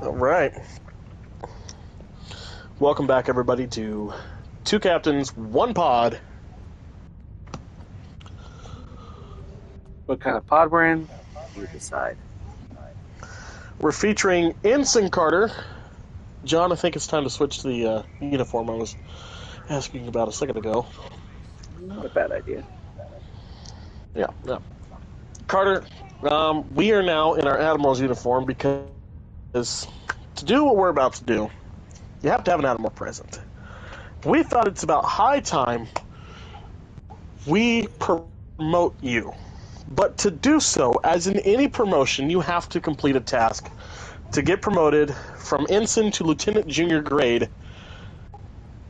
All right. Welcome back, everybody, to Two Captains, One Pod. What kind of pod we're in, you decide. We're featuring Ensign Carter. John, I think it's time to switch to the uniform I was asking about a second ago. Not a bad idea. Yeah. Carter, we are now in our Admiral's uniform because to do what we're about to do, you have to have an Admiral present. We thought it's about high time we promote you. But to do so, as in any promotion, you have to complete a task to get promoted from ensign to lieutenant junior grade.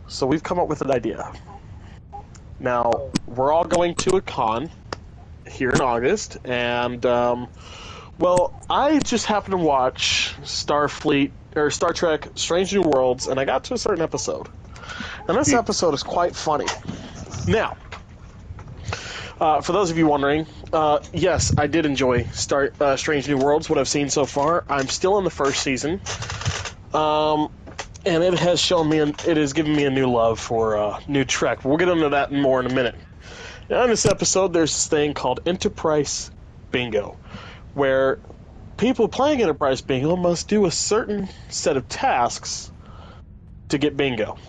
So we've come up with an idea. Now, we're all going to a con here in August, and, well, I just happened to watch Star Trek Strange New Worlds, and I got to a certain episode. And this episode is quite funny. Now, for those of you wondering, yes, I did enjoy Strange New Worlds, what I've seen so far. I'm still in the first season, and it has given me a new love for new Trek. We'll get into that more in a minute. Now, in this episode, there's this thing called Enterprise Bingo, where people playing Enterprise Bingo must do a certain set of tasks to get bingo.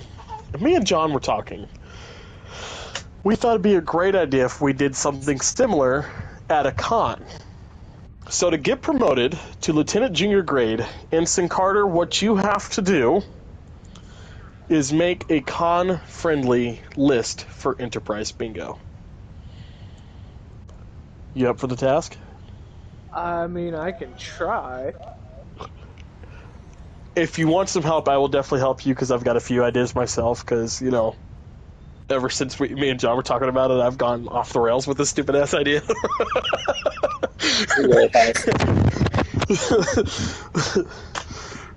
And me and John were talking. We thought it'd be a great idea if we did something similar at a con. So to get promoted to lieutenant junior grade, Ensign Carter, what you have to do is make a con-friendly list for Enterprise Bingo. You up for the task? I mean, I can try. If you want some help, I will definitely help you because I've got a few ideas myself because, ever since me and John were talking about it, I've gone off the rails with this stupid-ass idea.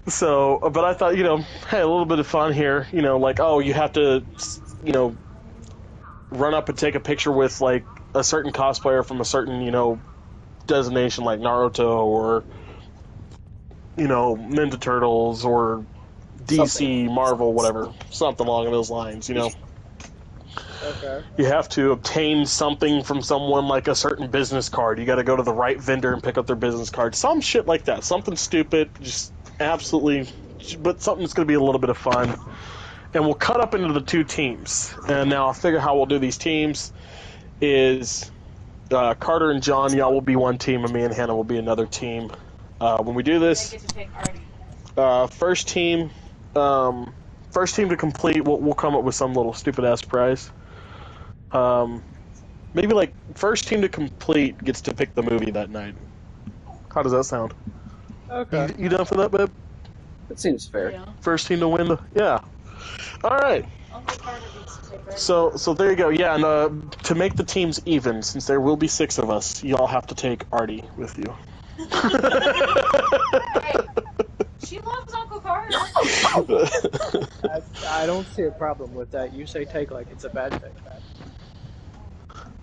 So, but I thought, hey, a little bit of fun here, you have to, run up and take a picture with, like, a certain cosplayer from a certain, designation like Naruto or, Ninja Turtles or DC, Marvel, whatever. Something along those lines, Okay. You have to obtain something from someone, like a certain business card. You got to go to the right vendor and pick up their business card. Some shit like that. Something stupid, just absolutely, but something that's going to be a little bit of fun. And we'll cut up into the two teams. And now I'll figure how we'll do these teams is Carter and John, y'all will be one team, and me and Hannah will be another team. When we do this, first team to complete, we'll come up with some little stupid-ass prize. Maybe like first team to complete gets to pick the movie that night. How does that sound? Okay. You down for that, babe? That seems fair. Yeah. First team to win yeah. All right. So there you go. Yeah, and to make the teams even, since there will be 6 of us, y'all have to take Artie with you. Hey, she loves Uncle Carter. I don't see a problem with that. You say take like it's a bad thing.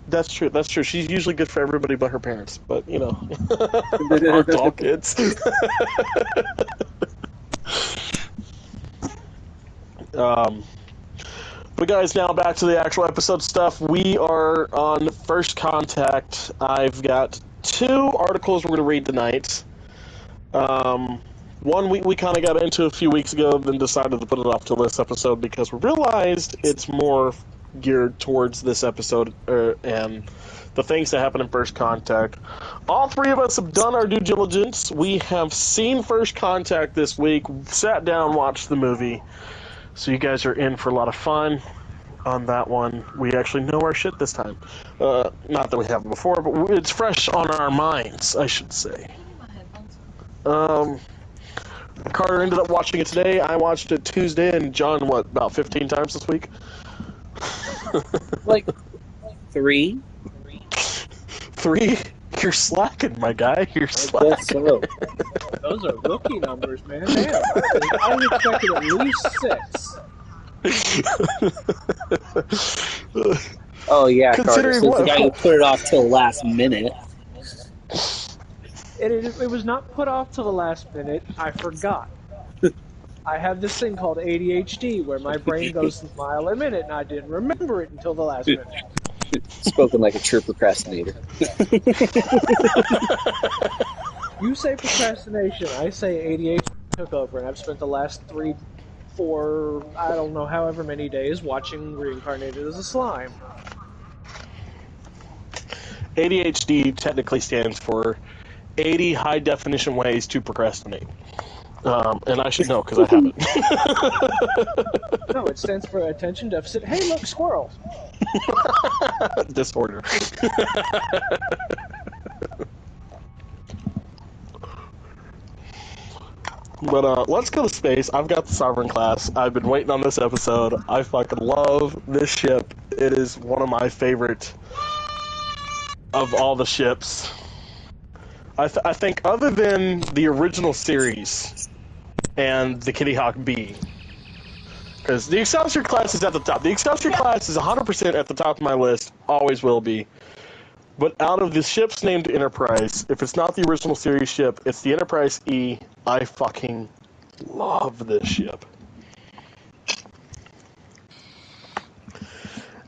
That's true. She's usually good for everybody but her parents, but aren't all kids. But guys, now back to the actual episode stuff. We are on First Contact. I've got 2 articles we're going to read tonight. One we kind of got into a few weeks ago, then decided to put it off till this episode because we realized it's more geared towards this episode and the things that happen in First Contact. All 3 of us have done our due diligence. We have seen First Contact this week, sat down, watched the movie. So you guys are in for a lot of fun on that one. We actually know our shit this time. Not that we haven't before, but it's fresh on our minds, I should say. Carter ended up watching it today. I watched it Tuesday, and John, about 15 times this week? Like 3? 3? You're slacking, my guy. You're I guess slacking. so. Those are rookie numbers, man. Damn. I was expecting at least 6. Oh yeah, Carter. Considering So the what- guy who put it off till last minute. It was not put off till the last minute. I forgot. I have this thing called ADHD where my brain goes a mile a minute, and I didn't remember it until the last minute. Spoken like a true procrastinator. You say procrastination, I say ADHD took over, and I've spent the last 3, 4, I don't know, however many days watching Reincarnated as a Slime. ADHD technically stands for 80 high-definition ways to procrastinate. And I should know because I haven't. No, it stands for attention deficit. Hey, look, squirrel. Disorder. But let's go to space. I've got the Sovereign class. I've been waiting on this episode. I fucking love this ship. It is one of my favorite of all the ships. I think other than the original series and the Kitty Hawk B. Because the Excelsior class is at the top. The Excelsior class is 100% at the top of my list. Always will be. But out of the ships named Enterprise, if it's not the original series ship, it's the Enterprise E. I fucking love this ship.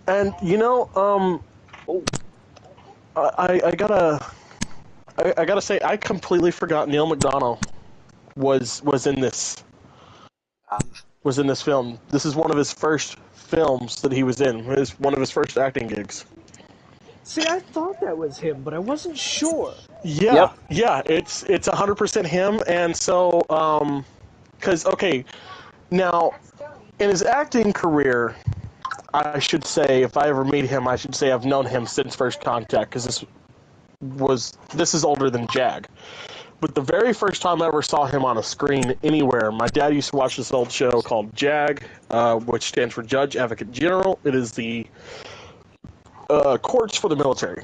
And, you know, I gotta say, I completely forgot Neil McDonough was in this film. This is one of his first films that he was in. It was one of his first acting gigs. See, I thought that was him, but I wasn't sure. Yeah, yeah, it's 100% him, and so, because, okay, now, in his acting career, I should say, if I ever meet him, I should say I've known him since First Contact, because this is older than Jag. But the very first time I ever saw him on a screen anywhere, my dad used to watch this old show called JAG, which stands for Judge Advocate General. It is the courts for the military,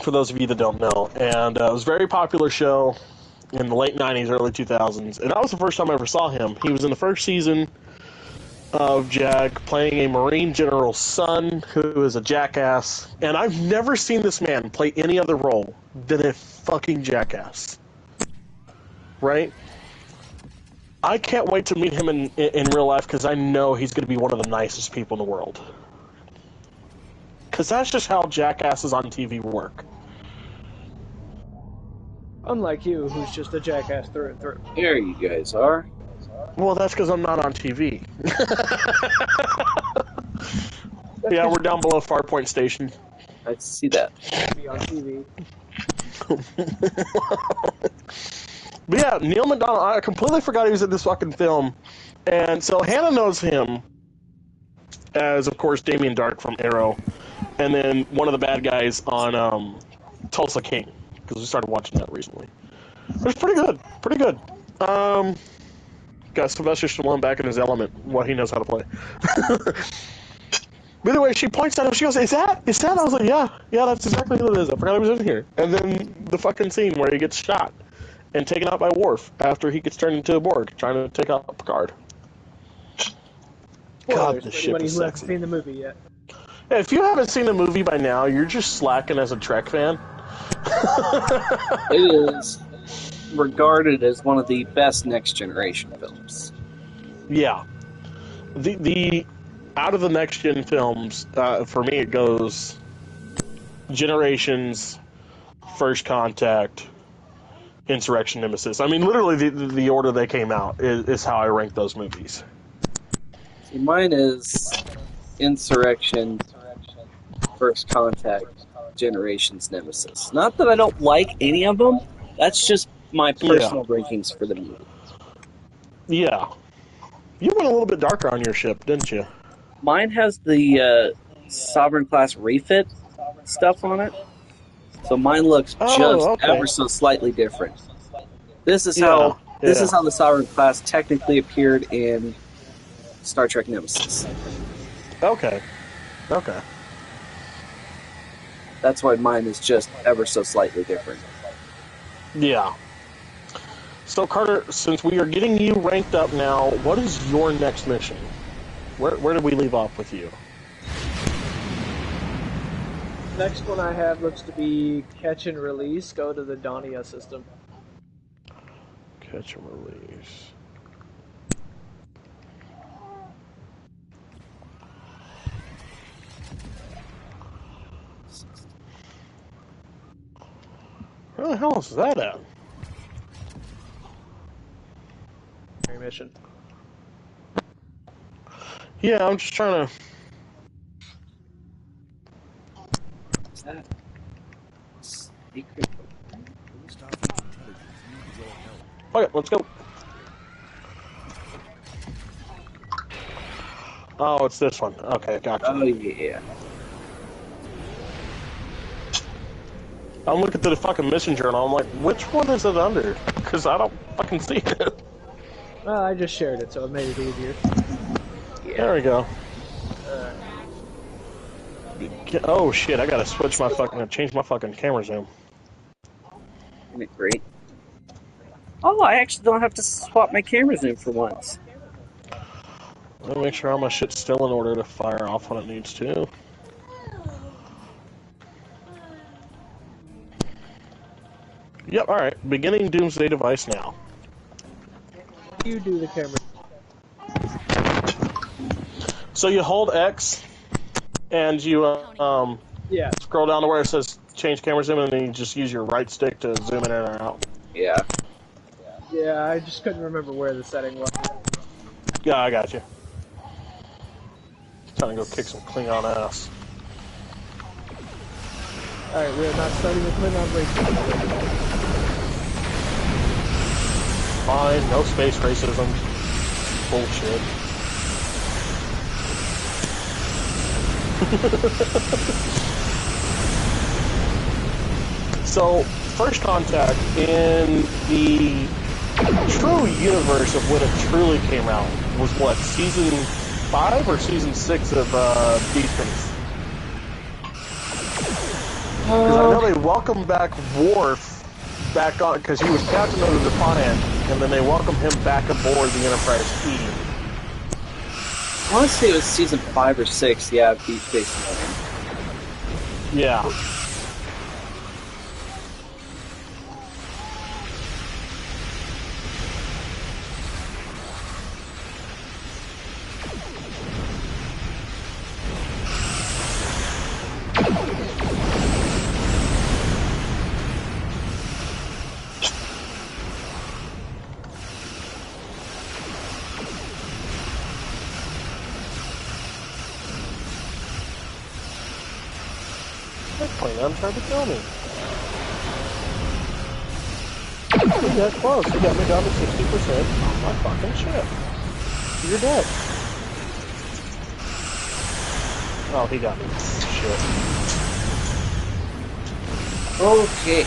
for those of you that don't know. And it was a very popular show in the late 90s, early 2000s. And that was the first time I ever saw him. He was in the first season of JAG, playing a Marine general's son who is a jackass. And I've never seen this man play any other role than a fucking jackass. Right? I can't wait to meet him in real life because I know he's going to be one of the nicest people in the world. Because that's just how jackasses on TV work. Unlike you, who's just a jackass through and through. There you guys are. Well, that's because I'm not on TV. Yeah, we're down below Farpoint Station. I see that. Be on TV. But yeah, Neil McDonough, I completely forgot he was in this fucking film. And so Hannah knows him as, of course, Damien Dark from Arrow. And then one of the bad guys on Tulsa King, because we started watching that recently. It was pretty good. Pretty good. Got Sylvester Stallone back in his element, what he knows how to play. By the way, she points at him, she goes, Is that? I was like, yeah, that's exactly what it is. I forgot he was in here. And then the fucking scene where he gets shot and taken out by Worf after he gets turned into a Borg, trying to take out Picard. God, this ship is who hasn't sexy. seen the movie yet. Yeah, if you haven't seen the movie by now, you're just slacking as a Trek fan. It is regarded as one of the best Next Generation films. Yeah. The out of the Next Gen films, for me it goes Generations, First Contact, Insurrection, Nemesis. I mean, literally the order they came out is how I rank those movies. See, mine is Insurrection, First Contact, Generations, Nemesis. Not that I don't like any of them. That's just my personal rankings for the movie. Yeah. You went a little bit darker on your ship, didn't you? Mine has the Sovereign class refit stuff on it. So mine looks ever so slightly different. This is how the Sovereign class technically appeared in Star Trek Nemesis. Okay. That's why mine is just ever so slightly different. Yeah. So, Carter, since we are getting you ranked up now, what is your next mission? Where did we leave off with you? Next one I have looks to be catch and release. Go to the Donia system. Catch and release. Where the hell is that at? Mission. Yeah, I'm just trying to... What's that? Secret. Okay, let's go. Oh, it's this one. Okay, gotcha. Oh, yeah. I'm looking through the fucking mission journal. I'm like, which one is it under? Because I don't fucking see it. Well, I just shared it, so it made it easier. Yeah. There we go. Oh shit! I gotta switch my fucking, change my fucking camera zoom. Isn't it great? Oh, I actually don't have to swap my camera zoom for once. Let me make sure all my shit's still in order to fire off when it needs to. Yep. All right. Beginning Doomsday device now. You do the camera. So you hold X, and you Yeah. scroll down to where it says change camera zoom, and then you just use your right stick to zoom in or out. Yeah. Yeah, I just couldn't remember where the setting was. Yeah, I got you. Trying to go kick some Klingon ass. Alright, we're not starting with Klingon racism. Fine, no space racism. Bullshit. So, First Contact in the true universe of when it truly came out was what, season 5 or season 6 of Deep Space? Because I know they welcomed back Worf back on, because he was captain of the Defiant, and then they welcomed him back aboard the Enterprise E. I want to say it was season 5 or 6, yeah, of Deep Space Nine. Yeah. I'm trying to kill me. You got close. You got me down to 60% on my fucking ship. You're dead. Oh, he got me. Shit. Okay.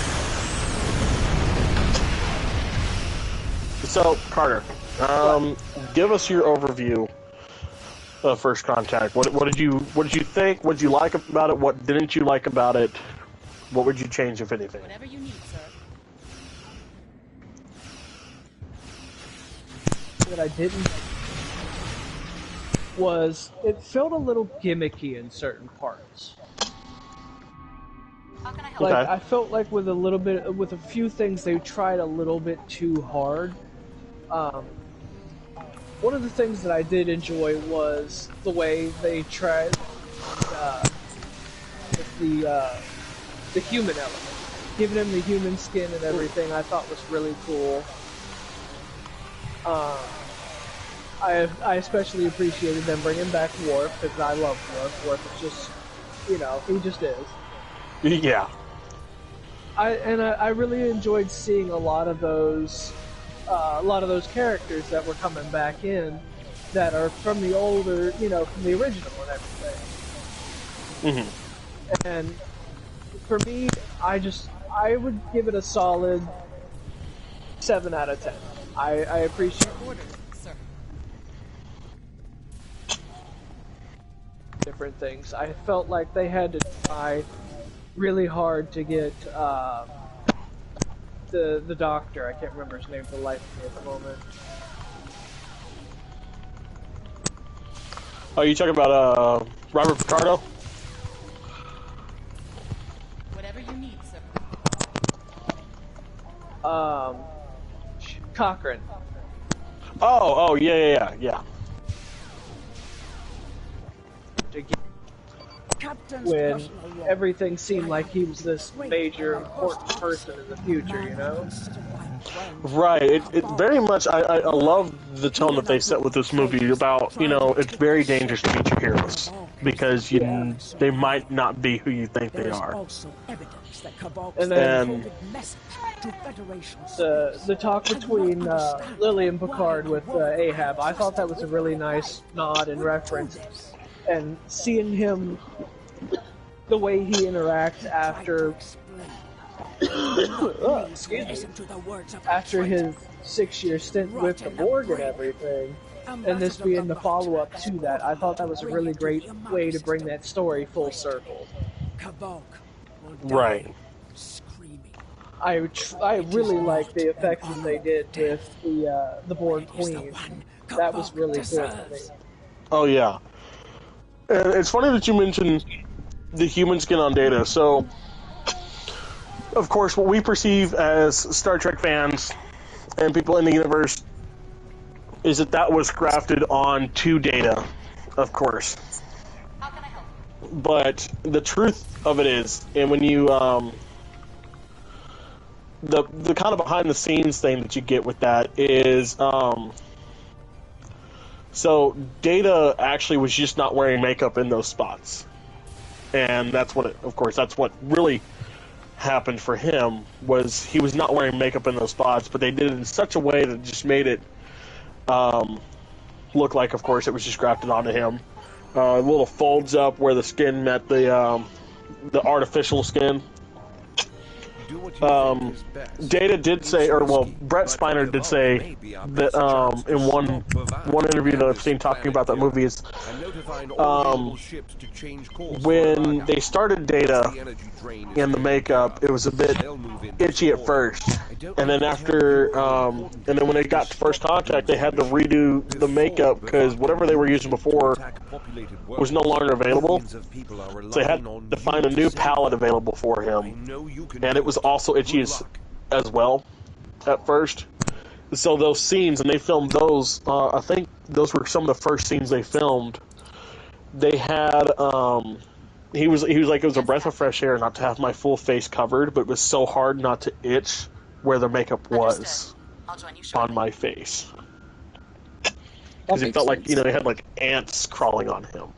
So, Carter, give us your overview of First Contact. What did you think? What did you like about it? What didn't you like about it? What would you change, if anything? Whatever you need, sir. That I didn't was it felt a little gimmicky in certain parts. How can I help? Like Okay. I felt like with a few things they tried a little bit too hard. One of the things that I did enjoy was the way they tried the human element, giving him the human skin and everything. I thought was really cool. I especially appreciated them bringing back Worf, because I love Worf. Worf is just, he just is. Yeah. I really enjoyed seeing a lot of those characters that were coming back in that are from the older, from the original and everything. Mm-hmm. And for me, I would give it a solid 7 out of 10. I appreciate different things. I felt like they had to try really hard to get the doctor. I can't remember his name for the life of me at the moment. Oh, you talking about Robert Picardo? Um, Cochrane. Oh, yeah. When everything seemed like he was this major important person in the future, you know? Right. It very much. I love the tone that they set with this movie about, it's very dangerous to meet your heroes because they might not be who you think they are. And then the talk between Lily and Picard with Ahab, I thought that was a really nice nod and reference. And seeing him, the way he interacts after after his 6-year stint with the Borg and everything, and this being the follow-up to that, I thought that was a really great way to bring that story full circle. Right. I really like the effects that they did with the Borg Queen. That was really cool to me. Oh yeah. And it's funny that you mentioned the human skin on Data. So, of course, what we perceive as Star Trek fans and people in the universe is that was grafted on to Data, of course. How can I help? But the truth of it is, and when you the kind of behind the scenes thing that you get with that is so Data actually was just not wearing makeup in those spots. And that's what really happened for him, was he was not wearing makeup in those spots, but they did it in such a way that just made it look like, of course, it was just grafted onto him. Little folds up where the skin met the artificial skin. Data did say, Brett Spiner did say that in one interview that I've seen talking about that movie is when they started Data in the makeup, it was a bit itchy at first, and then when they got to First Contact, they had to redo the makeup because whatever they were using before was no longer available. So they had to find a new palette available for him, and it was also itchy as well at first. So those scenes, and they filmed those, I think those were some of the first scenes they filmed. They had he was like, it was a breath of fresh air not to have my full face covered, but it was so hard not to itch where the makeup was on my face, because it felt like, they had like ants crawling on him.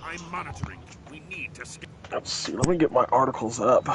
I'm monitoring. We need to Let's see. Let me get my articles up.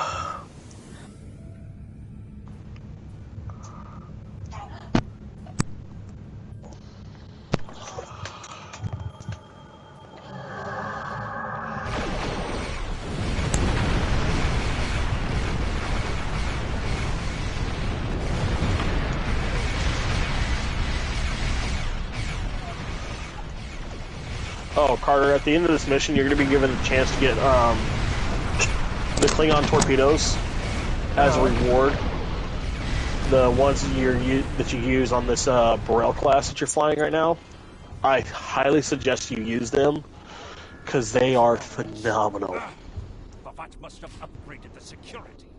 Oh, Carter, at the end of this mission, you're going to be given a chance to get the Klingon torpedoes as a reward. The ones that you use on this Burrell class that you're flying right now. I highly suggest you use them, because they are phenomenal. Bavat must have upgraded the security.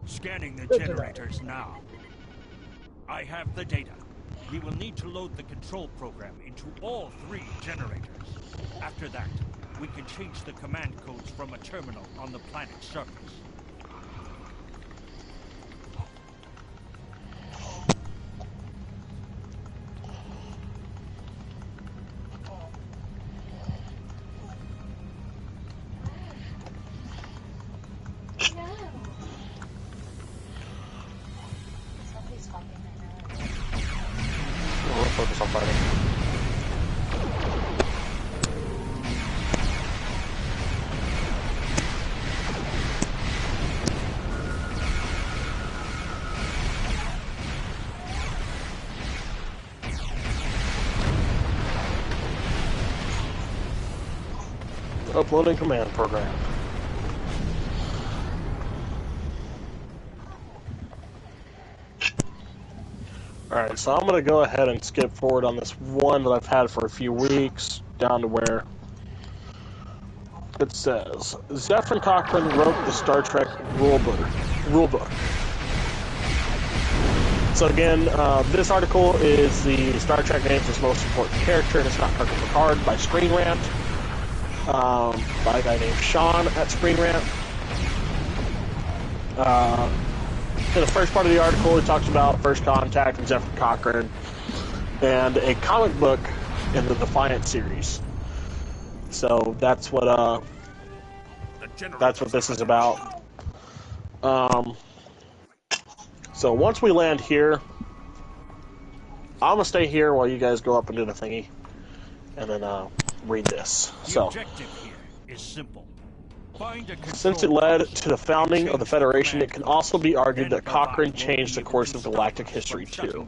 Scanning the generators now. I have the data. We will need to load the control program into all 3 generators. After that, we can change the command codes from a terminal on the planet's surface. We'll focus on fighting. Uploading command program. Alright, so I'm going to go ahead and skip forward on this one that I've had for a few weeks, down to where it says, Zephyr Cochrane wrote the Star Trek rulebook. So again, this article is the Star Trek names its most important character, and it's not Kirk and Picard by Screen Rant, by a guy named Sean at Screen Rant. In the first part of the article, it talks about First Contact and Zephyr Cochrane, and a comic book in the Defiant series. So that's what this is about. So once we land here, I'm gonna stay here while you guys go up and do the thingy, and then read this. The objective here is simple. Since it led to the founding of the Federation, it can also be argued that Cochrane changed the course of galactic history too.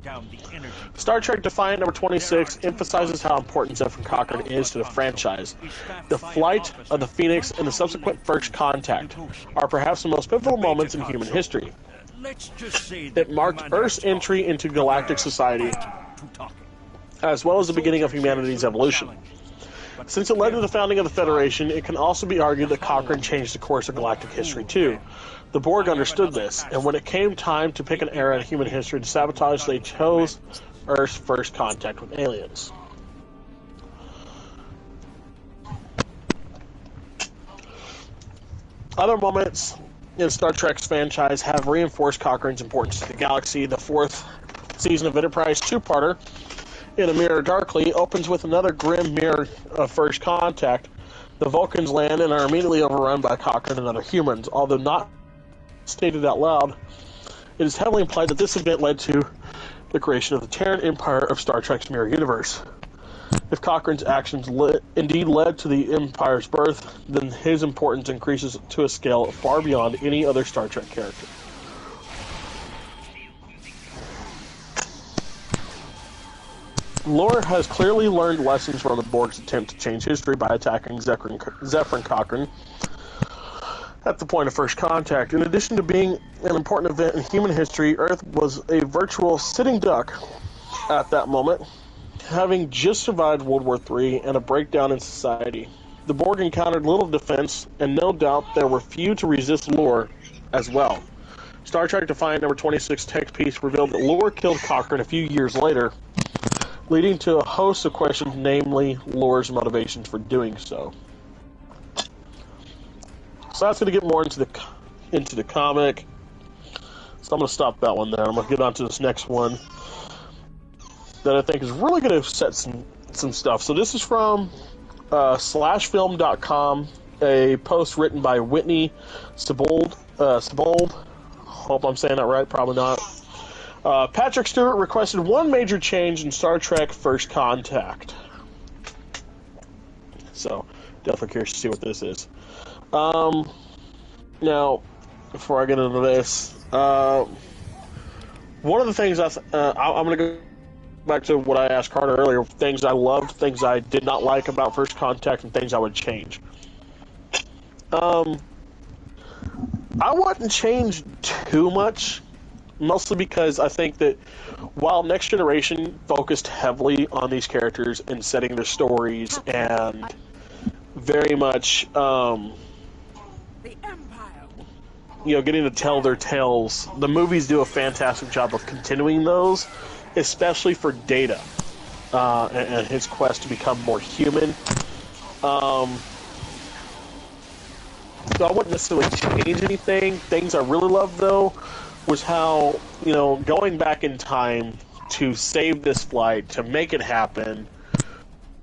Star Trek Defiant number 26 emphasizes how important Zephyr Cochrane is to the franchise. The flight of the Phoenix and the subsequent First Contact are perhaps the most pivotal moments in human history. It marked Earth's entry into galactic society, as well as the beginning of humanity's evolution. Since it led to the founding of the Federation, it can also be argued that Cochrane changed the course of galactic history too. The Borg understood this, and when it came time to pick an era in human history to sabotage, they chose Earth's first contact with aliens. Other moments in Star Trek's franchise have reinforced Cochrane's importance to the galaxy. The fourth season of Enterprise two-parter, In a Mirror Darkly, opens with another grim mirror of First Contact. The Vulcans land and are immediately overrun by Cochrane and other humans. Although not stated out loud, it is heavily implied that this event led to the creation of the Terran Empire of Star Trek's mirror universe. If Cochrane's actions indeed led to the Empire's birth, then his importance increases to a scale far beyond any other Star Trek character. Lore has clearly learned lessons from the Borg's attempt to change history by attacking Zephyr Cochrane at the point of First Contact. In addition to being an important event in human history, Earth was a virtual sitting duck at that moment, having just survived World War III and a breakdown in society. The Borg encountered little defense, and no doubt there were few to resist Lore as well. Star Trek Defiant number 26 text piece revealed that Lore killed Cochrane a few years later, leading to a host of questions, namely Lore's motivations for doing so. So that's going to get more into the comic. So I'm going to stop that one there. I'm going to get on to this next one that I think is really going to set some stuff. So this is from slashfilm.com, a post written by Whitney Sebold. Hope I'm saying that right, probably not. Patrick Stewart requested one major change in Star Trek First Contact. So, definitely curious to see what this is. Now, before I get into this, one of the things I'm going to go back to what I asked Carter earlier, things I loved, things I did not like about First Contact, and things I would change. I wouldn't change too much, mostly because I think that while Next Generation focused heavily on these characters and setting their stories and very much, getting to tell their tales, the movies do a fantastic job of continuing those, especially for Data and his quest to become more human. So I wouldn't necessarily change anything. Things I really loved, though, was how, going back in time to save this flight, to make it happen,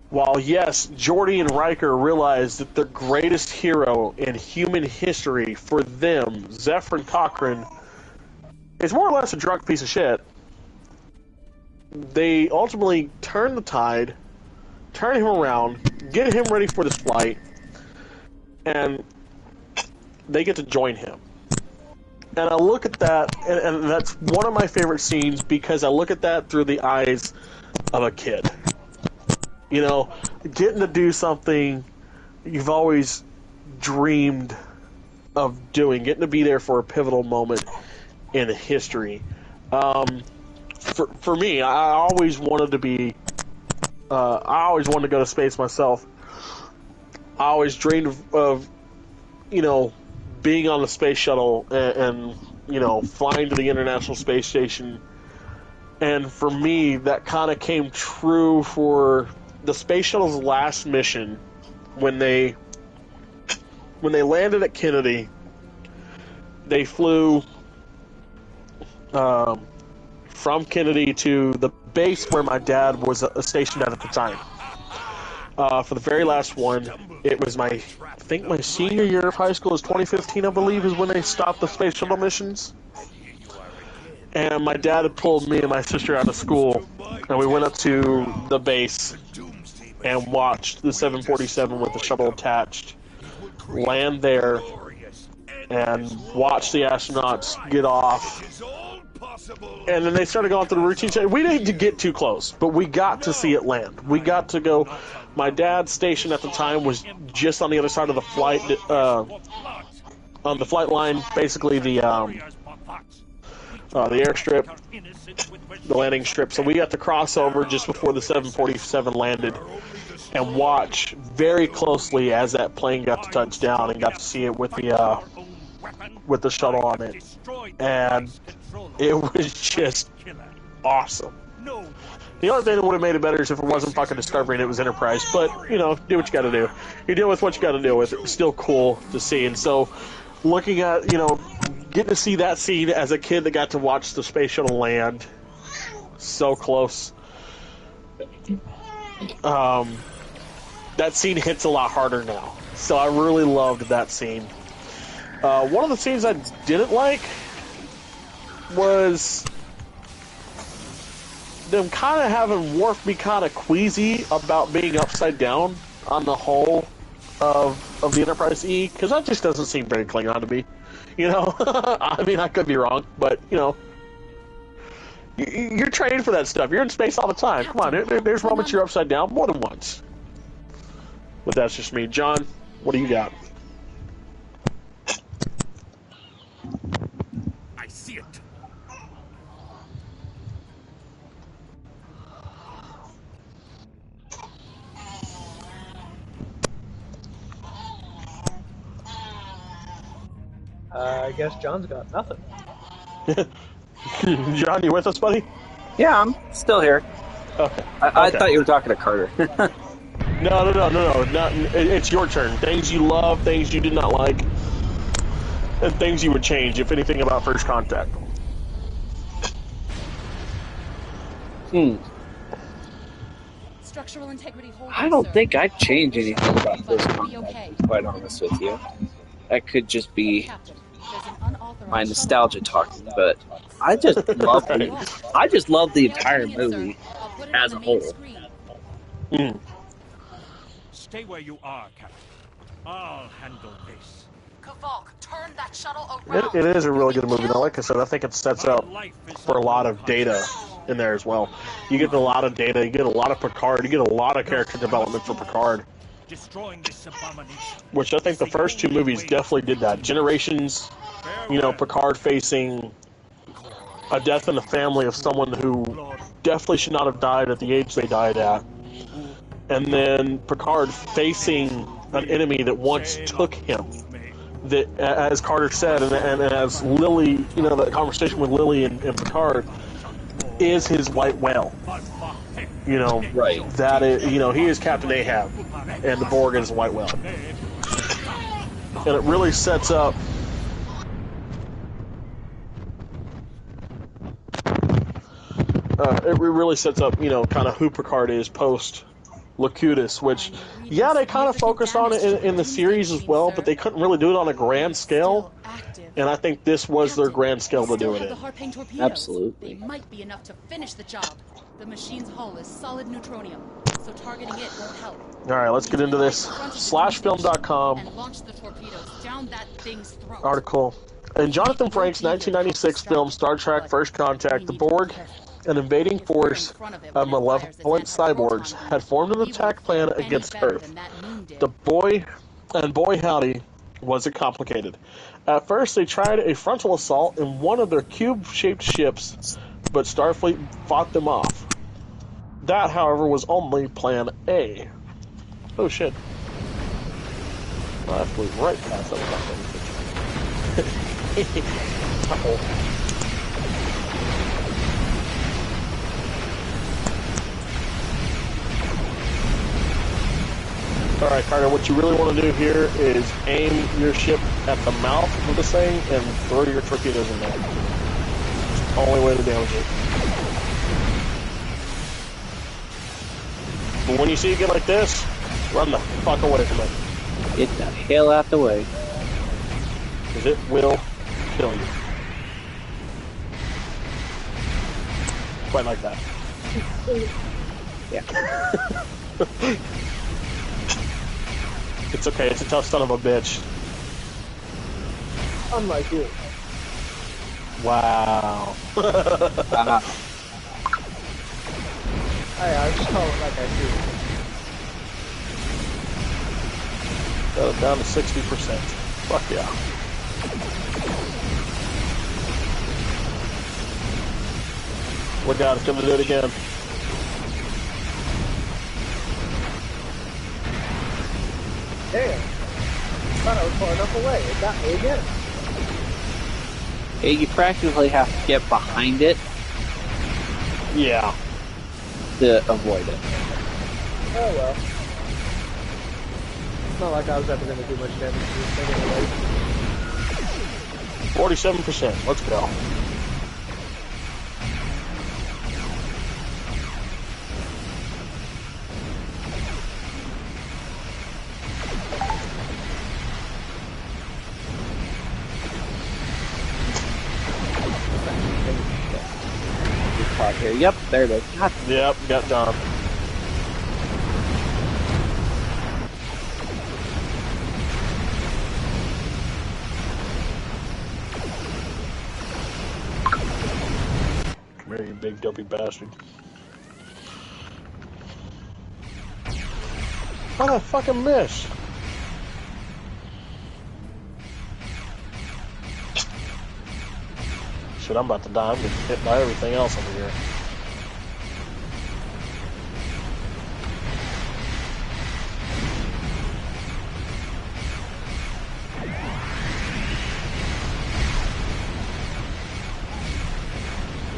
while, yes, Geordi and Riker realized that the greatest hero in human history for them, Zephyr Cochrane, is more or less a drunk piece of shit, they ultimately turn the tide, turn him around, get him ready for this flight, and they get to join him. And I look at that, and that's one of my favorite scenes because I look at that through the eyes of a kid. Getting to do something you've always dreamed of doing, getting to be there for a pivotal moment in history. For me, I always wanted to go to space myself. I always dreamed of you know, being on the space shuttle and you know, flying to the International Space Station. And for me, that kind of came true for the space shuttle's last mission when they landed at Kennedy. They flew from Kennedy to the base where my dad was stationed at the time. For the very last one, it was I think my senior year of high school is 2015, I believe, is when they stopped the space shuttle missions. And my dad had pulled me and my sister out of school, and we went up to the base and watched the 747 with the shuttle attached land there and watch the astronauts get off. And then they started going through the routine. We didn't get too close, but we got to see it land. We got to go. My dad's station at the time was just on the other side of the flight, on the flight line, basically the airstrip, the landing strip. So we got to cross over just before the 747 landed and watch very closely as that plane got to touch down and got to see it with the shuttle on it. And it was just awesome. The only thing that would have made it better is if it wasn't fucking Discovery and it was Enterprise. But, you know, do what you gotta do. You deal with what you gotta deal with. It's still cool to see. And so, looking at, you know, getting to see that scene as a kid that got to watch the space shuttle land so close, that scene hits a lot harder now. So I really loved that scene. One of the scenes I didn't like was them kind of having Worf be kind of queasy about being upside down on the hull of the Enterprise E, because that just doesn't seem very Klingon to me. You know, I mean, I could be wrong, but you know, you're trained for that stuff. You're in space all the time. Come on, there's moments you're upside down more than once. But that's just me. John, what do you got? I see it. I guess John's got nothing. John, you with us, buddy? Yeah, I'm still here. Okay. I thought you were talking to Carter. No. Not, it's your turn. Things you love, things you did not like, and things you would change, if anything, about First Contact. Structural integrity holds, I don't sir. think I'd change anything about this But contact, be okay. to be quite honest with you. That could just be Captain, there's an unauthorized my nostalgia talking, but I just love the entire movie as a whole. Stay where you are, Captain. I'll handle this. Kavalk, turn that shuttle around. It is a really good movie. Now, like I said, I think it sets up for a lot of data in there as well. You get a lot of data, you get a lot of Picard, you get a lot of character development for Picard. Destroying this abomination. Which I think the first two movies definitely did that. Generations, you know, Picard facing a death in the family of someone who definitely should not have died at the age they died at. And then Picard facing an enemy that once took him. That, as Carter said, and as Lily, you know, that conversation with Lily and Picard, is his white whale. You know, right. That is, you know, he is Captain Ahab, and the Borg is a white whale. And it really sets up. It really sets up, you know, kind of who Picard is post Locutus, which, yeah, they kind of focused on it in the series as well, but they couldn't really do it on a grand scale. And I think this was their grand scale to do it in. Absolutely. They might be enough to finish the job. The machine's hull is solid neutronium, so targeting it won't help. All right, let's get into this. Slashfilm.com And launch the torpedoes down that thing's throat. article. In Jonathan Frank's 1996 film Star Trek First Contact, the Borg, an invading force of malevolent cyborgs, had formed an attack plan against Earth. Boy howdy, was it complicated. At first, they tried a frontal assault in one of their cube-shaped ships, but Starfleet fought them off. That, however, was only Plan A. Oh, shit. I flew right past that fucking. Alright, Carter, what you really want to do here is aim your ship at the mouth of this thing and throw your torpedoes in there. It's the only way to damage it. But when you see it get like this, run the fuck away from it. Get the hell out the way. Because it will kill you. Quite like that. Yeah. It's okay, it's a tough son of a bitch. Unlike you. Wow. Hey, I just call it like I see it. Got it down to 60%. Fuck yeah. Look out, it's gonna do it again. Damn. Thought I was far enough away. It got me again. Hey, you practically have to get behind it Yeah. to avoid it. Oh well. It's not like I was ever going to do much damage to this thing anyway. 47%. Let's go. Here. Yep, there it is. God. Yep, got done. Come here, you big dopey bastard. How did I fucking miss? Shit, I'm about to die. I'm getting hit by everything else over here.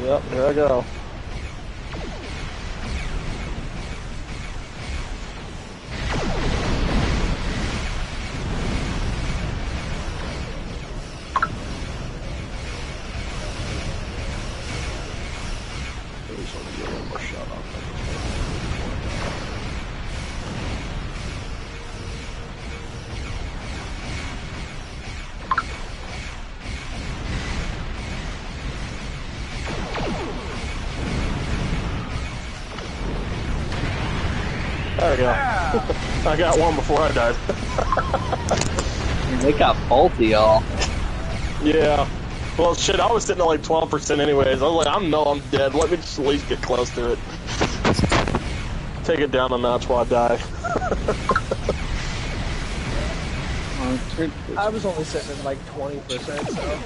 Yep, here I go. Please let me get one more shot off. There we go. I got one before I died. They got both of y'all. Yeah. Well, shit, I was sitting at like 12% anyways. I was like, I'm dead. Let me just at least get close to it. Take it down a notch while I die. I was only sitting at like 20%, so.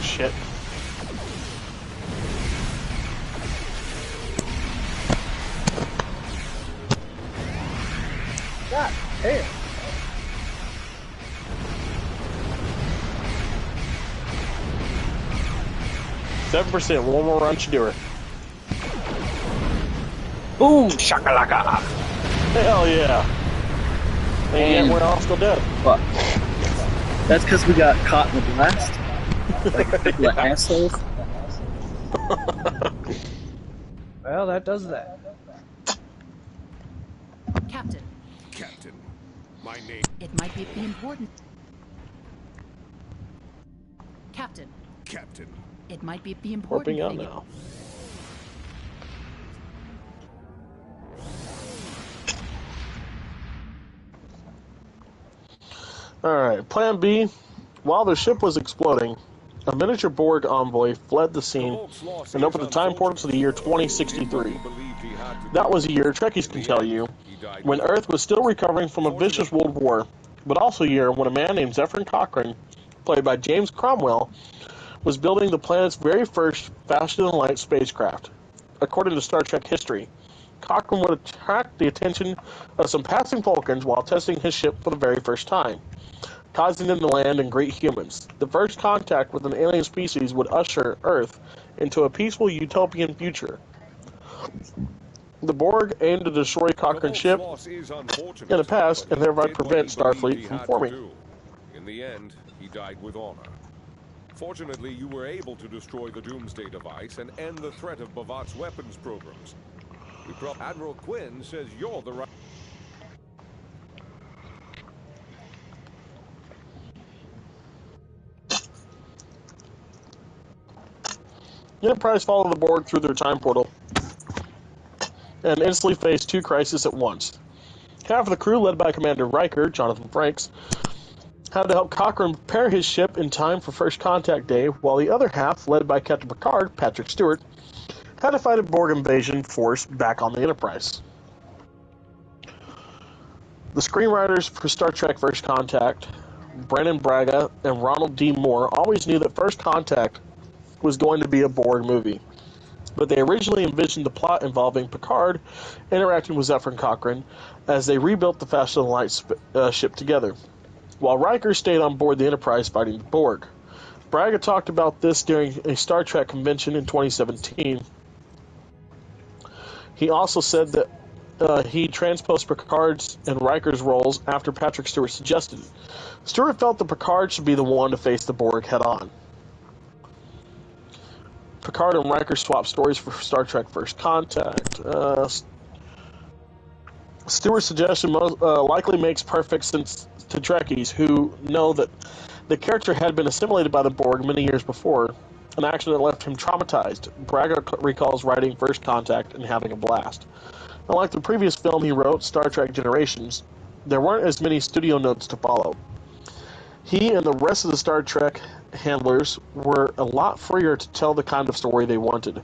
Shit. God damn. %. One more run should do her. Boom! Shakalaka! Hell yeah. And yet we're all still dead. Fuck. That's because we got caught in the blast. Like a couple of assholes. Well, that does that. Captain, Captain, my name. it might be important. Captain, Captain. it might be the Warping important out thing. now. Alright, plan B. While the ship was exploding, a miniature Borg envoy fled the scene and opened a time portal to the year 2063. That was a year, Trekkies can tell you, when Earth was still recovering from a vicious world war, but also a year when a man named Zephyr Cochrane, played by James Cromwell, was building the planet's very first faster-than-light spacecraft. according to Star Trek history, Cochrane would attract the attention of some passing Vulcans while testing his ship for the very first time, causing them to land and greet humans. The first contact with an alien species would usher Earth into a peaceful utopian future. The Borg aimed to destroy Cochrane's ship in the past and thereby prevent Starfleet from forming. In the end, he died with honor. Fortunately, you were able to destroy the Doomsday device and end the threat of Bavat's weapons programs. Admiral Quinn says you're the right... The Enterprise followed the Borg through their time portal and instantly faced two crises at once. Half of the crew, led by Commander Riker, Jonathan Frakes, had to help Cochrane prepare his ship in time for First Contact Day, while the other half, led by Captain Picard, Patrick Stewart, had to fight a Borg invasion force back on the Enterprise. The screenwriters for Star Trek First Contact, Brannon Braga and Ronald D. Moore, always knew that First Contact was going to be a Borg movie, but they originally envisioned the plot involving Picard interacting with Zephyr and Cochrane as they rebuilt the Faster Than Light ship together, while Riker stayed on board the Enterprise fighting the Borg. Braga talked about this during a Star Trek convention in 2017. He also said that he transposed Picard's and Riker's roles after Patrick Stewart suggested it. Stewart felt that Picard should be the one to face the Borg head-on. Picard and Riker swapped stories for Star Trek First Contact. Stewart's suggestion likely makes perfect sense to Trekkies who know that the character had been assimilated by the Borg many years before, an action that left him traumatized. Braga recalls writing First Contact and having a blast. Unlike the previous film he wrote, Star Trek Generations, there weren't as many studio notes to follow. He and the rest of the Star Trek handlers were a lot freer to tell the kind of story they wanted.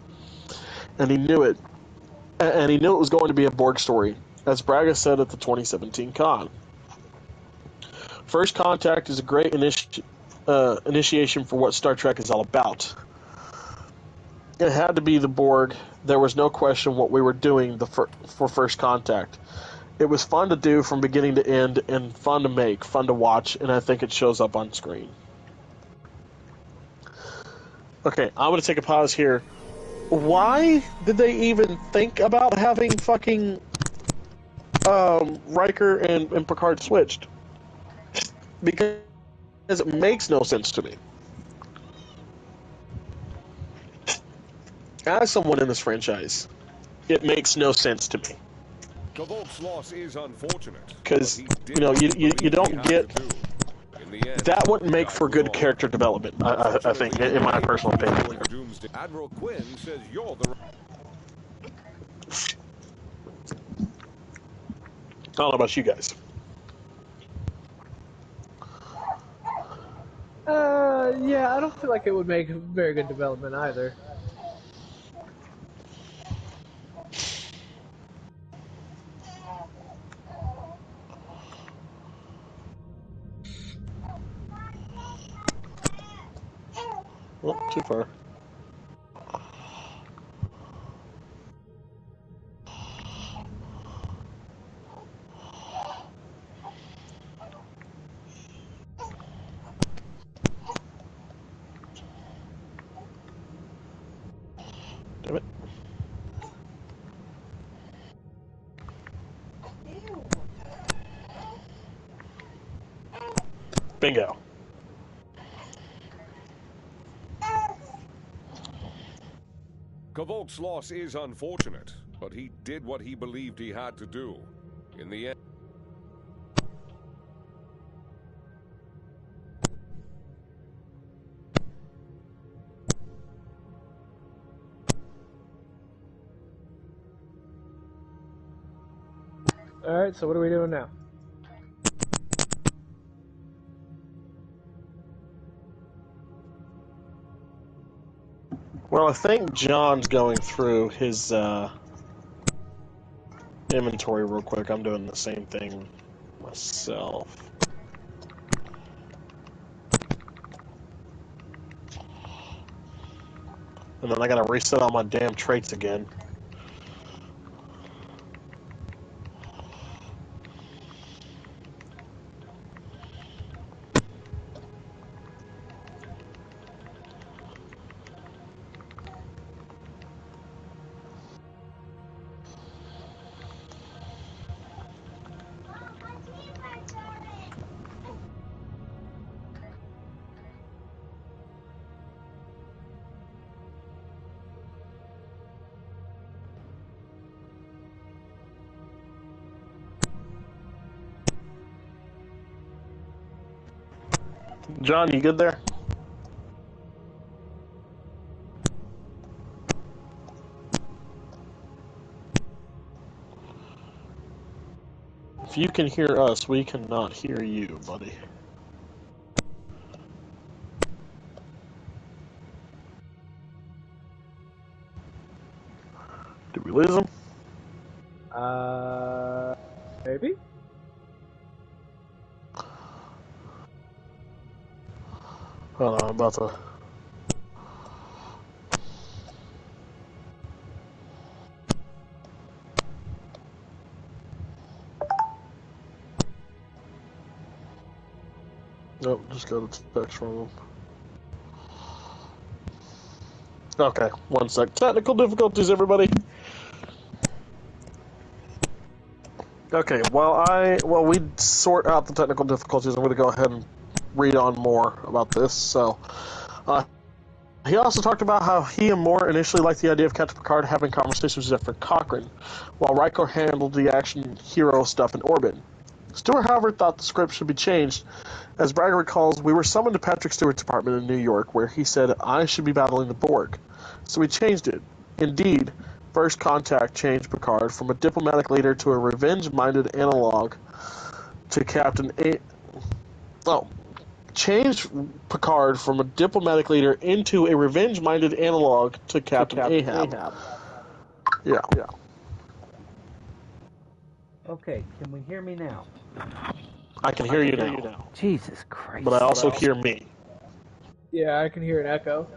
And he knew it. And he knew it was going to be a Borg story, as Braga said at the 2017 con. First Contact is a great initiation for what Star Trek is all about. It had to be the Borg. There was no question what we were doing for First Contact. It was fun to do from beginning to end, and fun to make, fun to watch, and I think it shows up on screen. Okay, I'm going to take a pause here. Why did they even think about having fucking Riker and Picard switched? Because it makes no sense to me. As someone in this franchise, it makes no sense to me. Kavok's loss is unfortunate. Because, you don't get... That wouldn't make for good character development, I think, in my personal opinion. Admiral Quinn says you're the... I don't know about you guys. Yeah, I don't feel like it would make very good development either. Well, too far. Damn it. Bingo. Kavok's loss is unfortunate, but he did what he believed he had to do. In the end... Alright, so what are we doing now? Well, I think John's going through his inventory real quick. I'm doing the same thing myself. And then I gotta reset all my damn traits again. John, you good there? If you can hear us, we cannot hear you, buddy. Did we lose him? Maybe? Hold on, I'm about to... Nope, just got a text from him. Okay, one sec. Technical difficulties, everybody. Okay, while we sort out the technical difficulties, I'm going to go ahead and read on more about this. So, he also talked about how he and Moore initially liked the idea of Captain Picard having conversations with Zefram Cochrane, while Riker handled the action hero stuff in orbit. Stewart, however, thought the script should be changed. As Bragger recalls, we were summoned to Patrick Stewart's apartment in New York, where he said I should be battling the Borg. So we changed it. Indeed, First Contact changed Picard from a diplomatic leader to a revenge-minded analog to Captain A... Oh. Changed Picard from a diplomatic leader into a revenge-minded analog to Captain Ahab. Yeah. Okay, can we hear me now? I can hear you now. Jesus Christ. But I also hear me. Yeah, I can hear an echo.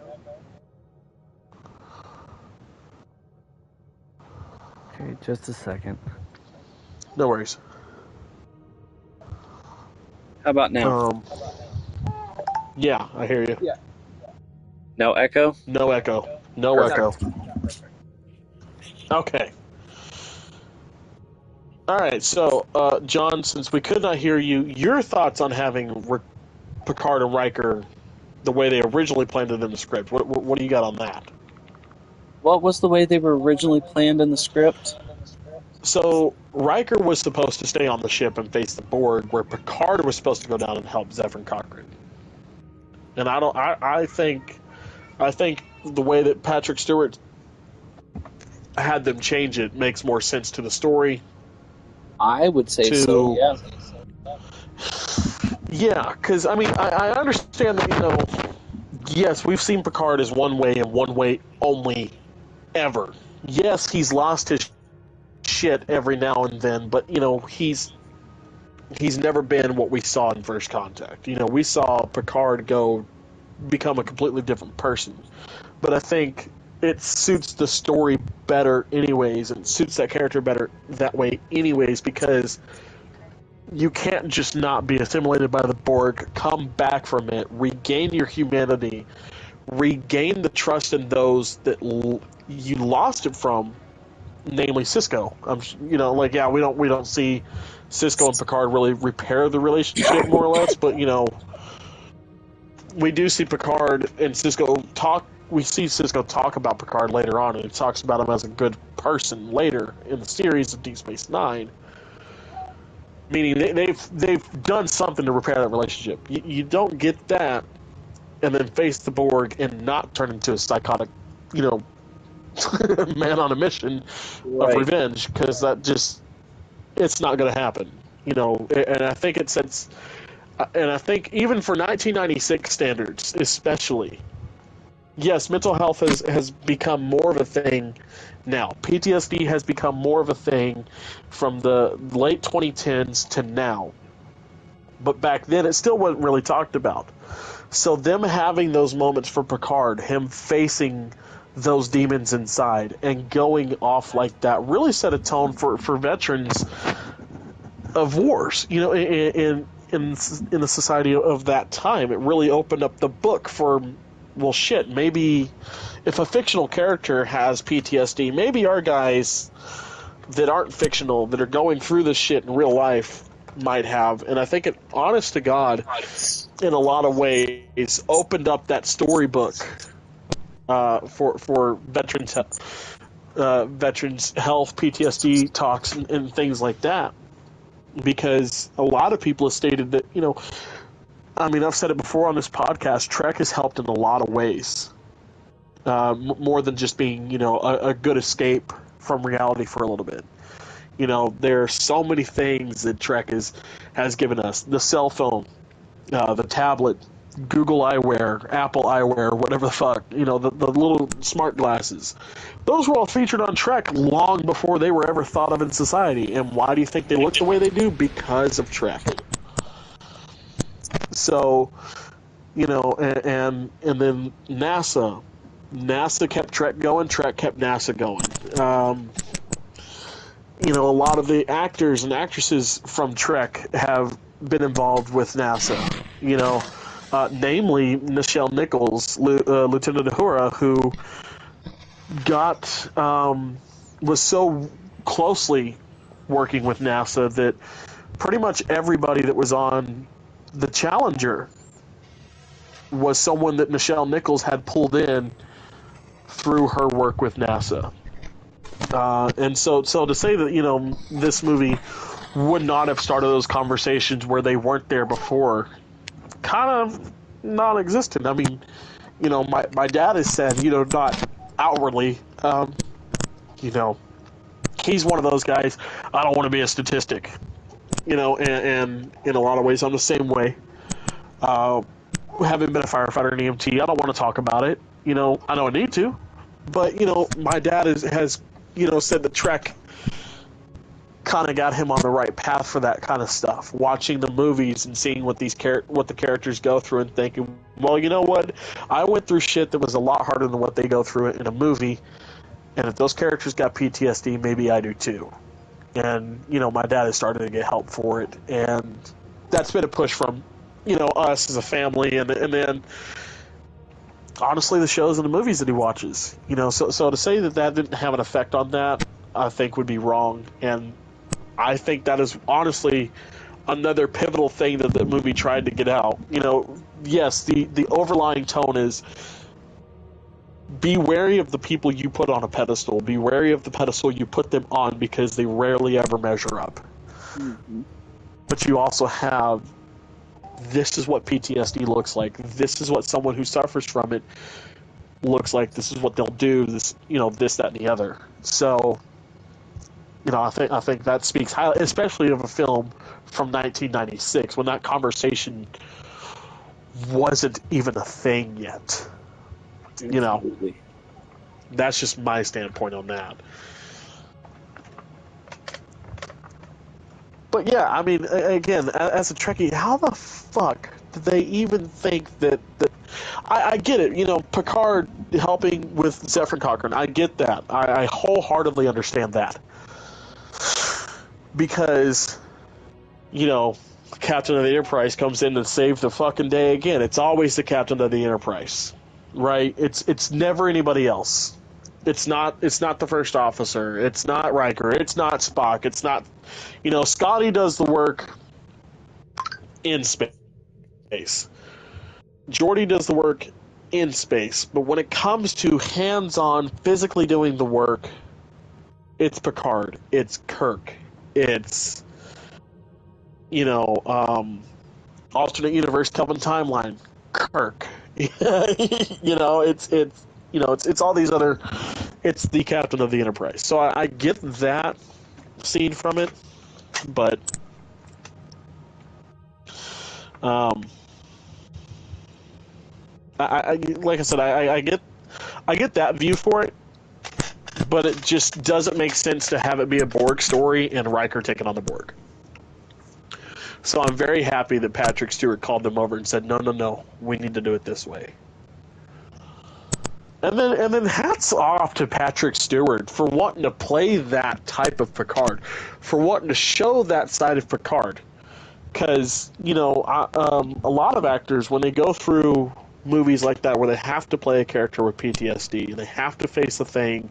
Okay, just a second. No worries. How about now? Yeah, I hear you. Yeah. No echo? No echo. No Perfect. echo. Okay. Alright, so, John, since we could not hear you, your thoughts on having Picard and Riker the way they originally planned it in the script. What do you got on that? What was the way they were originally planned in the script? So, Riker was supposed to stay on the ship and face the Borg, where Picard was supposed to go down and help Zefram Cochrane. And I think the way that Patrick Stewart had them change it makes more sense to the story. I would say so, yeah. Yeah, because, I mean, I understand that, yes, we've seen Picard as one way and one way only ever. Yes, he's lost his shit every now and then, but, he's never been what we saw in First Contact. We saw Picard become a completely different person. But I think it suits the story better anyways, and suits that character better that way anyways, because you can't just not be assimilated by the Borg, come back from it, regain your humanity, regain the trust in those that you lost it from, namely Sisko. We don't see Sisko and Picard really repair the relationship more or less, but we do see Picard and Sisko talk. We see Sisko talk about Picard later on, and he talks about him as a good person later in the series of Deep Space Nine. Meaning they've done something to repair that relationship. You don't get that and then face the Borg and not turn into a psychotic, man on a mission of revenge, because it's not going to happen. And I think it sets, and I think even for 1996 standards, especially, yes, mental health has become more of a thing now. PTSD has become more of a thing from the late 2010s to now. But back then, it still wasn't really talked about. So them having those moments for Picard, him facing those demons inside and going off like that, really set a tone for veterans of wars. In the society of that time, it really opened up the book for, well, shit, maybe if a fictional character has PTSD, maybe our guys that aren't fictional, that are going through this shit in real life, might have. And I think it, honest to God, in a lot of ways, opened up that storybook for veterans health, PTSD talks, and things like that. Because a lot of people have stated that, I mean, I've said it before on this podcast, Trek has helped in a lot of ways. More than just being, a good escape from reality for a little bit. There are so many things that Trek has given us. The cell phone, the tablet, Google eyewear, Apple eyewear, whatever the fuck, the little smart glasses. Those were all featured on Trek long before they were ever thought of in society. And why do you think they look the way they do? Because of Trek. So, and then NASA. NASA kept Trek going, Trek kept NASA going. A lot of the actors and actresses from Trek have been involved with NASA. Namely Nichelle Nichols, Lieutenant Uhura, who was so closely working with NASA that pretty much everybody that was on the Challenger was someone that Nichelle Nichols had pulled in through her work with NASA. And so to say that, this movie would not have started those conversations where they weren't there before, kind of non-existent. I mean, my dad has said, not outwardly, he's one of those guys, I don't want to be a statistic, and in a lot of ways I'm the same way. Having been a firefighter and EMT, I don't want to talk about it. I know I need to, but my dad has said that Trek kind of got him on the right path for that kind of stuff. Watching the movies and seeing what the characters go through and thinking, well, you know what? I went through shit that was a lot harder than what they go through in a movie, and if those characters got PTSD, maybe I do too. And my dad has started to get help for it, and that's been a push from us as a family, and then honestly the shows and the movies that he watches. So to say that didn't have an effect on that, I think would be wrong, and I think that is honestly another pivotal thing that the movie tried to get out. Yes, the overlying tone is be wary of the people you put on a pedestal. Be wary of the pedestal you put them on, because they rarely ever measure up. Mm-hmm. But you also have, this is what PTSD looks like. This is what someone who suffers from it looks like. This is what they'll do. This, this, that, and the other. So, I think that speaks highly, especially of a film from 1996, when that conversation wasn't even a thing yet. Absolutely. That's just my standpoint on that. But yeah, I mean, again, as a Trekkie, how the fuck did they even think that I get it, Picard helping with Zephyr Cochrane, I get that. I wholeheartedly understand that. Because, Captain of the Enterprise comes in and saves the fucking day again. It's always the Captain of the Enterprise, right? It's never anybody else. It's not the first officer. It's not Riker. It's not Spock. It's not, Scotty does the work in space. Geordi does the work in space. But when it comes to hands-on, physically doing the work, it's Picard. It's Kirk. It's, alternate universe Kelvin timeline, Kirk. It's all these other. It's the Captain of the Enterprise. So I get that scene from it, but like I said, I get that view for it, but it just doesn't make sense to have it be a Borg story and Riker taking on the Borg. So I'm very happy that Patrick Stewart called them over and said, no, we need to do it this way. And then hats off to Patrick Stewart for wanting to play that type of Picard, for wanting to show that side of Picard. Because, a lot of actors, when they go through movies like that where they have to play a character with PTSD, and they have to face the thing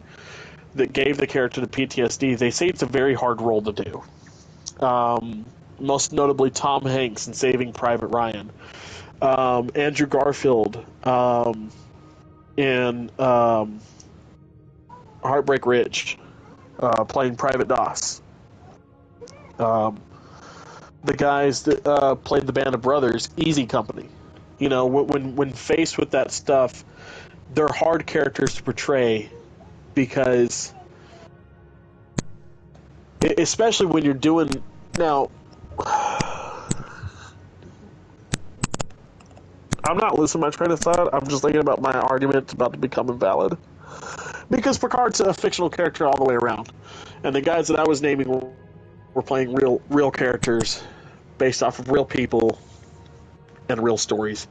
that gave the character the PTSD, they say it's a very hard role to do. Most notably Tom Hanks in Saving Private Ryan. Andrew Garfield in Heartbreak Ridge, playing Private Doss. the guys that played the Band of Brothers, Easy Company. You know, when faced with that stuff, they're hard characters to portray because, especially when you're doing now. I'm not losing my train of thought. I'm just thinking about my argument about to become invalid. Because Picard's a fictional character all the way around, and the guys that I was naming were playing real characters based off of real people and real stories.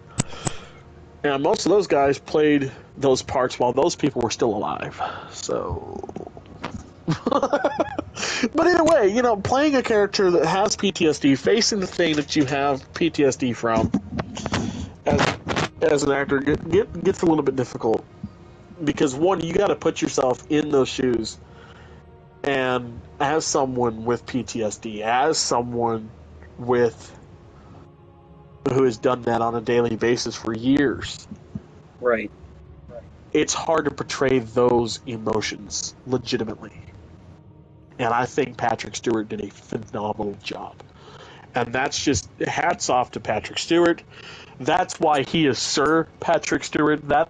And most of those guys played those parts while those people were still alive. So, but either way, you know, playing a character that has PTSD, facing the thing that you have PTSD from, as an actor, gets a little bit difficult. Because one, you got to put yourself in those shoes, and as someone with PTSD, as someone with who has done that on a daily basis for years, Right. it's hard to portray those emotions legitimately. And I think Patrick Stewart did a phenomenal job. And that's just hats off to Patrick Stewart. That's why he is Sir Patrick Stewart. That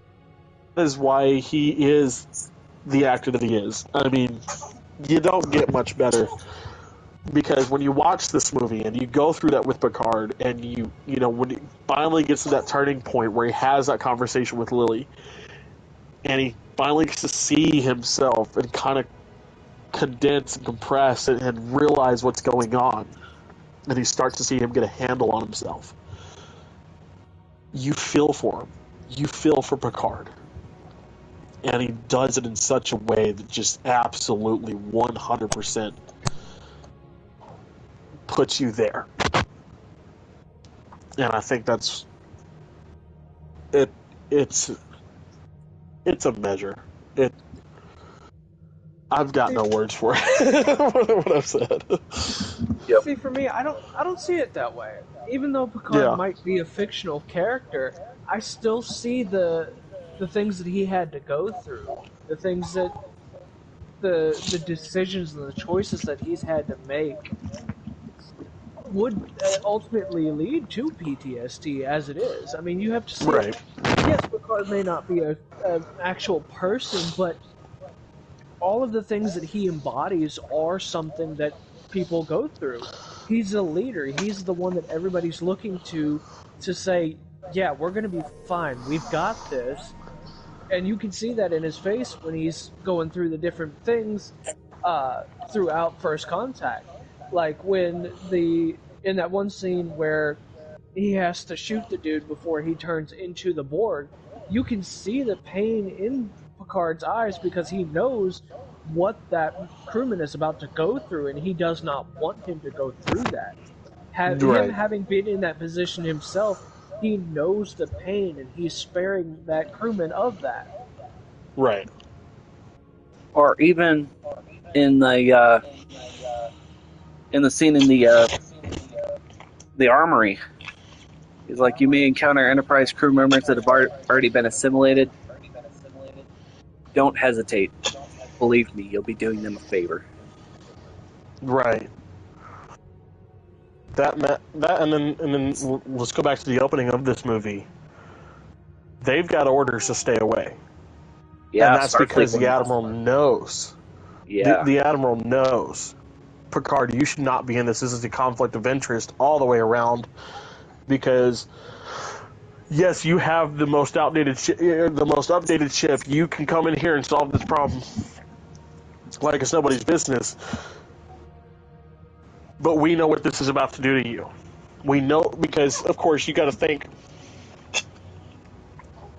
is why he is the actor that he is. I mean, you don't get much better, because when you watch this movie and you go through that with Picard, and you know, when he finally gets to that turning point where he has that conversation with Lily, and he finally gets to see himself and kind of condense and compress and realize what's going on, and he starts to see him get a handle on himself, you feel for him. You feel for Picard. And he does it in such a way that just absolutely 100% puts you there. And I think that's it. It's a measure. I've got no words for it. what I've said. Yep. See, for me, I don't see it that way. Even though Picard might be a fictional character, I still see the things that he had to go through, the things that the decisions and the choices that he's had to make would ultimately lead to PTSD as it is. I mean, you have to see Right. it. Yes, Picard may not be an actual person, but all of the things that he embodies are something that people go through. He's a leader. He's the one that everybody's looking to say, yeah, we're going to be fine. We've got this. And you can see that in his face when he's going through the different things throughout First Contact. Like when in that one scene where he has to shoot the dude before he turns into the Borg, you can see the pain in Picard's eyes because he knows what that crewman is about to go through, and he does not want him to go through that. Him Right. having been in that position himself, he knows the pain, and he's sparing that crewman of that. Right. Or even in the scene in the armory, he's like, you may encounter Enterprise crew members that have already been assimilated. Don't hesitate. Believe me, you'll be doing them a favor. Right. That and then let's go back to the opening of this movie. They've got orders to stay away. Yeah, and that's because the Admiral knows. Yeah. The Admiral knows. Picard, you should not be in this. This is a conflict of interest all the way around. Because, yes, you have the most updated ship. You can come in here and solve this problem like it's nobody's business. But we know what this is about to do to you. We know, because, of course, you got to think.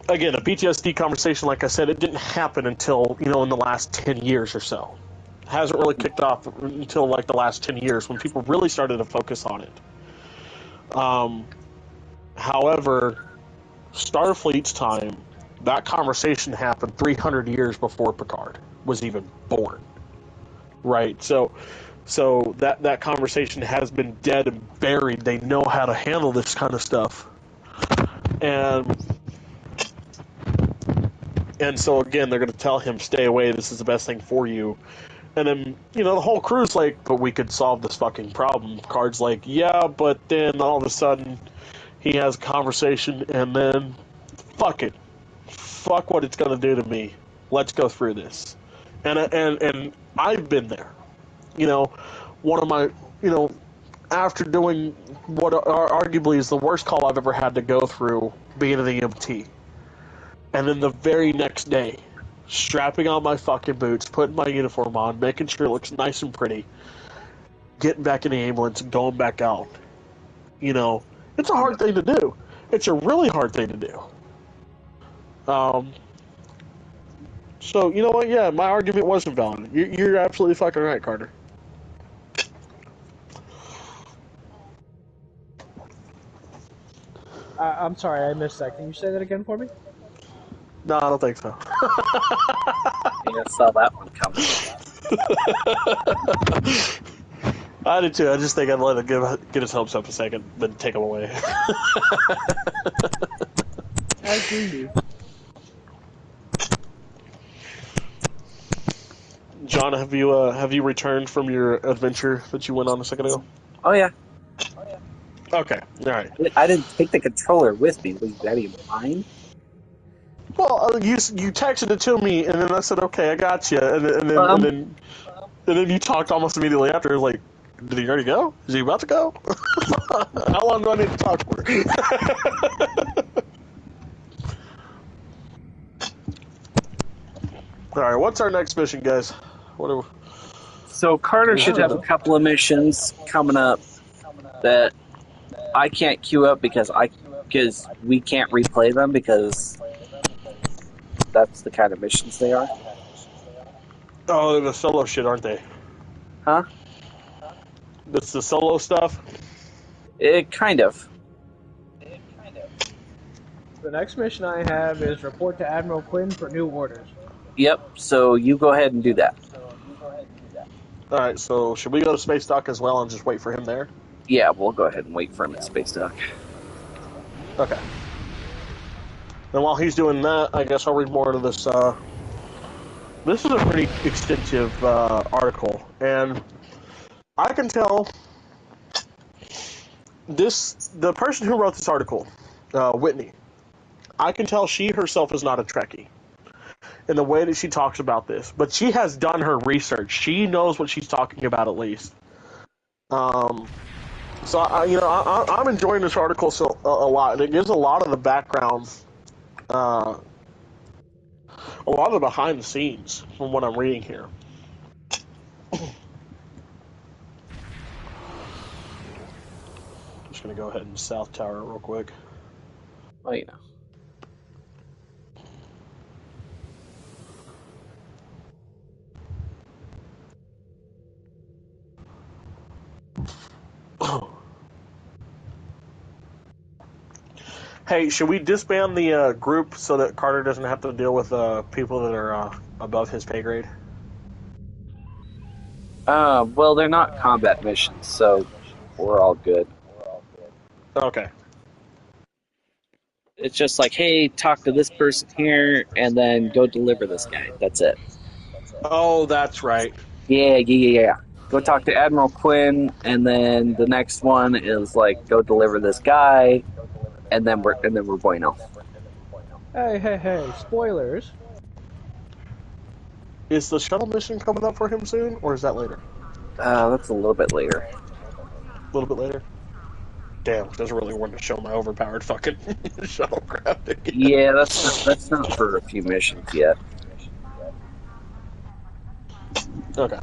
Again, a PTSD conversation, like I said, it didn't happen until, in the last 10 years or so. It hasn't really kicked off until, like, the last 10 years when people really started to focus on it. However, Starfleet's time, that conversation happened 300 years before Picard was even born. Right? So that conversation has been dead and buried. They know how to handle this kind of stuff. And so, again, they're going to tell him, stay away, this is the best thing for you. And then, the whole crew's like, but we could solve this fucking problem. Picard's like, yeah, but then all of a sudden he has a conversation, and then, fuck it. Fuck what it's going to do to me. Let's go through this. And I've been there. One of my, after doing what arguably is the worst call I've ever had to go through, being an EMT. And then the very next day, strapping on my fucking boots, putting my uniform on, making sure it looks nice and pretty, getting back in the ambulance and going back out. It's a hard thing to do. It's a really hard thing to do. So, you know what? Yeah, my argument wasn't valid. You're absolutely fucking right, Carter. I'm sorry, I missed that. Can you say that again for me? No, I don't think so. Yeah, I saw that one coming. I did too. I just think I'd let him get his hopes up a second, then take him away. As you do. John, have you returned from your adventure that you went on a second ago? Oh yeah. Okay, all right. I didn't take the controller with me. Was that even mine? Well, you texted it to me, and then I said, "Okay, I got you," and then you talked almost immediately after. Like, did he already go? Is he about to go? How long do I need to talk for? All right, what's our next mission, guys? So Carter should have a couple of missions coming up that I can't queue up because we can't replay them because that's the kind of missions they are. Oh, they're the solo shit, aren't they? Huh? That's the solo stuff? It kind of. The next mission I have is report to Admiral Quinn for new orders. Yep, so you go ahead and do that. Alright, so should we go to Space Dock as well and just wait for him there? Yeah, we'll go ahead and wait for him at Space Dock. Okay. And while he's doing that, I guess I'll read more of this. This is a pretty extensive article, and I can tell the person who wrote this article, Whitney, I can tell she herself is not a Trekkie in the way that she talks about this, but she has done her research. She knows what she's talking about at least. So I'm enjoying this article a lot, and it gives a lot of the background, a lot of the behind the scenes from what I'm reading here. Just gonna go ahead and South Tower real quick. Oh, you know. Hey, should we disband the group so that Carter doesn't have to deal with people that are above his pay grade? Well, they're not combat missions, so we're all good. Okay. It's just like, hey, talk to this person here, and then go deliver this guy. That's it. Oh, that's right. Yeah. Go talk to Admiral Quinn, and then the next one is like, go deliver this guy, and then we're bueno. Hey! Spoilers. Is the shuttle mission coming up for him soon, or is that later? That's a little bit later. A little bit later? Damn, doesn't really want to show my overpowered fucking shuttlecraft again. Yeah, that's not for a few missions yet. Okay.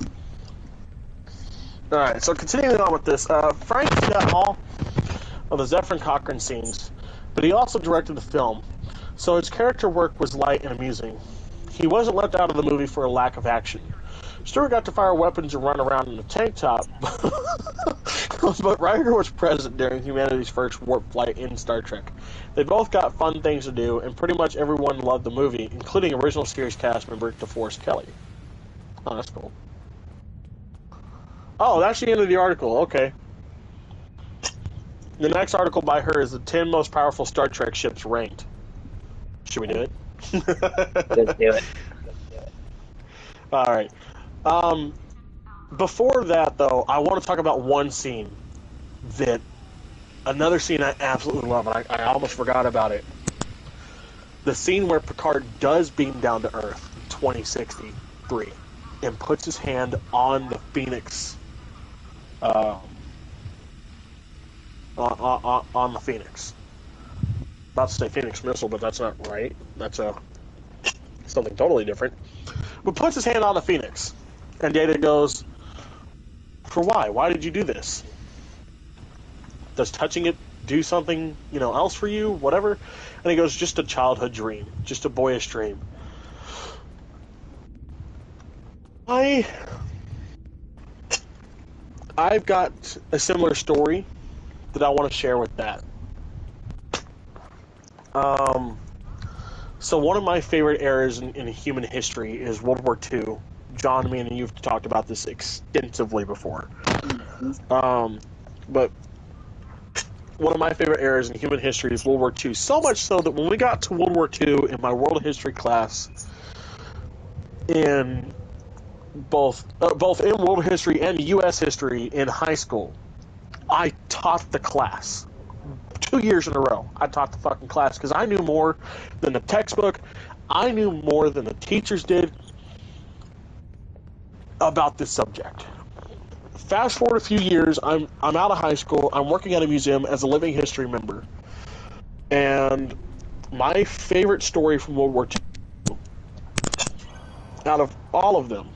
Alright, so continuing on with this, Frank shot all of the Zephyr and Cochrane scenes, but he also directed the film, so his character work was light and amusing. He wasn't left out of the movie for a lack of action. Stewart got to fire weapons and run around in a tank top, but Riker was present during humanity's first warp flight in Star Trek. They both got fun things to do, and pretty much everyone loved the movie, including original series cast member DeForest Kelley. Oh, that's cool. Oh, that's the end of the article. Okay. The next article by her is the 10 most powerful Star Trek ships ranked. Should we do it? Let's do it. All right. Before that, though, I want to talk about one scene that another scene I absolutely love, and I almost forgot about it. The scene where Picard does beam down to Earth in 2063 and puts his hand on the Phoenix, on the Phoenix. About to say Phoenix missile, but that's not right. That's something totally different. But puts his hand on the Phoenix, and Data goes, "For why? Why did you do this? Does touching it do something, else for you? Whatever?" And he goes, "Just a childhood dream, just a boyish dream." I've got a similar story that I want to share with that. So one of my favorite eras in human history is World War II. John, me, and you've talked about this extensively before. But one of my favorite eras in human history is World War II. So much so that when we got to World War II in my world history class, in both in world history and U.S. history in high school, I taught the class. 2 years in a row, I taught the fucking class because I knew more than the textbook. I knew more than the teachers did about this subject. Fast forward a few years, I'm out of high school. I'm working at a museum as a living history member, and my favorite story from World War II, out of all of them,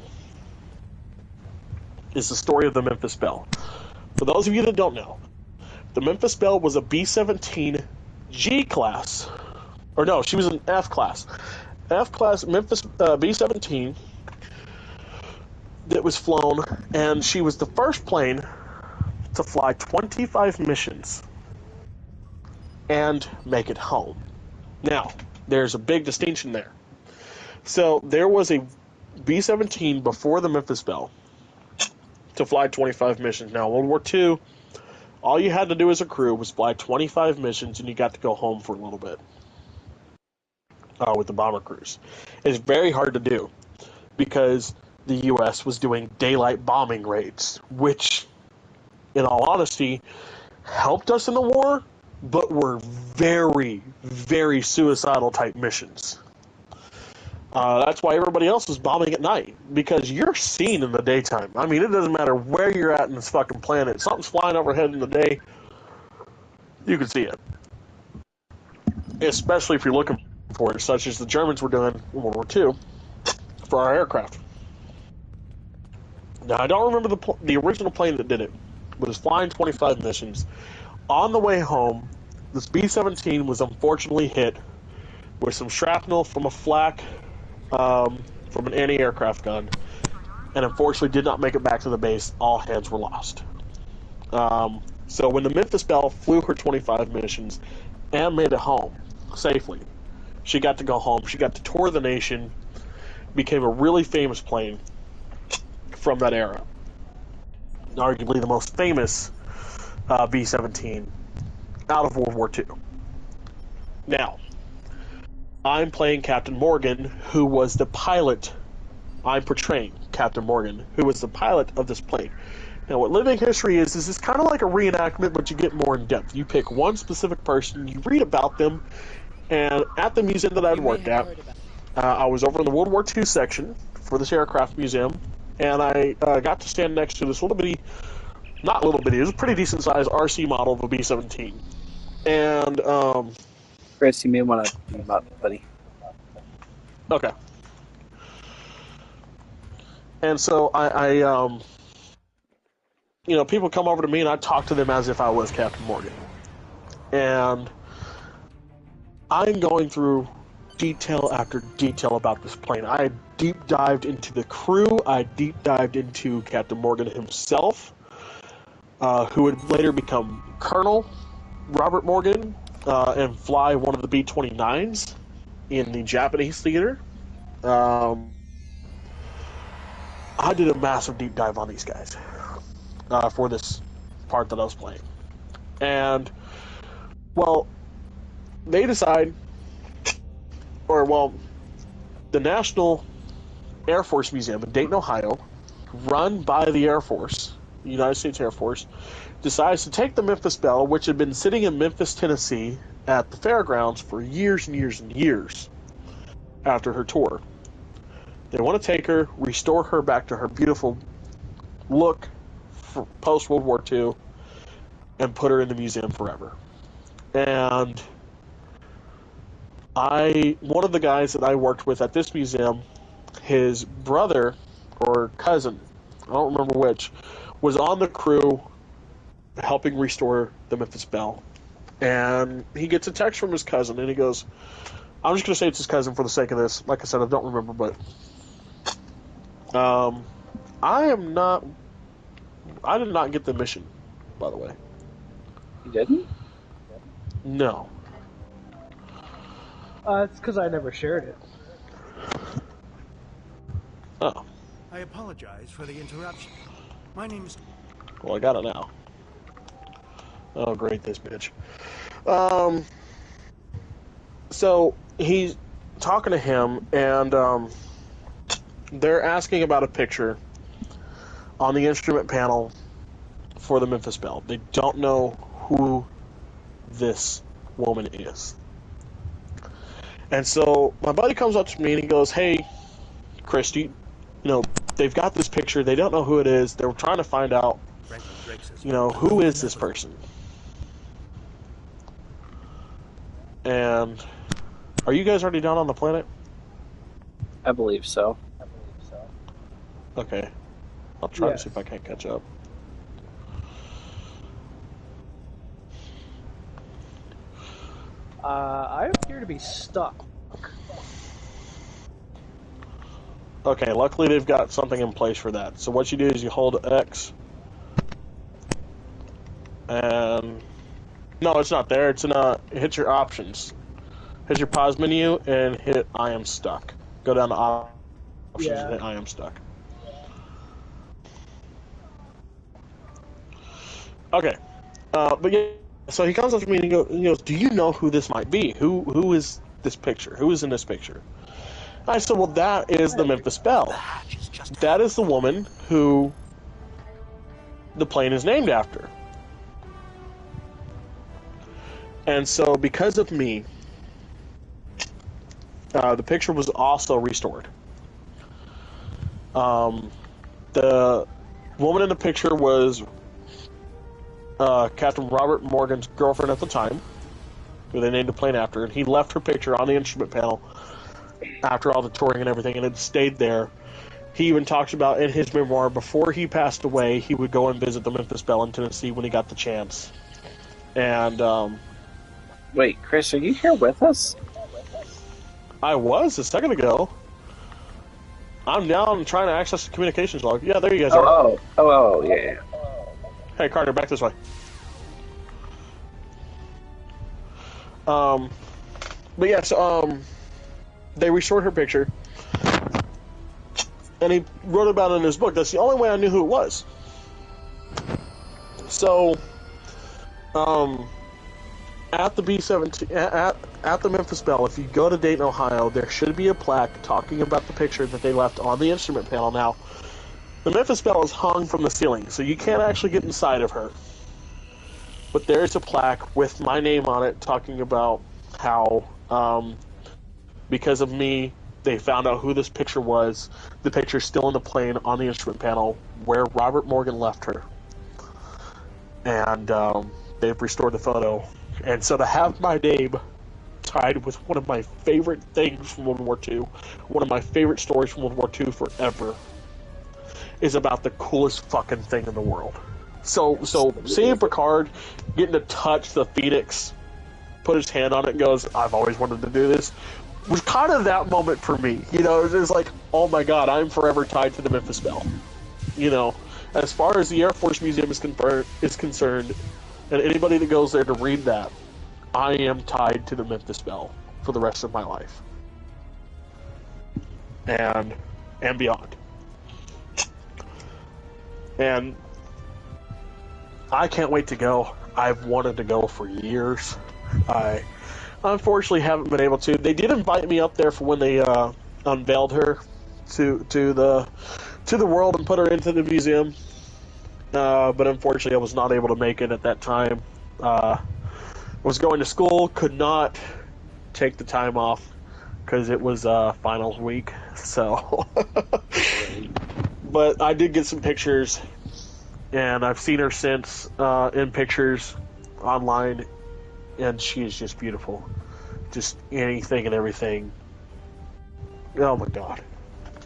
is the story of the Memphis Belle. For those of you that don't know, the Memphis Belle was a B-17 G class, or no, she was an F class. F class Memphis B-17 that was flown, and she was the first plane to fly 25 missions and make it home. Now, there's a big distinction there. So there was a B-17 before the Memphis Belle to fly 25 missions. Now, World War II, all you had to do as a crew was fly 25 missions, and you got to go home for a little bit with the bomber crews. It's very hard to do because the U.S. was doing daylight bombing raids, which, in all honesty, helped us in the war, but were very, very suicidal type missions. That's why everybody else is bombing at night, because you're seen in the daytime. I mean, it doesn't matter where you're at in this fucking planet. Something's flying overhead in the day, you can see it. Especially if you're looking for it, such as the Germans were doing in World War II for our aircraft. Now, I don't remember the original plane that did it, but it was flying 25 missions. On the way home, this B-17 was unfortunately hit with some shrapnel from a flak from an anti-aircraft gun, and unfortunately did not make it back to the base. All hands were lost. So when the Memphis Belle flew her 25 missions and made it home safely, she got to go home. She got to tour the nation, became a really famous plane from that era. Arguably the most famous B-17 out of World War II. Now, I'm playing Captain Morgan, who was the pilot. I'm portraying Captain Morgan, who was the pilot of this plane. Now, what living history is it's kind of like a reenactment, but you get more in depth. You pick one specific person, you read about them, and at the museum that I'd worked at, I was over in the World War II section for this aircraft museum, and I got to stand next to this little bitty, not little bitty, it was a pretty decent sized RC model of a B-17. And, Chris, you may want to move up, buddy. Okay. And so I people come over to me and I talk to them as if I was Captain Morgan. And I'm going through detail after detail about this plane. I deep dived into the crew. I deep dived into Captain Morgan himself, who would later become Colonel Robert Morgan and fly one of the B-29s in the Japanese theater. I did a massive deep dive on these guys for this part that I was playing. And, well, they decide, the National Air Force Museum in Dayton, Ohio, run by the Air Force, the United States Air Force, decides to take the Memphis Belle, which had been sitting in Memphis, Tennessee, at the fairgrounds for years and years and years after her tour. They want to take her, restore her back to her beautiful look post World War II, and put her in the museum forever. And one of the guys that I worked with at this museum, his brother or cousin, I don't remember which, was on the crew helping restore the Memphis Belle. And he gets a text from his cousin, and he goes, I'm just going to say it's his cousin for the sake of this. Like I said, I don't remember, but I did not get the mission, by the way. You didn't? No. It's because I never shared it. Oh. I apologize for the interruption. My name is... Well, I got it now. Oh, great, this bitch. So he's talking to him, and they're asking about a picture on the instrument panel for the Memphis Belle. They don't know who this woman is. And so my buddy comes up to me and he goes, hey, Chris, they've got this picture. They don't know who it is. They're trying to find out, who is this person? And are you guys already down on the planet? I believe so. Okay. I'll try to see if I can't catch up. I appear to be stuck. Okay, luckily they've got something in place for that. So what you do is you hold X, and no, it's not there. It's in hit your options, hit your pause menu, and hit I am stuck. Go down to options and hit I am stuck. Okay, but yeah. So he comes up to me and he goes, do you know who this might be? Who is this picture? Who is in this picture? I said, well, that is the Memphis Belle. That is the woman who the plane is named after. And so because of me, the picture was also restored. The woman in the picture was Captain Robert Morgan's girlfriend at the time, who they named the plane after, and he left her picture on the instrument panel after all the touring and everything, and it stayed there. He even talks about in his memoir, before he passed away, he would go and visit the Memphis Belle in Tennessee when he got the chance. And, wait, Chris, are you here with us? I was a second ago. I'm down trying to access the communications log. Yeah, there you guys are. Oh, yeah. Hey, Carter, back this way. But yeah, so, they restored her picture, and he wrote about it in his book. That's the only way I knew who it was. So, at the B-17, at the Memphis Belle, if you go to Dayton, Ohio, there should be a plaque talking about the picture that they left on the instrument panel. Now, the Memphis Belle is hung from the ceiling, so you can't actually get inside of her. But there's a plaque with my name on it talking about how, because of me, they found out who this picture was. The picture's still in the plane on the instrument panel where Robert Morgan left her. And they've restored the photo. And so to have my name tied with one of my favorite things from World War II, one of my favorite stories from World War II forever, is about the coolest fucking thing in the world. So seeing Picard getting to touch the Phoenix, put his hand on it and goes, I've always wanted to do this, was kind of that moment for me. It was like, oh my god, I'm forever tied to the Memphis Belle. As far as the Air Force Museum is concerned, and anybody that goes there to read that, I am tied to the Memphis Belle for the rest of my life. And beyond. And I can't wait to go. I've wanted to go for years. I unfortunately haven't been able to. They did invite me up there for when they unveiled her to to the world and put her into the museum. But unfortunately, I was not able to make it at that time. Was going to school, could not take the time off because it was finals week. So, but I did get some pictures, and I've seen her since in pictures online, and she is just beautiful. Just anything and everything. Oh my god.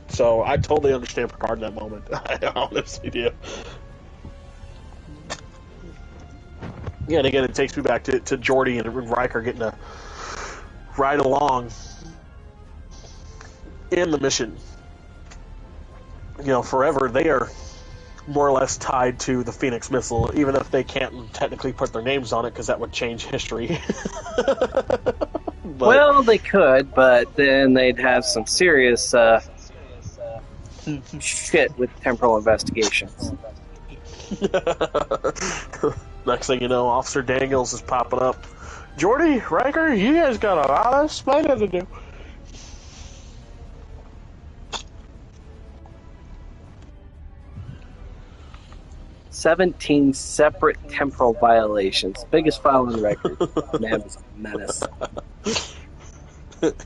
So I totally understand Picard in that moment. I honestly do. Yeah, and again, it takes me back to Geordi and Riker getting to ride along in the mission. You know, forever they are more or less tied to the Phoenix missile, even if they can't technically put their names on it because that would change history. Well, they could, but then they'd have some serious shit with temporal investigations. Next thing you know, Officer Daniels is popping up. Geordi, Riker, you guys got a lot of explaining to do. "17 separate temporal violations. Biggest file on record." Man was a menace.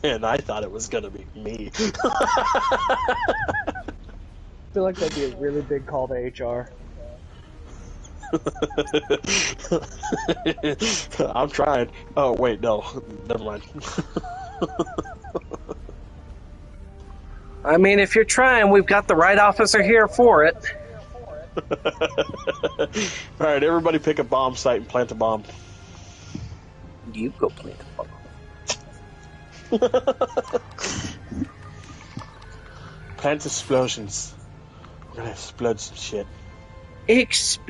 And I thought it was going to be me. I feel like that'd be a really big call to HR. I'm trying. Oh, wait, no. Never mind. I mean, if you're trying, we've got the right officer here for it. Alright, everybody pick a bomb site and plant a bomb. You go plant a bomb. Plant explosions. We're gonna explode some shit. Explosions!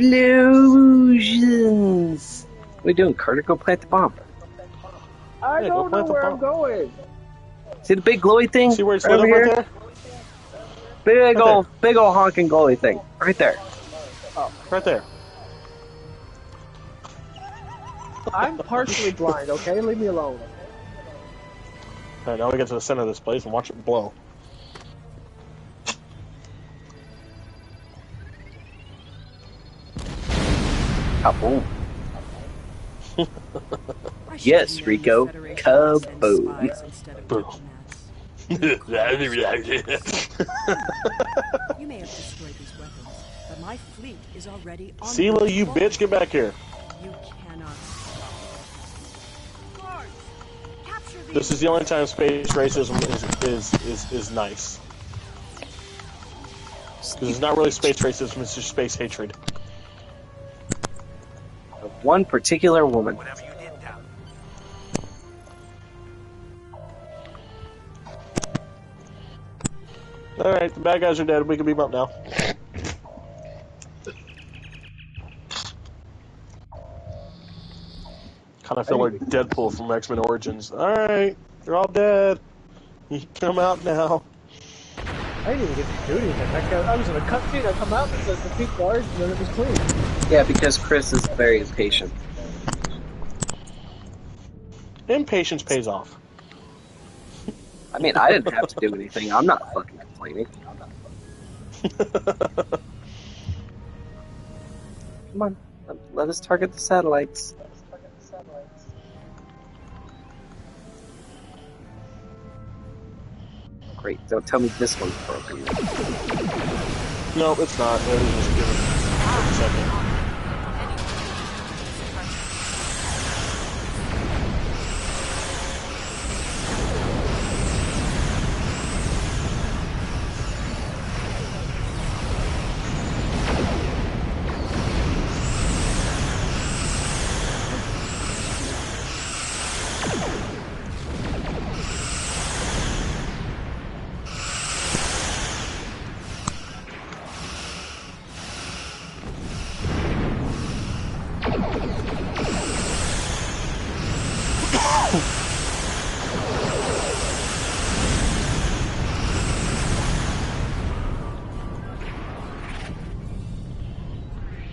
What are you doing, Carter? Go plant the bomb. I Yeah, don't go know plant the where bomb. I'm going. See the big glowy thing? See where it's right lit over up here? right there? Big old honking glowy thing. Right there. Oh, right there. I'm partially blind, okay? Leave me alone. Alright, now we get to the center of this place and watch it blow. Kaboom. I should Yes, have known Rico. the Federation would send Kaboom. spies instead of Boom. diplomats. You may have destroyed these weapons, but my fleet is already on Sela, the you wall. bitch, get back here. You cannot stop. Guards, capture these. This is the only time space racism is nice. Because it's not really space racism, it's just space hatred. Of one particular woman. Whatever you did down. Alright, the bad guys are dead. We can beat them up now. Kind of feel like Deadpool from X-Men Origins. Alright, they're all dead. You can come out now. I didn't even get to do anything. I was in a cutscene. I come out and it says defeat guards, and then it was clean. Yeah, because Chris is very impatient. Impatience pays off. I mean, I didn't have to do anything. I'm not fucking complaining. Come on, let us target the satellites. Great, don't tell me this one's broken. No, it's not. It was just given a second.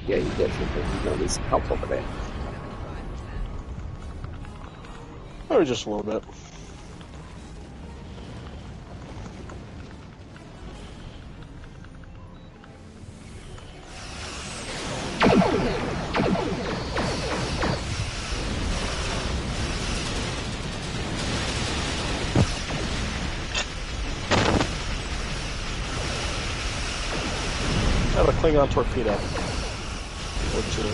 Yeah, you did something. You know, there's help over there. Or just a little bit. Klingon torpedo. Or two.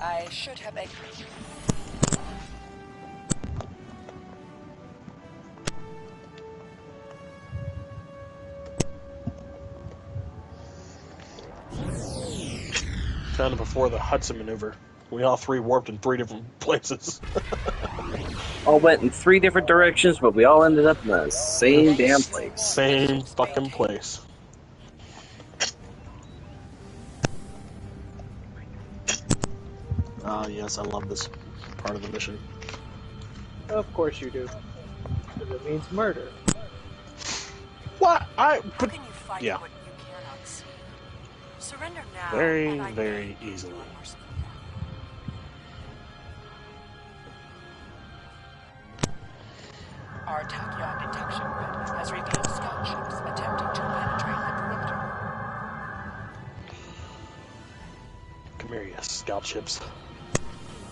I should have a... Kind of before the Hudson maneuver. We all three warped in 3 different places. All went in 3 different directions, but we all ended up in the same damn place. Same fucking place. Ah, yes, I love this part of the mission. Of course you do. Because it means murder. What? How can you fight yeah. what you cannot see? Surrender now. Very, and I very may easily. do more speed. Our tachyon detection grid has revealed scout ships attempting to penetrate the perimeter. Come here, you scout ships.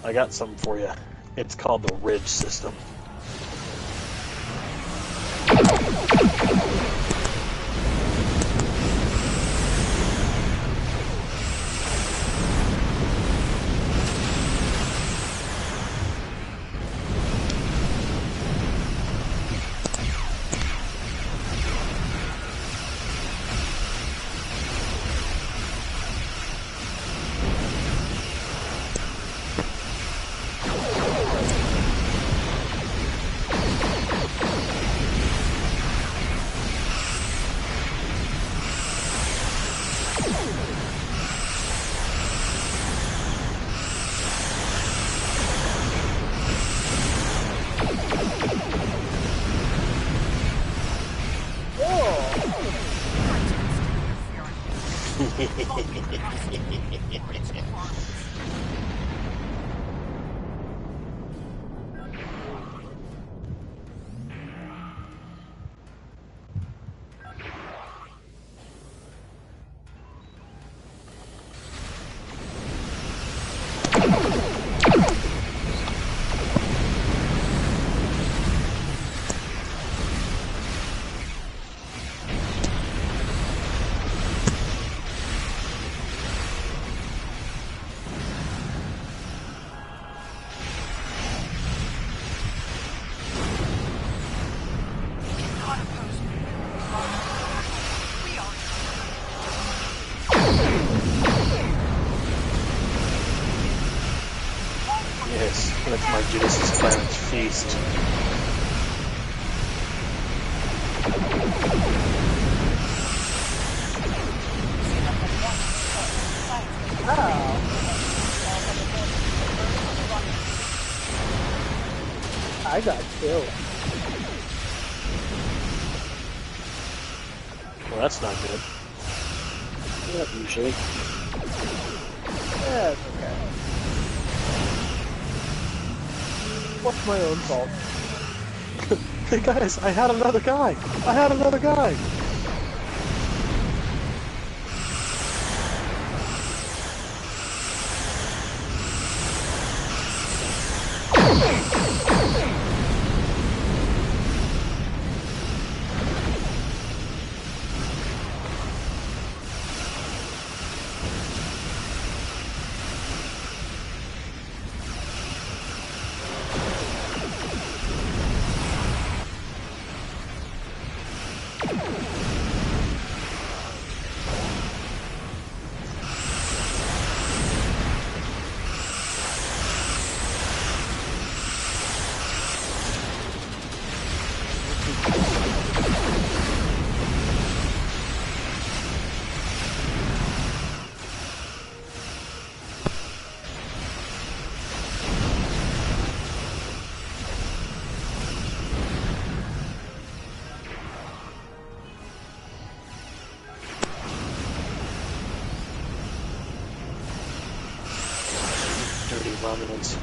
I got something for you. It's called the Ridge System. That's my Genesis Planet's feast. I got killed. Well, that's not good. Not usually. Yeah, it's okay. What's my own fault? Hey guys, I had another guy! I had another guy! Dirty Romulans.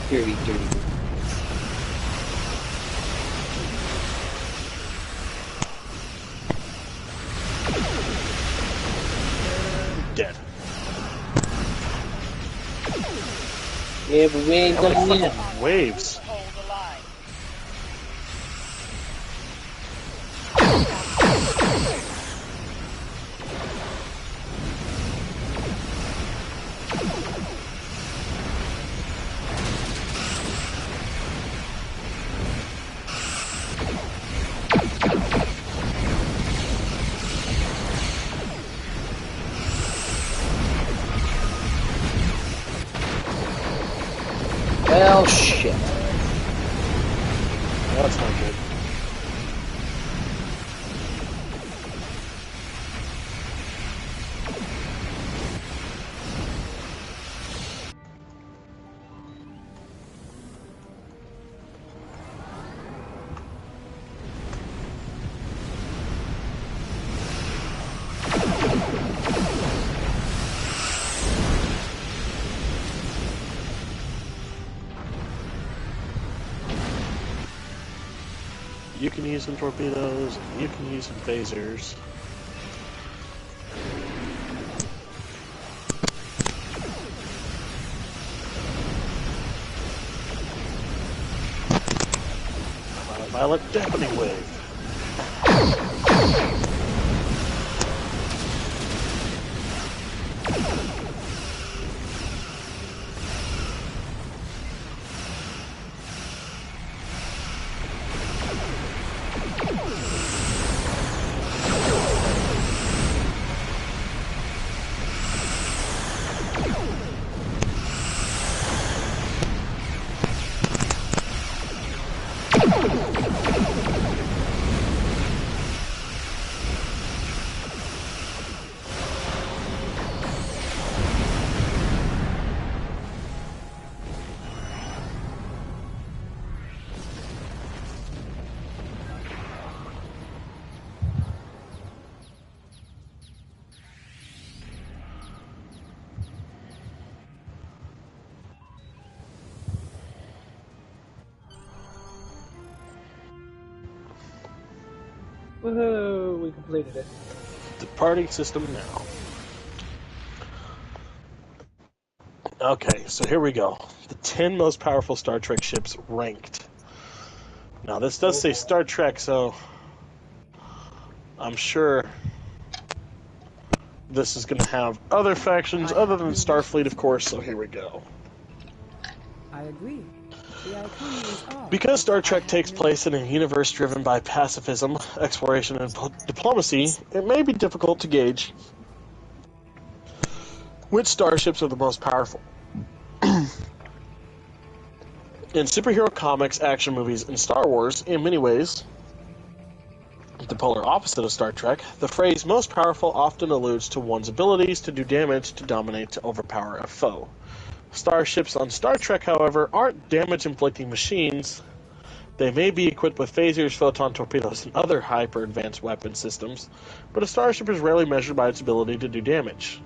Dirty. Dead. Yeah, but we ain't done yet. Waves. Well, shit. That's not good. You can use some torpedoes, you can use some phasers. Violet dampening wave. Woohoo! We completed it. Departing system now. Okay, so here we go. The 10 most powerful Star Trek ships ranked. Now, this does say Star Trek, so I'm sure this is going to have other factions other than Starfleet, of course, so here we go. I agree. The Iconians are. Because Star Trek takes place in a universe driven by pacifism, exploration, and diplomacy, it may be difficult to gauge which starships are the most powerful. In superhero comics, action movies, and Star Wars, in many ways, the polar opposite of Star Trek, the phrase most powerful often alludes to one's abilities to do damage, to dominate, to overpower a foe. Starships on Star Trek, however, aren't damage-inflicting machines. They may be equipped with phasers, photon torpedoes, and other hyper-advanced weapon systems, but a starship is rarely measured by its ability to do damage.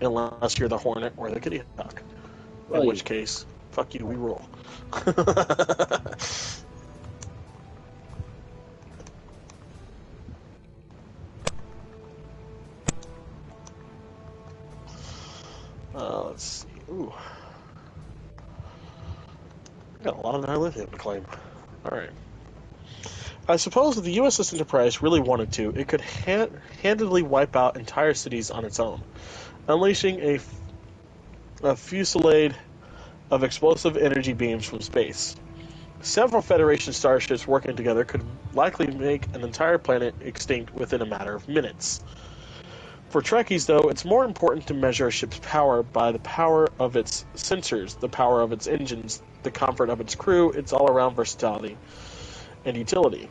Unless you're the Hornet or the Kitty Hawk. In which case, fuck you, we roll. Let's see. Ooh. Got a lot of dilithium to claim. Alright. I suppose if the USS Enterprise really wanted to, it could handedly wipe out entire cities on its own, unleashing a fusillade of explosive energy beams from space. Several Federation starships working together could likely make an entire planet extinct within a matter of minutes. For Trekkies, though, it's more important to measure a ship's power by the power of its sensors, the power of its engines, the comfort of its crew, its all-around versatility and utility.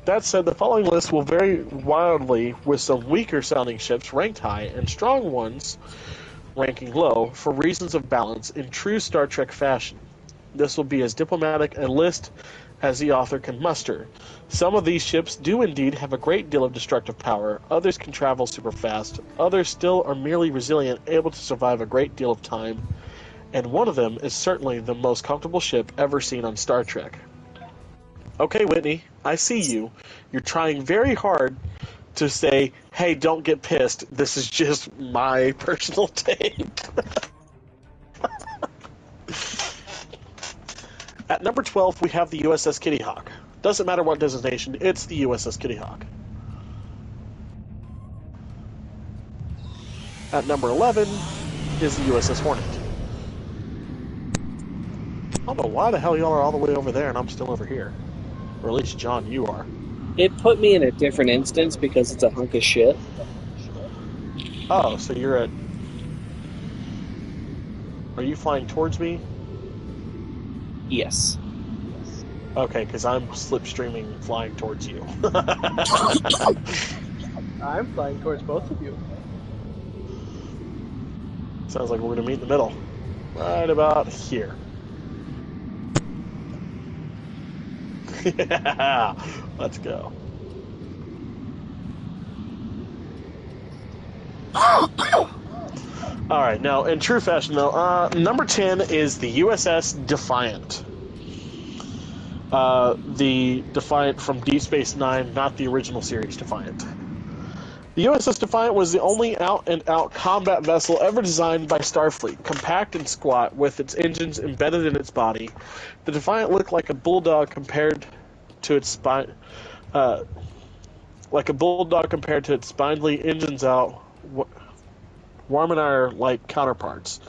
That said, the following list will vary wildly, with some weaker-sounding ships ranked high and strong ones ranking low for reasons of balance in true Star Trek fashion. This will be as diplomatic a list as the author can muster. Some of these ships do indeed have a great deal of destructive power, others can travel super fast, others still are merely resilient, able to survive a great deal of time, and one of them is certainly the most comfortable ship ever seen on Star Trek. Okay, Whitney, I see you. You're trying very hard to say, hey, don't get pissed. This is just my personal take. At number 12, we have the USS Kitty Hawk. Doesn't matter what designation, it's the USS Kitty Hawk. At number 11 is the USS Hornet. I don't know why the hell y'all are all the way over there and I'm still over here. Or at least, John, you are. It put me in a different instance because it's a hunk of shit. Oh, so you're at... Are you flying towards me? Yes. Okay, because I'm slipstreaming flying towards you. I'm flying towards both of you. Sounds like we're going to meet in the middle. Right about here. Yeah, let's go. Alright, now, in true fashion, though, number 10 is the USS Defiant. The Defiant from Deep Space Nine, not the original series Defiant. The USS Defiant was the only out-and-out combat vessel ever designed by Starfleet. Compact and squat, with its engines embedded in its body, the Defiant looked like a bulldog compared to its spindly engines-out Warminer-like counterparts.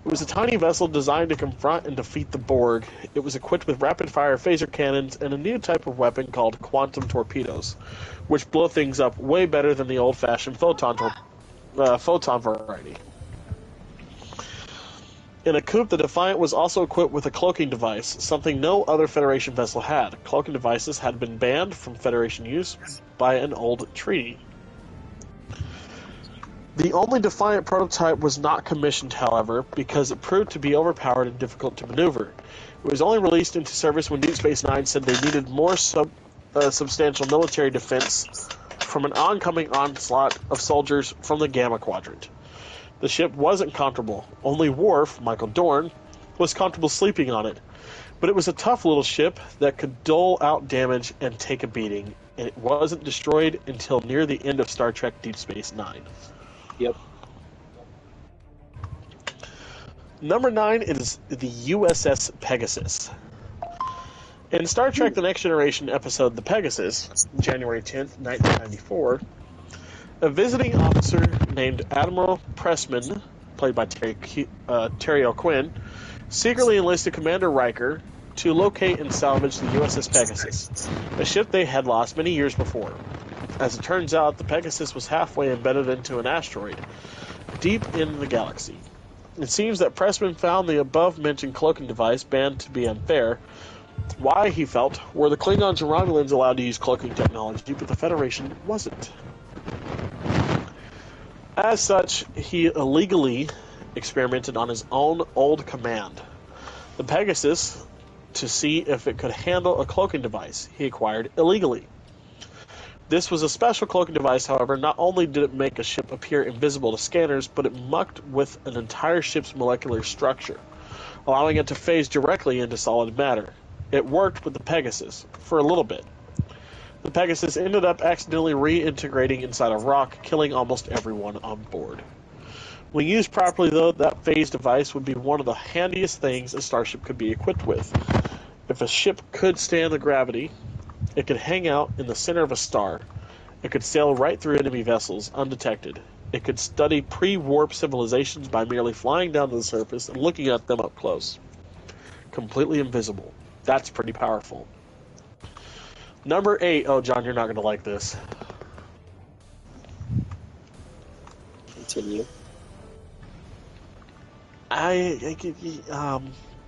It was a tiny vessel designed to confront and defeat the Borg. It was equipped with rapid-fire phaser cannons and a new type of weapon called quantum torpedoes, which blow things up way better than the old-fashioned photon variety. In a coup, the Defiant was also equipped with a cloaking device, something no other Federation vessel had. Cloaking devices had been banned from Federation use by an old treaty. The only Defiant prototype was not commissioned, however, because it proved to be overpowered and difficult to maneuver. It was only released into service when Deep Space Nine said they needed more substantial military defense from an oncoming onslaught of soldiers from the Gamma Quadrant. The ship wasn't comfortable. Only Worf, Michael Dorn, was comfortable sleeping on it. But it was a tough little ship that could dole out damage and take a beating, and it wasn't destroyed until near the end of Star Trek Deep Space Nine. Yep. Number 9 is the USS Pegasus. In Star Trek The Next Generation episode The Pegasus, January 10th, 1994, a visiting officer named Admiral Pressman, played by Terry O'Quinn, secretly enlisted Commander Riker to locate and salvage the USS Pegasus, a ship they had lost many years before. As it turns out, the Pegasus was halfway embedded into an asteroid, deep in the galaxy. It seems that Pressman found the above-mentioned cloaking device banned to be unfair. Why, he felt, were the Klingons and Romulans allowed to use cloaking technology, but the Federation wasn't? As such, he illegally experimented on his own old command, the Pegasus, to see if it could handle a cloaking device he acquired illegally. This was a special cloaking device, however. Not only did it make a ship appear invisible to scanners, but it mucked with an entire ship's molecular structure, allowing it to phase directly into solid matter. It worked with the Pegasus for a little bit. The Pegasus ended up accidentally reintegrating inside a rock, killing almost everyone on board. When used properly, though, that phase device would be one of the handiest things a starship could be equipped with. If a ship could stand the gravity, it could hang out in the center of a star. It could sail right through enemy vessels undetected. It could study pre-warp civilizations by merely flying down to the surface and looking at them up close. Completely invisible. That's pretty powerful. Number 8. Oh, John, you're not going to like this. Continue.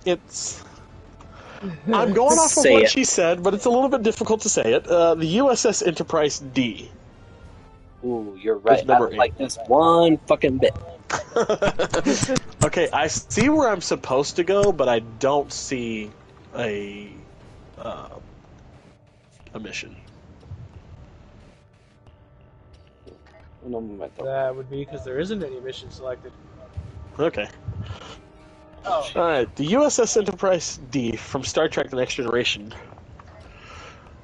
It's... I'm going off of what she said, but it's a little bit difficult to say it. The USS Enterprise D. Ooh, you're right. I don't like this one fucking bit. Okay, I see where I'm supposed to go, but I don't see a a mission. That would be because there isn't any mission selected. Okay. Oh. Alright, the USS Enterprise D from Star Trek The Next Generation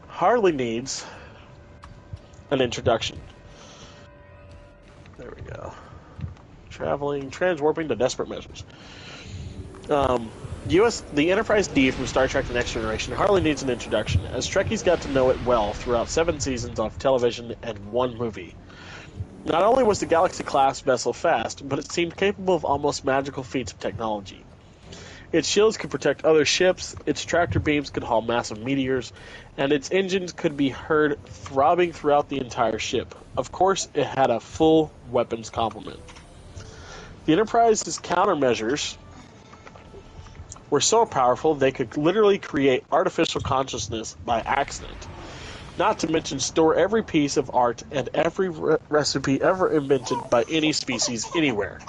hardly needs an introduction. There we go. Traveling, transwarping to desperate measures. The Enterprise D from Star Trek The Next Generation hardly needs an introduction, as Trekkies got to know it well throughout 7 seasons of television and 1 movie. Not only was the Galaxy-class vessel fast, but it seemed capable of almost magical feats of technology. Its shields could protect other ships, its tractor beams could haul massive meteors, and its engines could be heard throbbing throughout the entire ship. Of course, it had a full weapons complement. The Enterprise's countermeasures were so powerful they could literally create artificial consciousness by accident. Not to mention store every piece of art and every recipe ever invented by any species anywhere.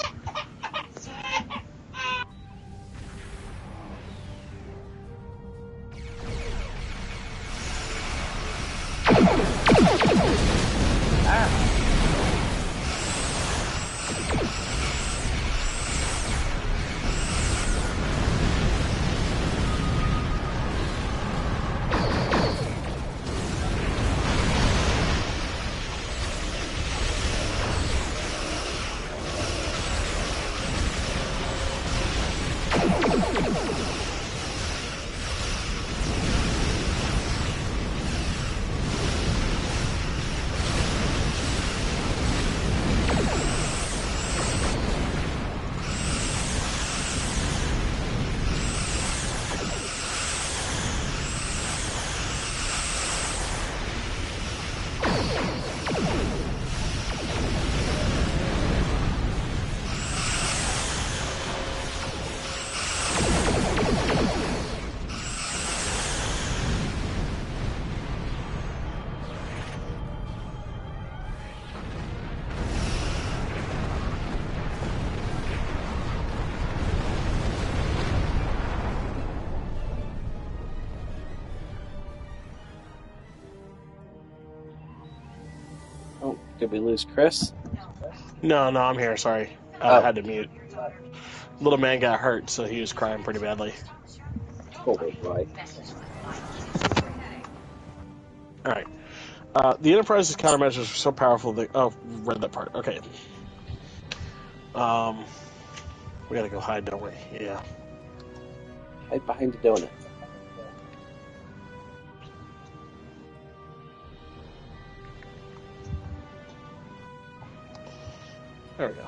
Did we lose Chris? No, I'm here, sorry. I had to mute. Little man got hurt, so he was crying pretty badly. Poor boy. Alright. The Enterprise's countermeasures were so powerful that... Oh, read that part. Okay. We gotta go hide, don't we? Yeah. Hide behind the donut. There we go.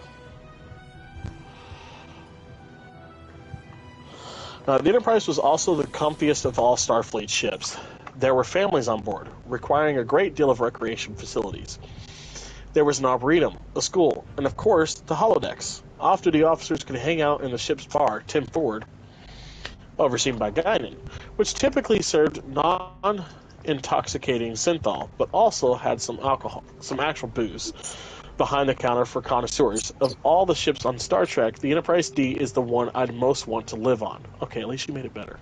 The Enterprise was also the comfiest of all Starfleet ships. There were families on board, requiring a great deal of recreation facilities. There was an arboretum, a school, and of course, the holodecks. Off-duty officers could hang out in the ship's bar, Tim Ford, overseen by Guinan, which typically served non-intoxicating synthol, but also had some alcohol, some actual booze, behind the counter for connoisseurs. Of all the ships on Star Trek, the Enterprise D is the one I'd most want to live on. Okay, at least you made it better.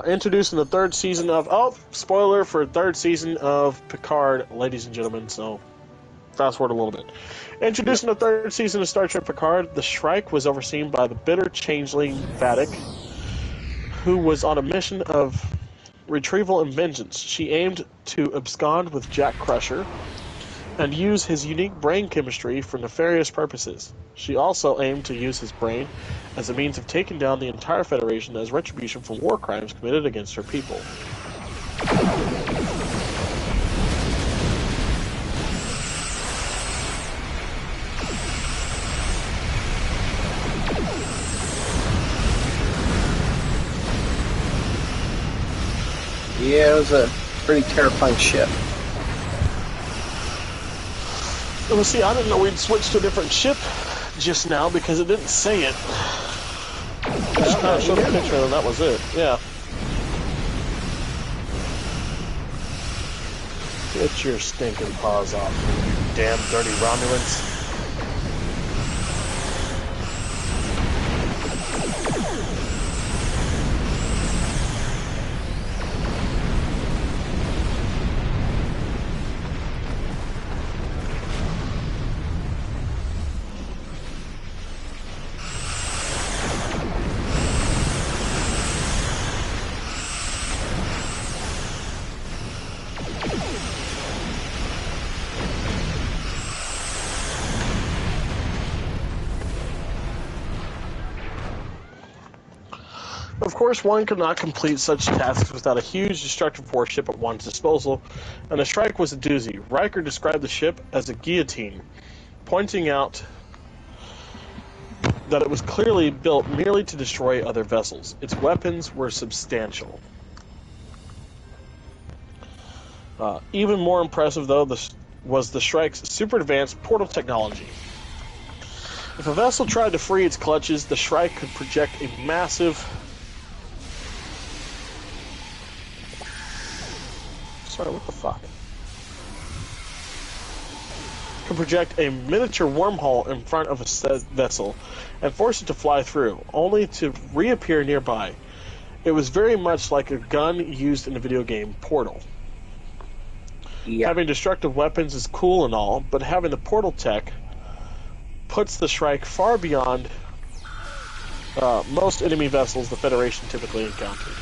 Introduced in the 3rd season of... Oh, spoiler for 3rd season of Picard, ladies and gentlemen, so fast forward a little bit. Introduced in the 3rd season of Star Trek Picard, the Shrike was overseen by the bitter changeling Vadic, who was on a mission of retrieval and vengeance. She aimed to abscond with Jack Crusher and use his unique brain chemistry for nefarious purposes. She also aimed to use his brain as a means of taking down the entire Federation as retribution for war crimes committed against her people. Yeah, it was a pretty terrifying ship. Well, see, I didn't know we'd switch to a different ship just now because it didn't say it. Just kind of showed a picture and that was it. Yeah. Get your stinking paws off, you damn dirty Romulans. Of course, one could not complete such tasks without a huge destructive warship at one's disposal, and the Shrike was a doozy. Riker described the ship as a guillotine, pointing out that it was clearly built merely to destroy other vessels. Its weapons were substantial. Even more impressive, though, was the Shrike's super advanced portal technology. If a vessel tried to free its clutches, the Shrike could project a massive... Sorry, what the fuck? Could project a miniature wormhole in front of a said vessel and force it to fly through, only to reappear nearby. It was very much like a gun used in the video game Portal. Yeah. Having destructive weapons is cool and all, but having the portal tech puts the Shrike far beyond most enemy vessels the Federation typically encountered.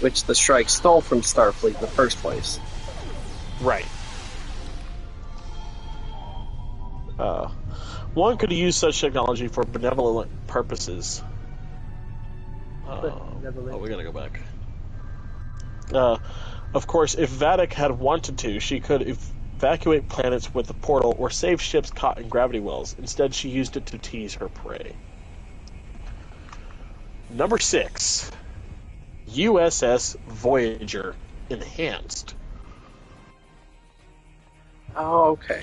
Which the Shrike stole from Starfleet in the first place. Right. One could use such technology for benevolent purposes. We gotta go back. Of course, if Vadic had wanted to, she could evacuate planets with the portal or save ships caught in gravity wells. Instead, she used it to tease her prey. Number 6. USS Voyager Enhanced. Oh, okay.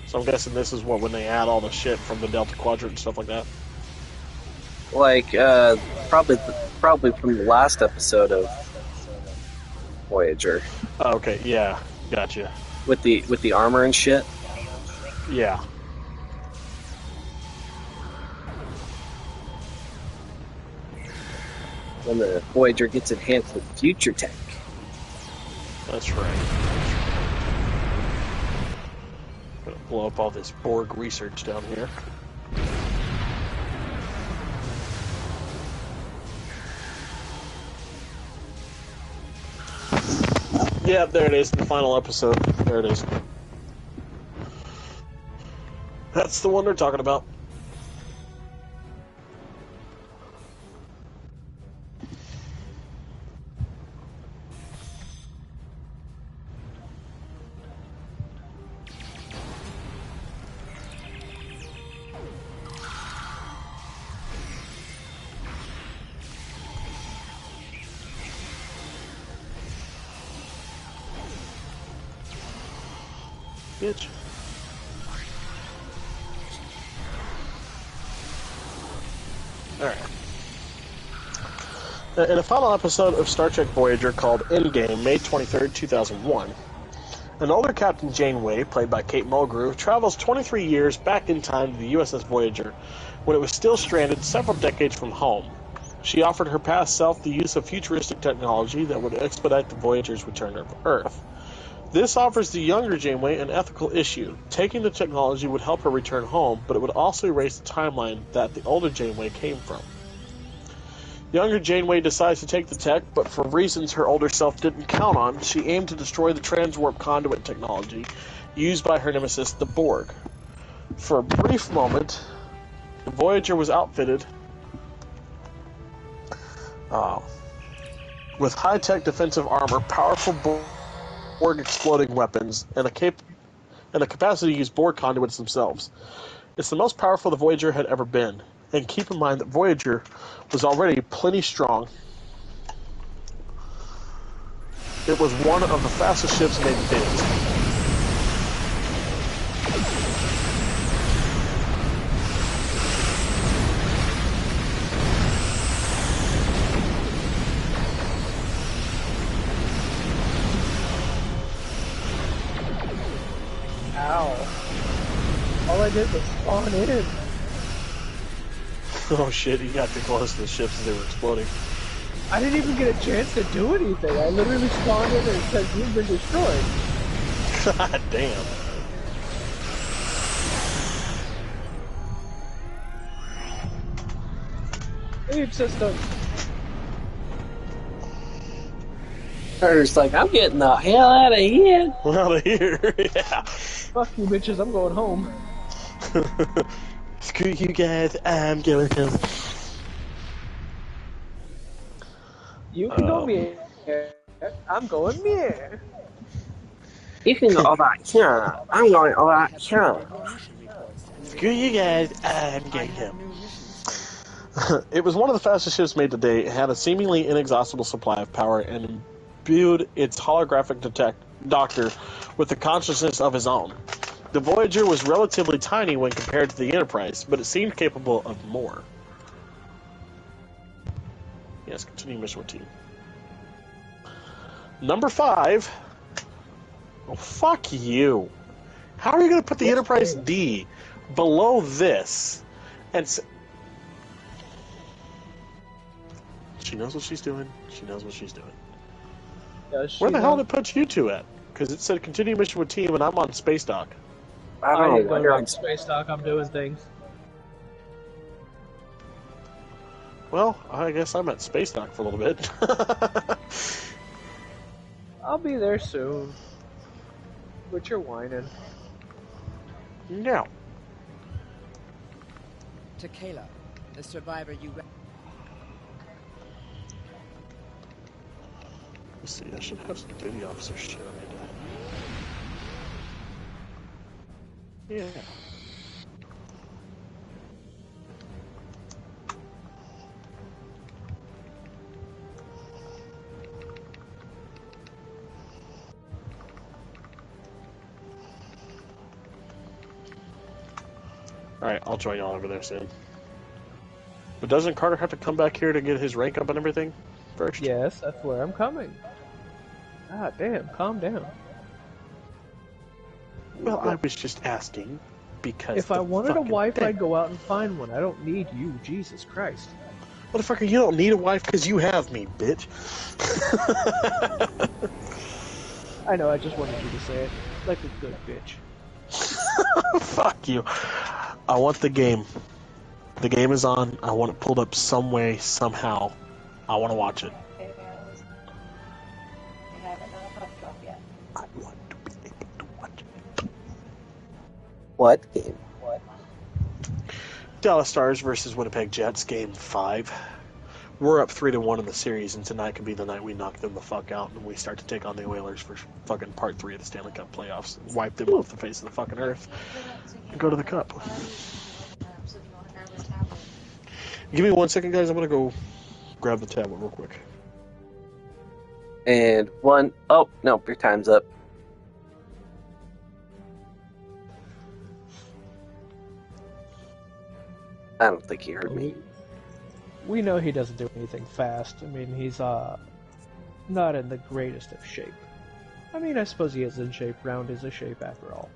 So I'm guessing this is when they add all the shit from the Delta Quadrant and stuff like that? Like, probably from the last episode of Voyager. Oh, okay, yeah, gotcha. With the armor and shit? Yeah. When the Voyager gets enhanced with future tech. That's right. Gonna blow up all this Borg research down here. Yeah, there it is, the final episode. There it is. That's the one they're talking about. Bitch. Alright. In a final episode of Star Trek Voyager called Endgame, May 23rd, 2001, an older Captain Janeway, played by Kate Mulgrew, travels 23 years back in time to the USS Voyager when it was still stranded several decades from home. She offered her past self the use of futuristic technology that would expedite the Voyager's return to Earth. This offers the younger Janeway an ethical issue. Taking the technology would help her return home, but it would also erase the timeline that the older Janeway came from. Younger Janeway decides to take the tech, but for reasons her older self didn't count on, she aimed to destroy the transwarp conduit technology used by her nemesis, the Borg. For a brief moment, the Voyager was outfitted with high-tech defensive armor, powerful Borg exploding weapons, and a capacity to use Borg conduits themselves. It's the most powerful the Voyager had ever been. And keep in mind that Voyager was already plenty strong. It was one of the fastest ships made to date. Ow. All I did was spawn in. Oh shit, he got too close to the ships as they were exploding. I didn't even get a chance to do anything. I literally spawned in and it said, "You've been destroyed." God damn. Leave system. Carter's like, I'm getting the hell out of here. Out of here, yeah. Fuck you bitches, I'm going home. Screw you guys, I'm going home. You can go me. I'm going me. You can go over here. I'm going over here. Screw you guys. I'm getting him. It was one of the fastest ships made to date. It had a seemingly inexhaustible supply of power and imbued its holographic doctor with the consciousness of his own. The Voyager was relatively tiny when compared to the Enterprise, but it seemed capable of more. Yes, continue mission with team. Number 5. Oh, fuck you. How are you going to put the Enterprise D below this? And she knows what she's doing. She knows what she's doing. Where the hell did it put you two at? Because it said continue mission with team, and I'm on space dock. I didn't go to space dock. I'm doing things. Well, I guess I'm at space dock for a little bit. I'll be there soon. But you're whining. No. To Kayla, the survivor you... Let's see, I should have some duty officer shit on me. Yeah. Alright, I'll join y'all over there soon. But doesn't Carter have to come back here to get his rank up and everything first? Yes, that's where I'm coming. God damn, calm down. Well, I was just asking because if I wanted a wife, thing. I'd go out and find one. I don't need you, Jesus Christ. Motherfucker, you don't need a wife because you have me, bitch. I know, I just wanted you to say it. Like a good bitch. Fuck you. I want the game. The game is on. I want it pulled up some way, somehow. I want to watch it. I want to be able to watch it. What game? Dallas Stars versus Winnipeg Jets, Game 5. We're up 3-1 in the series, and tonight could be the night we knock them the fuck out and we start to take on the Oilers for fucking part 3 of the Stanley Cup playoffs. Wipe them off the face of the fucking earth and go to the Cup. Give me 1 second, guys. I'm going to go grab the tablet real quick. And 1... Oh, no, your time's up. I don't think he heard me. We know he doesn't do anything fast. I mean, he's not in the greatest of shape. I mean, I suppose he is in shape. Round is a shape after all.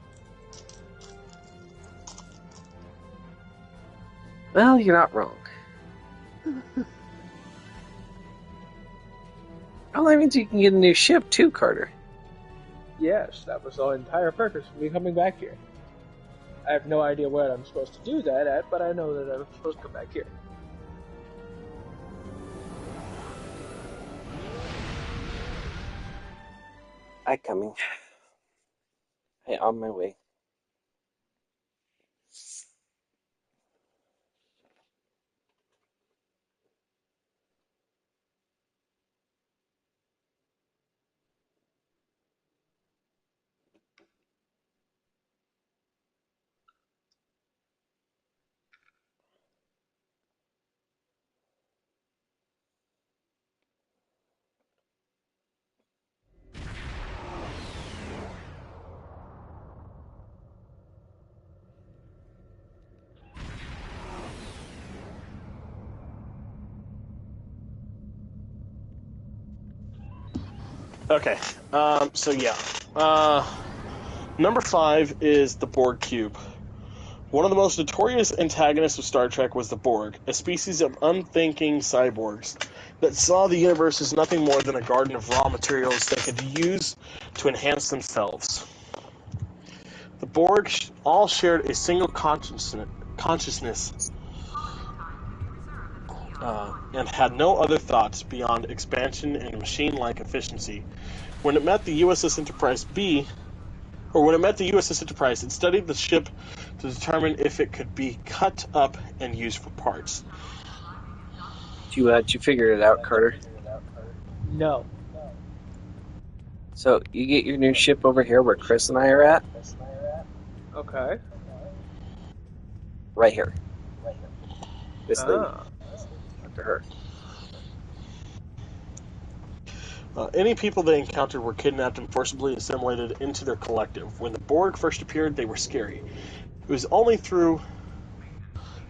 Well, you're not wrong. Well, that means you can get a new ship too, Carter. Yes, that was the entire purpose of me coming back here. I have no idea where I'm supposed to do that at, but I know that I'm supposed to come back here. I'm coming. Hey, on my way. Okay, so yeah. Number 5 is the Borg Cube. One of the most notorious antagonists of Star Trek was the Borg, a species of unthinking cyborgs that saw the universe as nothing more than a garden of raw materials they could use to enhance themselves. The Borg all shared a single consciousness and had no other thoughts beyond expansion and machine-like efficiency. When it met the USS Enterprise, it studied the ship to determine if it could be cut up and used for parts. Did you figure it out, Carter? No. So you get your new ship over here where Chris and I are at? Okay. Right here. This lady. Ah. After her. Any people they encountered were kidnapped and forcibly assimilated into their collective. When the Borg first appeared, they were scary. It was only through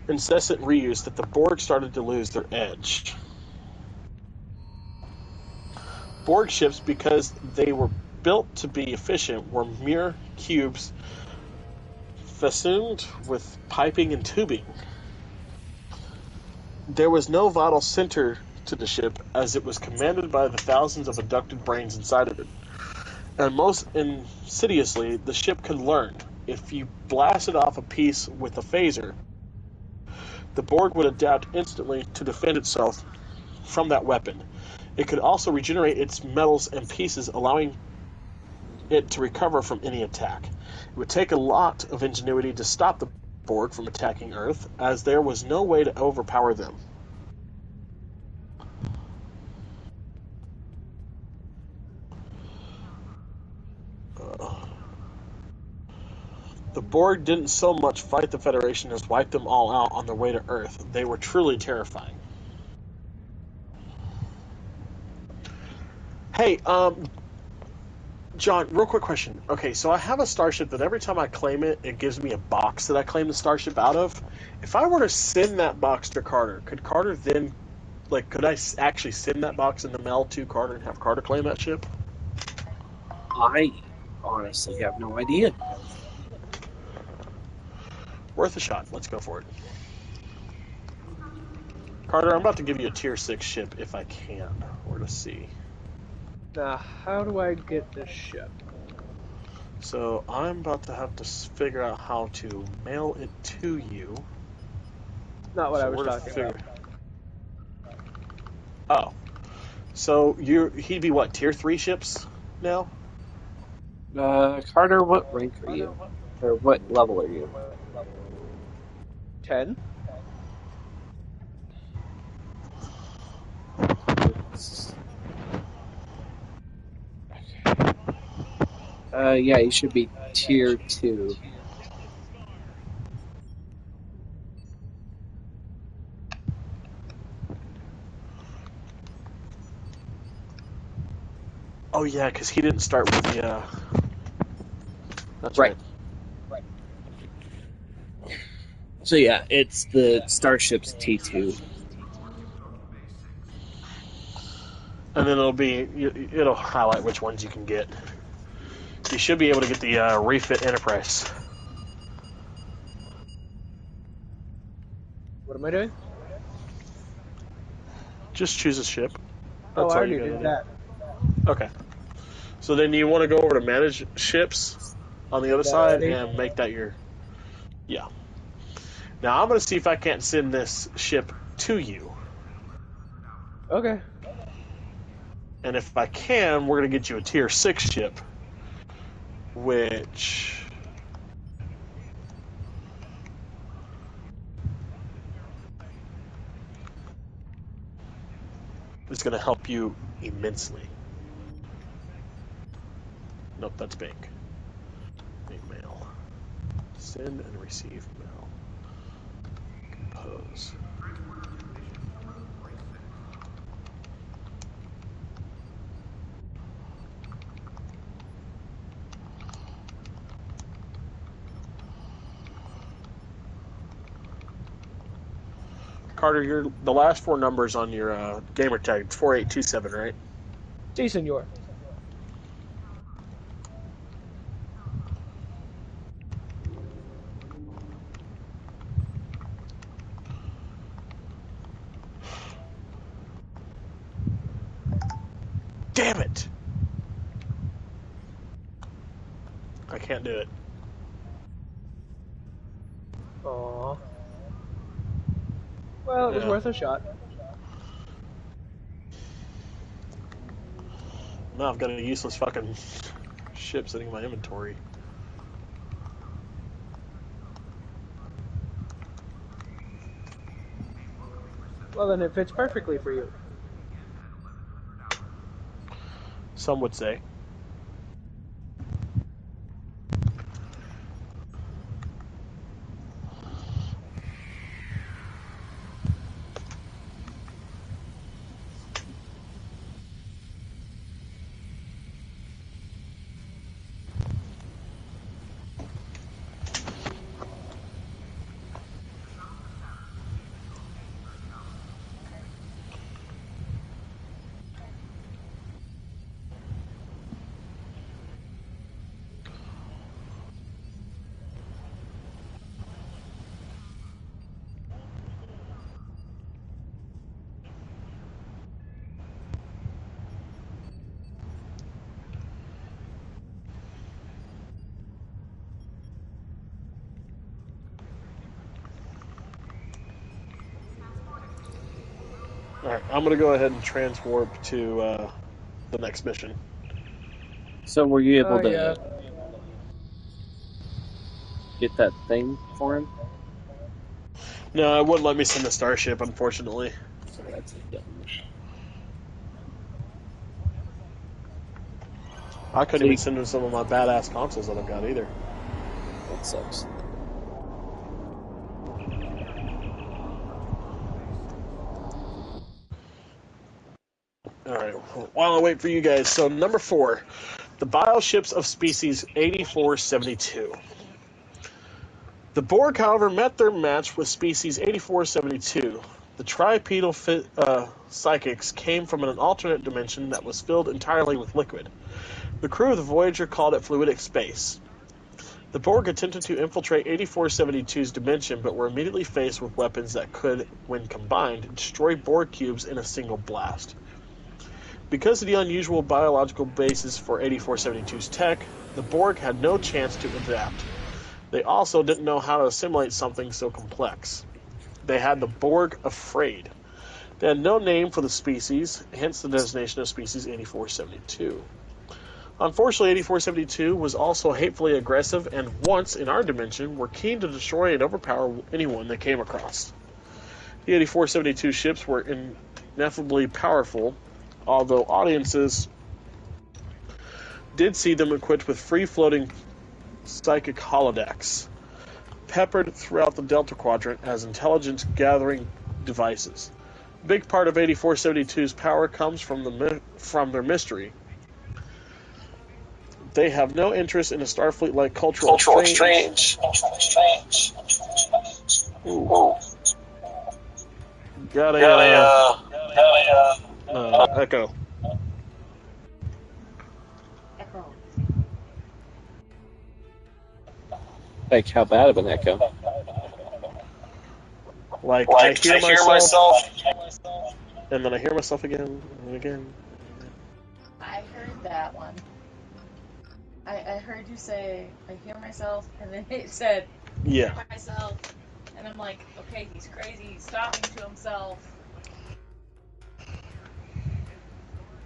incessant reuse that the Borg started to lose their edge. Borg ships, because they were built to be efficient, were mere cubes festooned with piping and tubing. There was no vital center to the ship, as it was commanded by the thousands of abducted brains inside of it. And most insidiously, the ship could learn. If you blasted off a piece with a phaser, the Borg would adapt instantly to defend itself from that weapon. It could also regenerate its metals and pieces, allowing it to recover from any attack. It would take a lot of ingenuity to stop the Borg from attacking Earth, as there was no way to overpower them. The Borg didn't so much fight the Federation as wipe them all out on their way to Earth. They were truly terrifying. Hey, John, real quick question. Okay, so I have a starship that every time I claim it, it gives me a box that I claim the starship out of. If I were to send that box to Carter, could Carter then, could I actually send that box in the mail to Carter and have Carter claim that ship? I honestly have no idea. Worth a shot. Let's go for it. Carter, I'm about to give you a tier 6 ship if I can. Where to see? Now, how do I get this ship? So I'm about to have to figure out how to mail it to you. Not what I was talking about. Oh. So he'd be what, tier 3 ships now? Carter, what rank are you? Or what level are you? 10? Yeah, you should be tier 2. Oh yeah, because he didn't start with the. That's Right. right. So yeah, it's the starship's T2. And then it'll highlight which ones you can get. You should be able to get the refit Enterprise. What am I doing? Just choose a ship. Oh, That's I all already you gotta did do. that. Okay. So then you want to go over to manage ships on the other side and make that your. Yeah. Now I'm going to see if I can't send this ship to you. Okay. And if I can, we're going to get you a tier 6 ship, which is going to help you immensely. Nope, that's bank. Mail. Send and receive mail. Compose. Carter, the last 4 numbers on your gamer tag, it's 4827, right? Si, senor. Damn it! I can't do it. Aww. Well, it was worth a shot. Now I've got a useless fucking ship sitting in my inventory. Well, then it fits perfectly for you. some would say. Alright, I'm going to go ahead and transwarp to the next mission. So were you able to get that thing for him? No, it wouldn't let me send the starship, unfortunately. So that's dumb. I couldn't even send him some of my badass consoles that I've got either. That sucks. Alright, while I wait for you guys, so number 4, the bioships of species 8472. The Borg, however, met their match with species 8472. The tripedal psychics came from an alternate dimension that was filled entirely with liquid. The crew of the Voyager called it fluidic space. The Borg attempted to infiltrate 8472's dimension, but were immediately faced with weapons that could, when combined, destroy Borg cubes in a single blast. Because of the unusual biological basis for 8472's tech, the Borg had no chance to adapt. They also didn't know how to assimilate something so complex. They had the Borg afraid. They had no name for the species, hence the designation of species 8472. Unfortunately, 8472 was also hatefully aggressive and once, in our dimension, were keen to destroy and overpower anyone they came across. The 8472 ships were ineffably powerful, although audiences did see them equipped with free-floating psychic holodecks, peppered throughout the Delta Quadrant as intelligence-gathering devices. A big part of 8472's power comes from their mystery. They have no interest in a Starfleet-like cultural exchange. Ooh. Got a echo. Like, how bad of an echo? Like I hear myself, and then I hear myself again and again. I heard that one. I heard you say, I hear myself, and then it said, yeah. Hear myself, and I'm like, okay, he's crazy, he's talking to himself.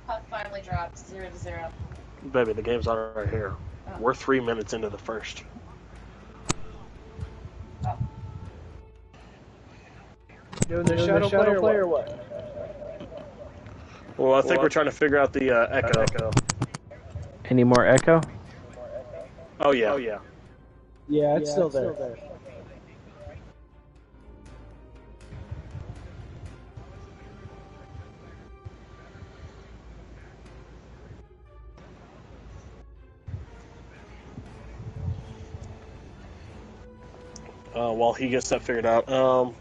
Puck finally dropped 0-0. Baby, the game's on right here. Oh. We're 3 minutes into the first. Oh. Doing the shadow play or what? Well, I think we're trying to figure out the echo. Any more echo? Oh, yeah. Oh, yeah. Yeah, it's still there. While he gets that figured out.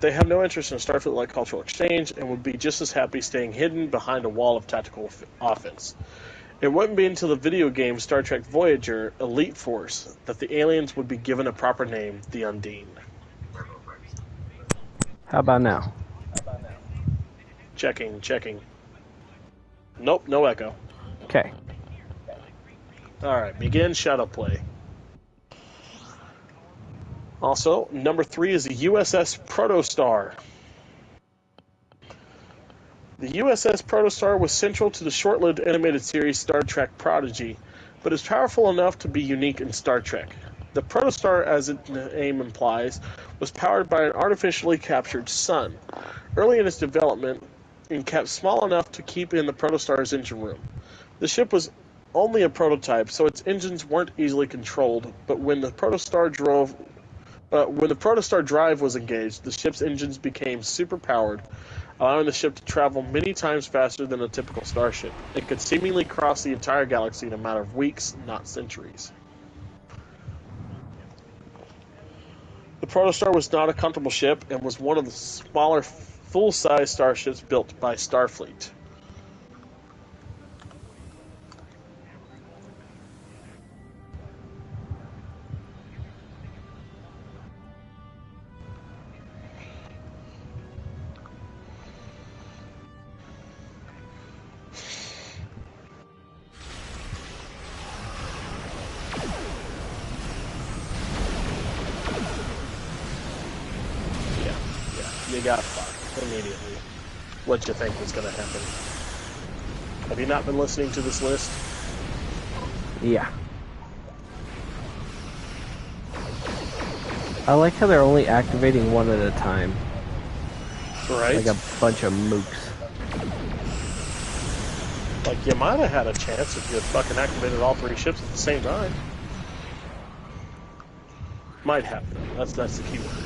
They have no interest in a Starfleet-like cultural exchange and would be just as happy staying hidden behind a wall of tactical offense. It wouldn't be until the video game Star Trek Voyager Elite Force that the aliens would be given a proper name, the Undine. How about now? Checking. Nope, no echo. Okay. Alright, begin shadow play. Also, number 3 is the USS Protostar. The USS Protostar was central to the short-lived animated series Star Trek Prodigy, but is powerful enough to be unique in Star Trek. The Protostar, as its name implies, was powered by an artificially captured sun. Early in its development, and kept small enough to keep in the Protostar's engine room. The ship was only a prototype, so its engines weren't easily controlled, but when the Protostar drive was engaged, the ship's engines became super-powered, allowing the ship to travel many times faster than a typical starship. It could seemingly cross the entire galaxy in a matter of weeks, not centuries. The Protostar was not a comfortable ship and was one of the smaller, full-size starships built by Starfleet. You got fucked immediately. What you think was going to happen? Have you not been listening to this list? Yeah. I like how they're only activating one at a time. Right. Like a bunch of mooks. Like, you might have had a chance if you had fucking activated all 3 ships at the same time. Might have. That's the key word.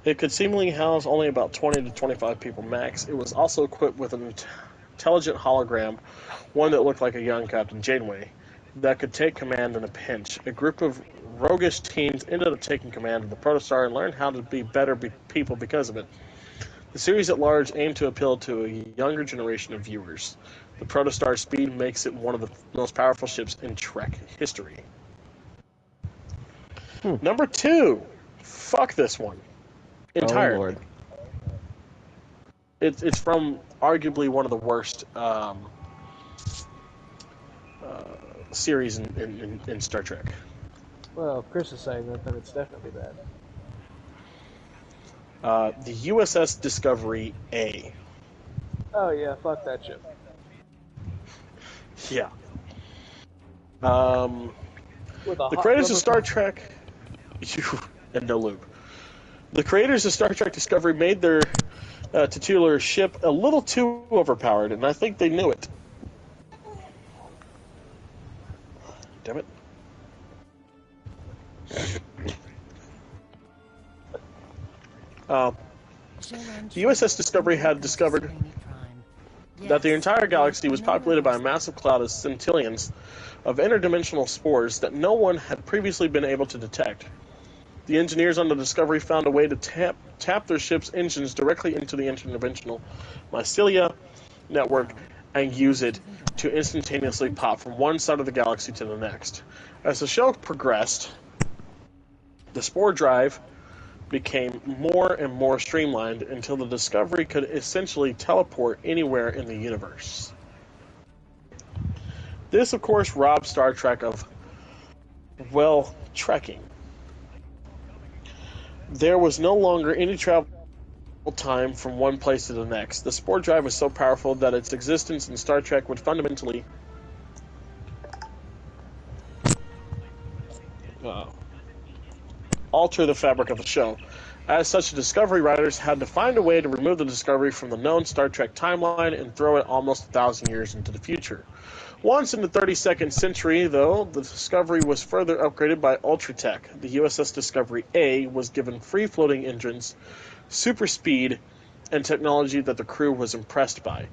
It could seemingly house only about 20 to 25 people max. It was also equipped with an intelligent hologram, one that looked like a young Captain Janeway, that could take command in a pinch. A group of roguish teens ended up taking command of the Protostar and learned how to be better people because of it. The series at large aimed to appeal to a younger generation of viewers. The Protostar's speed makes it one of the most powerful ships in Trek history. Number 2. Fuck this one. Entirely. Oh, Lord. It's from arguably one of the worst series in Star Trek. Well, if Chris is saying that, then it's definitely bad. The USS Discovery A. Oh yeah, fuck that ship. Yeah. The creators of Star Trek... and no lube. The creators of Star Trek Discovery made their titular ship a little too overpowered, and I think they knew it. Damn it. The USS Discovery had discovered that the entire galaxy was populated by a massive cloud of centillions of interdimensional spores that no one had previously been able to detect. The engineers on the Discovery found a way to tap their ship's engines directly into the interdimensional mycelia network and use it to instantaneously pop from one side of the galaxy to the next. As the show progressed, the spore drive became more and more streamlined until the Discovery could essentially teleport anywhere in the universe. This, of course, robbed Star Trek of, well, trekking. There was no longer any travel time from one place to the next. The spore drive was so powerful that its existence in Star Trek would fundamentally alter the fabric of the show. As such, the Discovery writers had to find a way to remove the Discovery from the known Star Trek timeline and throw it almost 1,000 years into the future. Once in the 32nd century, though, the Discovery was further upgraded by Ultratech. The USS Discovery A was given free-floating engines, super speed, and technology that the crew was impressed by.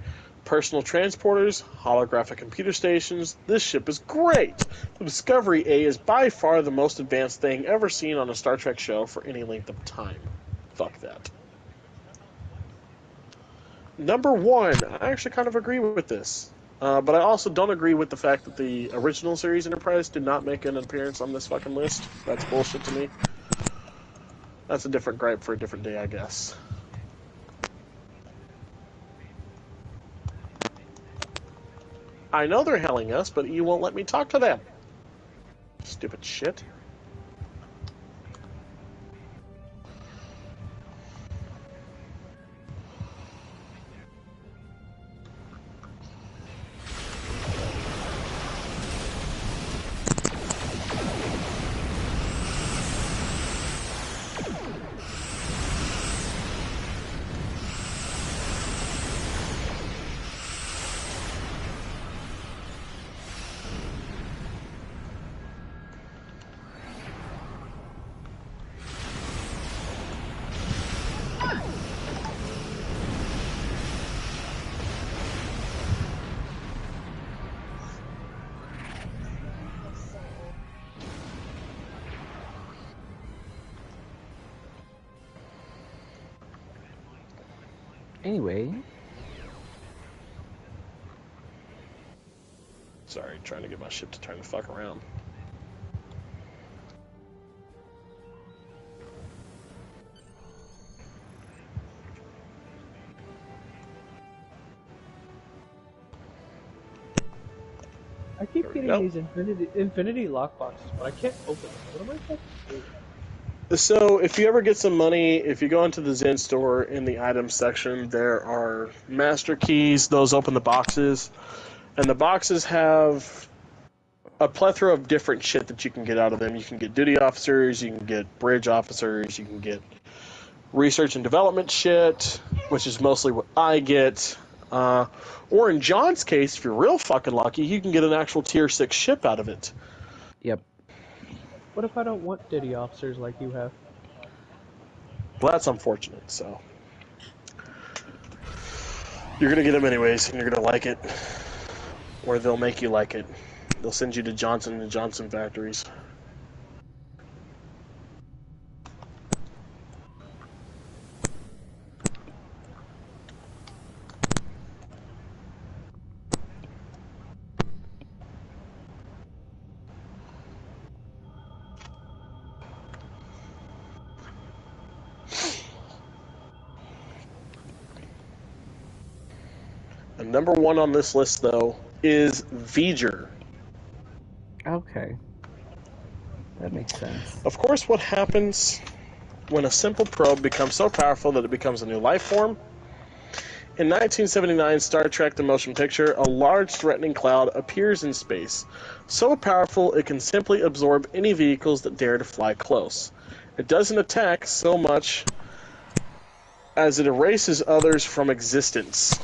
Personal transporters, holographic computer stations, this ship is great! The Discovery A is by far the most advanced thing ever seen on a Star Trek show for any length of time. Fuck that. Number 1, I actually kind of agree with this. But I also don't agree with the fact that the original series Enterprise did not make an appearance on this fucking list. That's bullshit to me. That's a different gripe for a different day, I guess. I know they're helling us, but you won't let me talk to them. Stupid shit. Anyway. Sorry, trying to get my ship to turn the fuck around. I keep getting these infinity lockboxes, but I can't open them. What am I supposed to do? So, if you ever get some money, if you go into the Zen store in the items section, there are master keys. Those open the boxes. And the boxes have a plethora of different shit that you can get out of them. You can get duty officers, you can get bridge officers, you can get research and development shit, which is mostly what I get. Or in John's case, if you're real fucking lucky, you can get an actual tier 6 ship out of it. Yep. What if I don't want duty officers like you have? Well, that's unfortunate, so. You're going to get them anyways, and you're going to like it. Or they'll make you like it. They'll send you to Johnson & Johnson factories. And number one on this list, though, is V'ger. Okay. That makes sense. Of course, what happens when a simple probe becomes so powerful that it becomes a new life form? In 1979 Star Trek The Motion Picture, a large threatening cloud appears in space, so powerful it can simply absorb any vehicles that dare to fly close. It doesn't attack so much as it erases others from existence.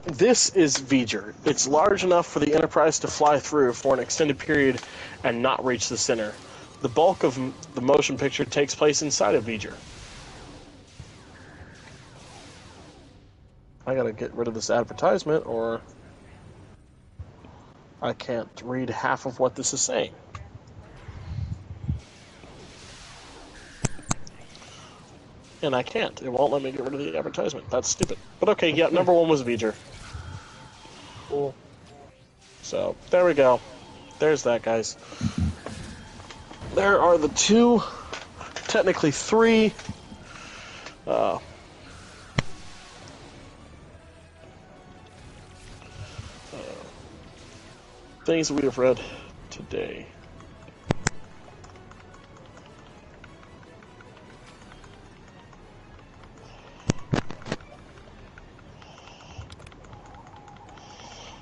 This is V'ger. It's large enough for the Enterprise to fly through for an extended period and not reach the center. The bulk of the motion picture takes place inside of V'ger. I gotta get rid of this advertisement or I can't read half of what this is saying. And I can't. It won't let me get rid of the advertisement. That's stupid. But okay, yeah, number one was V'ger. Cool. So, there we go. There's that, guys. There are the two, technically three, things we have read today.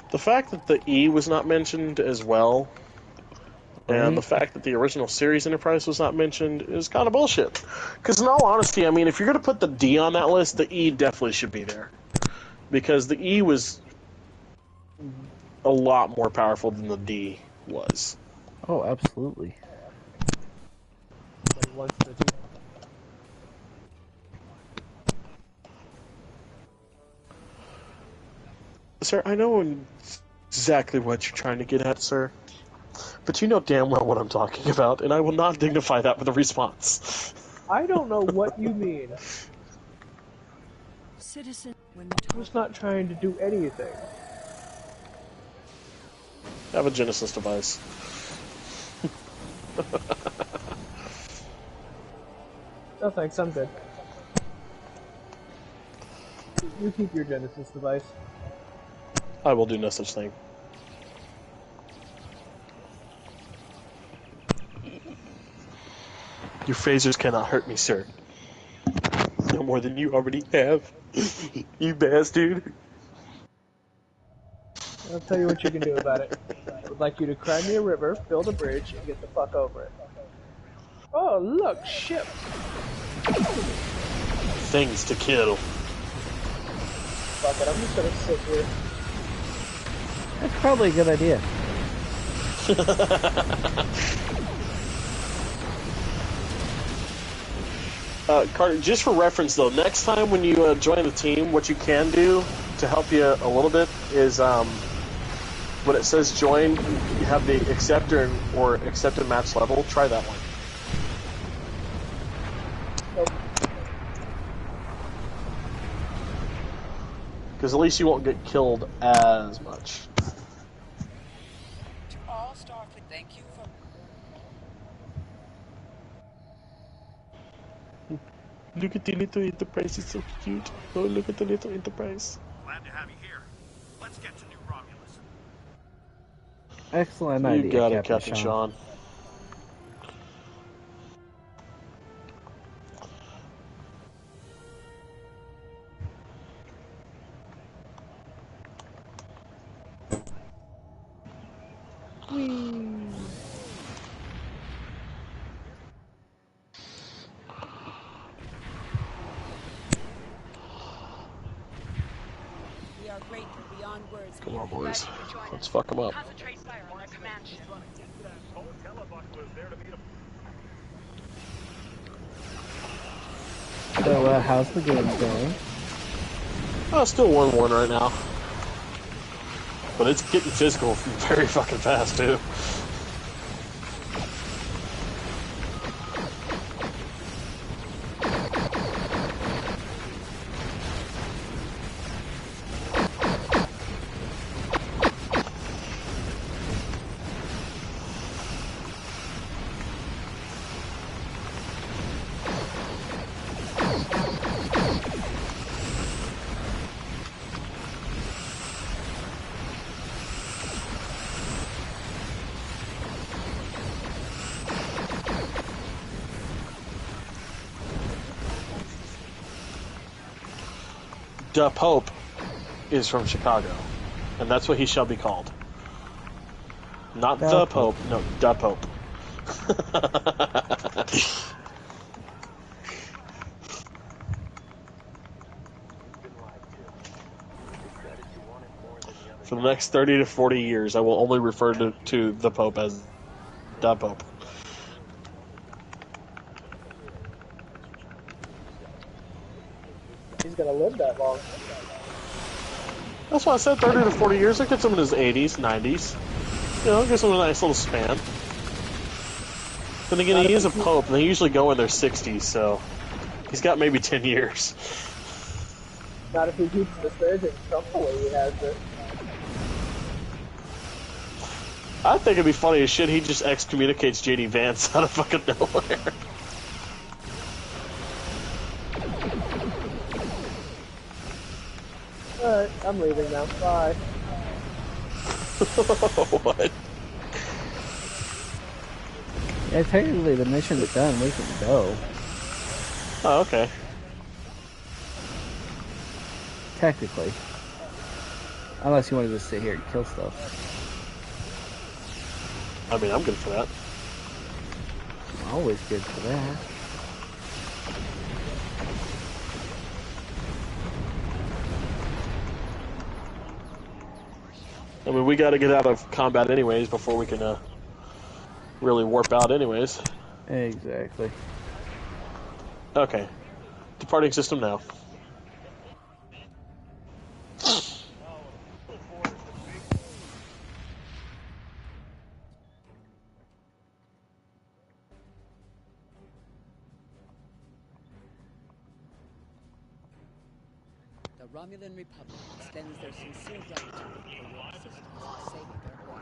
The The fact that the E was not mentioned as well, and the fact that the original series Enterprise was not mentioned is kind of bullshit. Because in all honesty, I mean, if you're going to put the D on that list, the E definitely should be there. Because the E was a lot more powerful than the D was. Oh, absolutely. Sir, I know exactly what you're trying to get at, sir. But you know damn well what I'm talking about, and I will not dignify that with a response. I don't know what you mean. Citizen, when I'm just not trying to do anything. I have a Genesis device. No thanks, I'm good. You keep your Genesis device. I will do no such thing. Your phasers cannot hurt me, sir. No more than you already have. You bastard. I'll tell you what you can do about it. I would like you to cry me a river, build a bridge, and get the fuck over it. Oh, look, ships! Things to kill. Fuck it, I'm just gonna sit here. That's probably a good idea. Carter, just for reference though, next time when you join the team, what you can do to help you a little bit is when it says join, you have the acceptor or accepted match level. Try that one. Because at least you won't get killed as much. To all Starfleet, thank you for... Look at the little Enterprise, it's so cute. Oh, look at the little Enterprise. Glad to have you here. Let's get to New Romulus. Excellent You idea, got it, Captain Captain Sean. We are grateful beyond words. Come on, boys. Let's fuck them up. Concentrate fire on the command ship. So, how's the game going? Oh, still 1-1 right now. But it's getting physical very fucking fast, too. Da Pope is from Chicago, and that's what he shall be called. Not Da the Pope. Pope, no, Da Pope. For the next 30 to 40 years, I will only refer to the Pope as Da Pope. He's gonna live that long. That's why I said 30 to 40 years. It gets him in his 80s, 90s. You know, it gives him a nice little span. Then again, he is a pope, and they usually go in their 60s, so he's got maybe 10 years. Not if he keeps disparaging Trump the way he has it. I think it'd be funny as shit he just excommunicates JD Vance out of fucking nowhere. Alright, I'm leaving now. Bye. What? Yeah, technically the mission's done. We can go. Oh, okay. Technically. Unless you wanted to sit here and kill stuff. I mean, I'm good for that. I'm always good for that. I mean, we got to get out of combat anyways before we can really warp out anyways. Exactly. Okay. Departing system now. The Romulan Republic extends their sincere gratitude for your assistance in saving their home.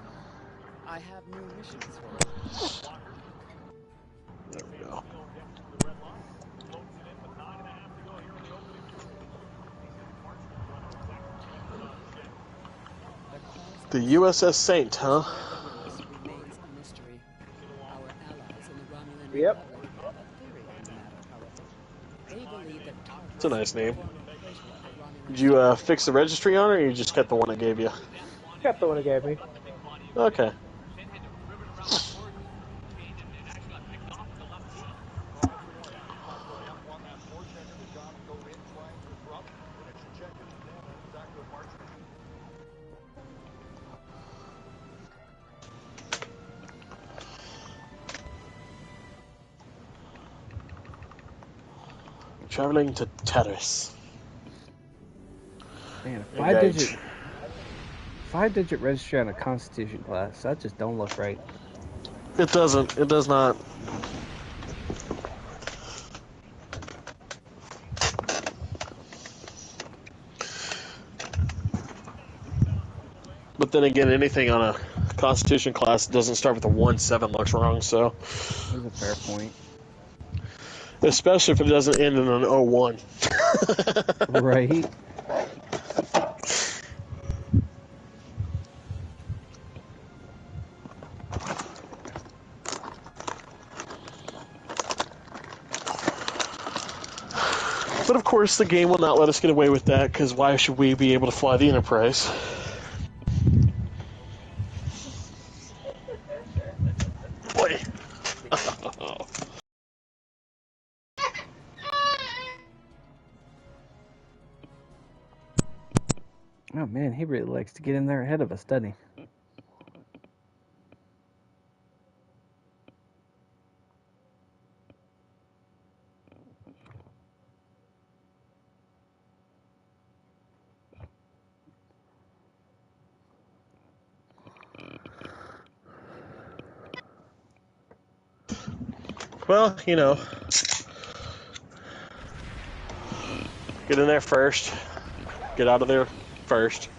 I have new missions for you. There we go. The USS Saint, huh? Remains a mystery. Our allies in the Romulan Yep. Republic have a theory on the matter, however. They believe that targets It's a nice name. form a crater of the Romulan Did you fix the registry on it, or you just kept the one I gave you? Kept the one it gave me. Okay. Traveling to Terrace. Man, a Engage. five-digit registry on a Constitution class. That just don't look right. It doesn't. It does not. But then again, anything on a Constitution class doesn't start with a 1-7 looks wrong, so. That's a fair point. Especially if it doesn't end in an 0-1. Right? But of course, the game will not let us get away with that, because why should we be able to fly the Enterprise? Boy. Oh man, he really likes to get in there ahead of us, doesn't he? Well, you know. Get in there first. Get out of there first.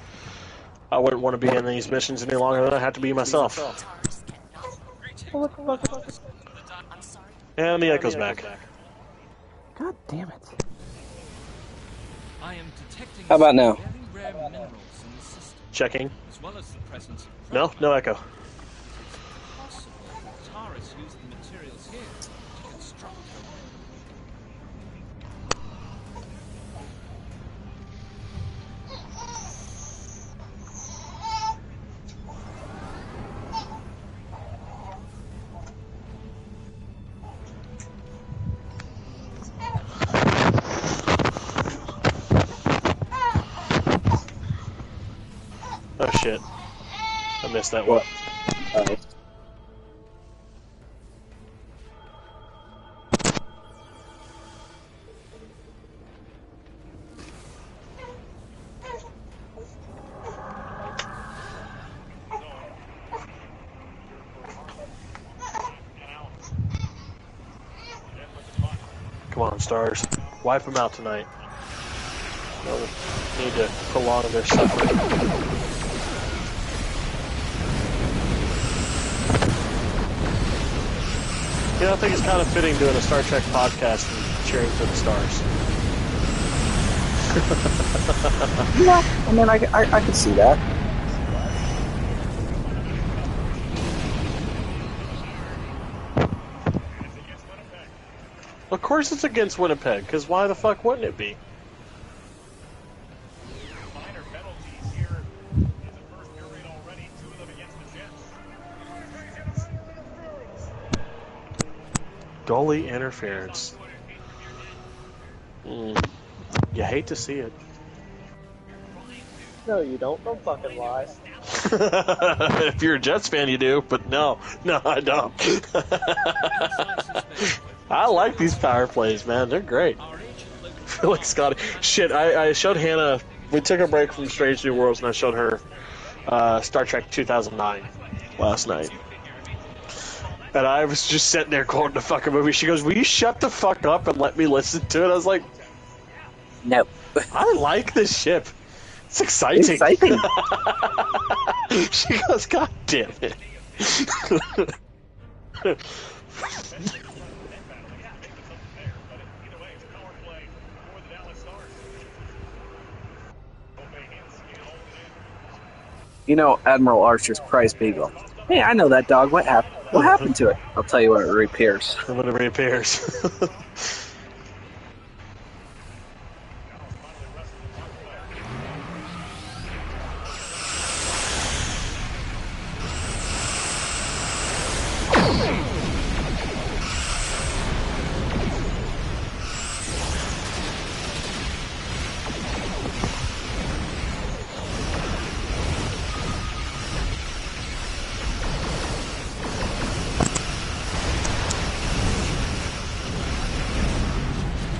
I wouldn't want to be in these missions any longer than I have to be myself. And the echo's back. God damn it. I am detecting How about now? very rare minerals in the system, Checking. as well as the presence of No, no echo. It's possible that Taurus used the materials here to construct her weapon. Oh shit. I missed that one. Come on, stars. Wipe them out tonight. No need to prolong their suffering. You know, I think it's kind of fitting doing a Star Trek podcast and cheering for the stars. Yeah, I mean, I could see that. Of course it's against Winnipeg, because why the fuck wouldn't it be? Goalie interference. You hate to see it. No, you don't. Don't fucking lie. If you're a Jets fan, you do, but no, I don't. I like these power plays, man. They're great. I feel like Scotty. Shit, I showed Hannah. We took a break from Strange New Worlds, and I showed her Star Trek 2009 last night. And I was just sitting there quoting the fucking movie. She goes, "Will you shut the fuck up and let me listen to it?" I was like, "No." I like this ship. It's exciting. She goes, "God damn it." You know, Admiral Archer's prize beagle. Hey, I know that dog. What happened to it? I'll tell you when it reappears. When it reappears.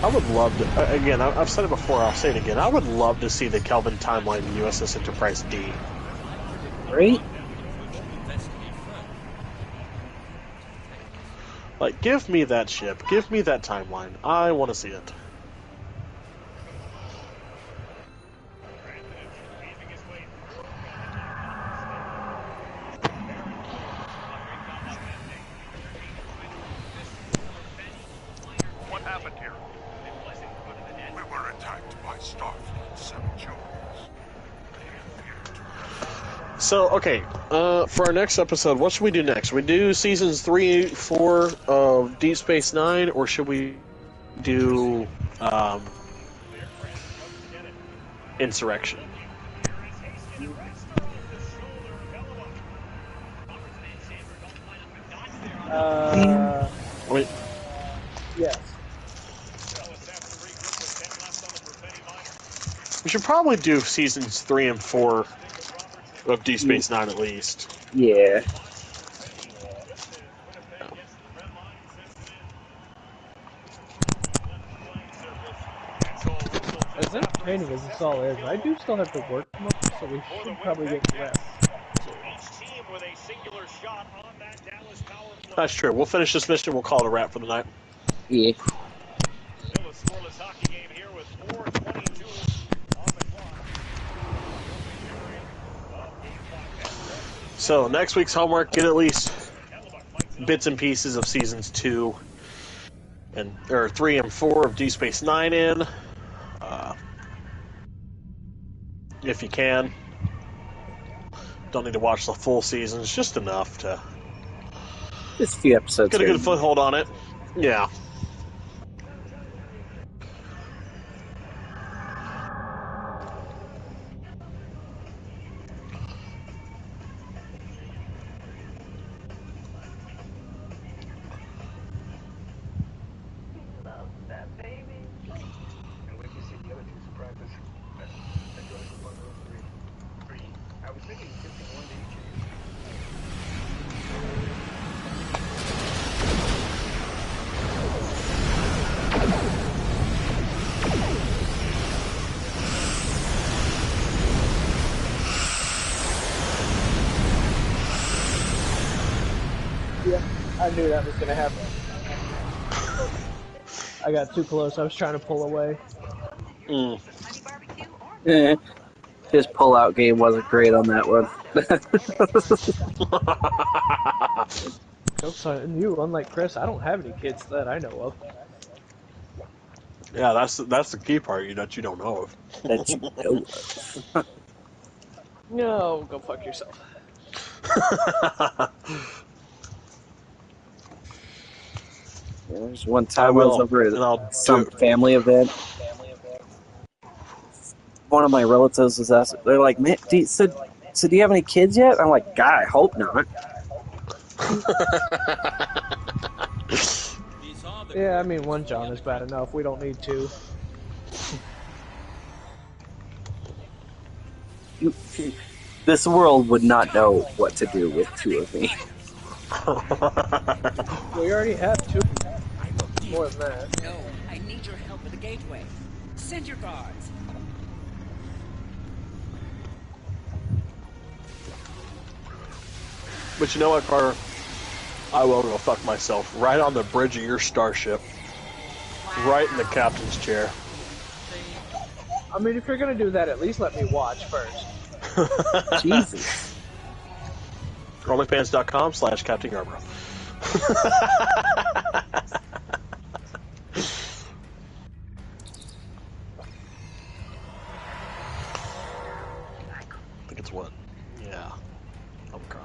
I would love to, again, I've said it before, I'll say it again, I would love to see the Kelvin timeline in USS Enterprise D. Right? Like, give me that ship. Give me that timeline. I want to see it. What happened here? We were attacked by Starfleet 7 Jones. So, okay, for our next episode, what should we do next? Should we do seasons 3, 4 of Deep Space Nine, or should we do Insurrection? Wait. Yes. We should probably do seasons 3 and 4 of Deep Space Nine at least. Yeah. As entertaining as this all is, I do still have to work tomorrow, so we should probably get rest. That's true. We'll finish this mission. We'll call it a wrap for the night. Yeah. Still a scoreless hockey game here with 4:22 on the clock. So next week's homework, get at least bits and pieces of seasons 2 or 3 and 4 of Deep Space Nine in, if you can. Don't need to watch the full seasons, just enough to just a few episodes. Get a good foothold on it. Yeah. Yeah, I knew that was going to happen. I got too close. I was trying to pull away. His pull-out game wasn't great on that one. Joke's on you. Unlike Chris, I don't have any kids that I know of. Yeah, that's the key part that you don't know of. That you know of. No, go fuck yourself. There's one time I was over at some family event. One of my relatives was asking, they're like, "Man, do you have any kids yet?" I'm like, "God, I hope not." Yeah, I mean, one John is bad enough. We don't need two. This world would not know what to do with two of me. We already have two. More than that. No, I need your help at the gateway. Send your guards. But you know what, Carter? I will go fuck myself right on the bridge of your starship. Right in the captain's chair. I mean, if you're gonna do that, at least let me watch first. Jesus. OnlyFans.com/Captain Yarborough. I think it's what? Yeah. I'm crying.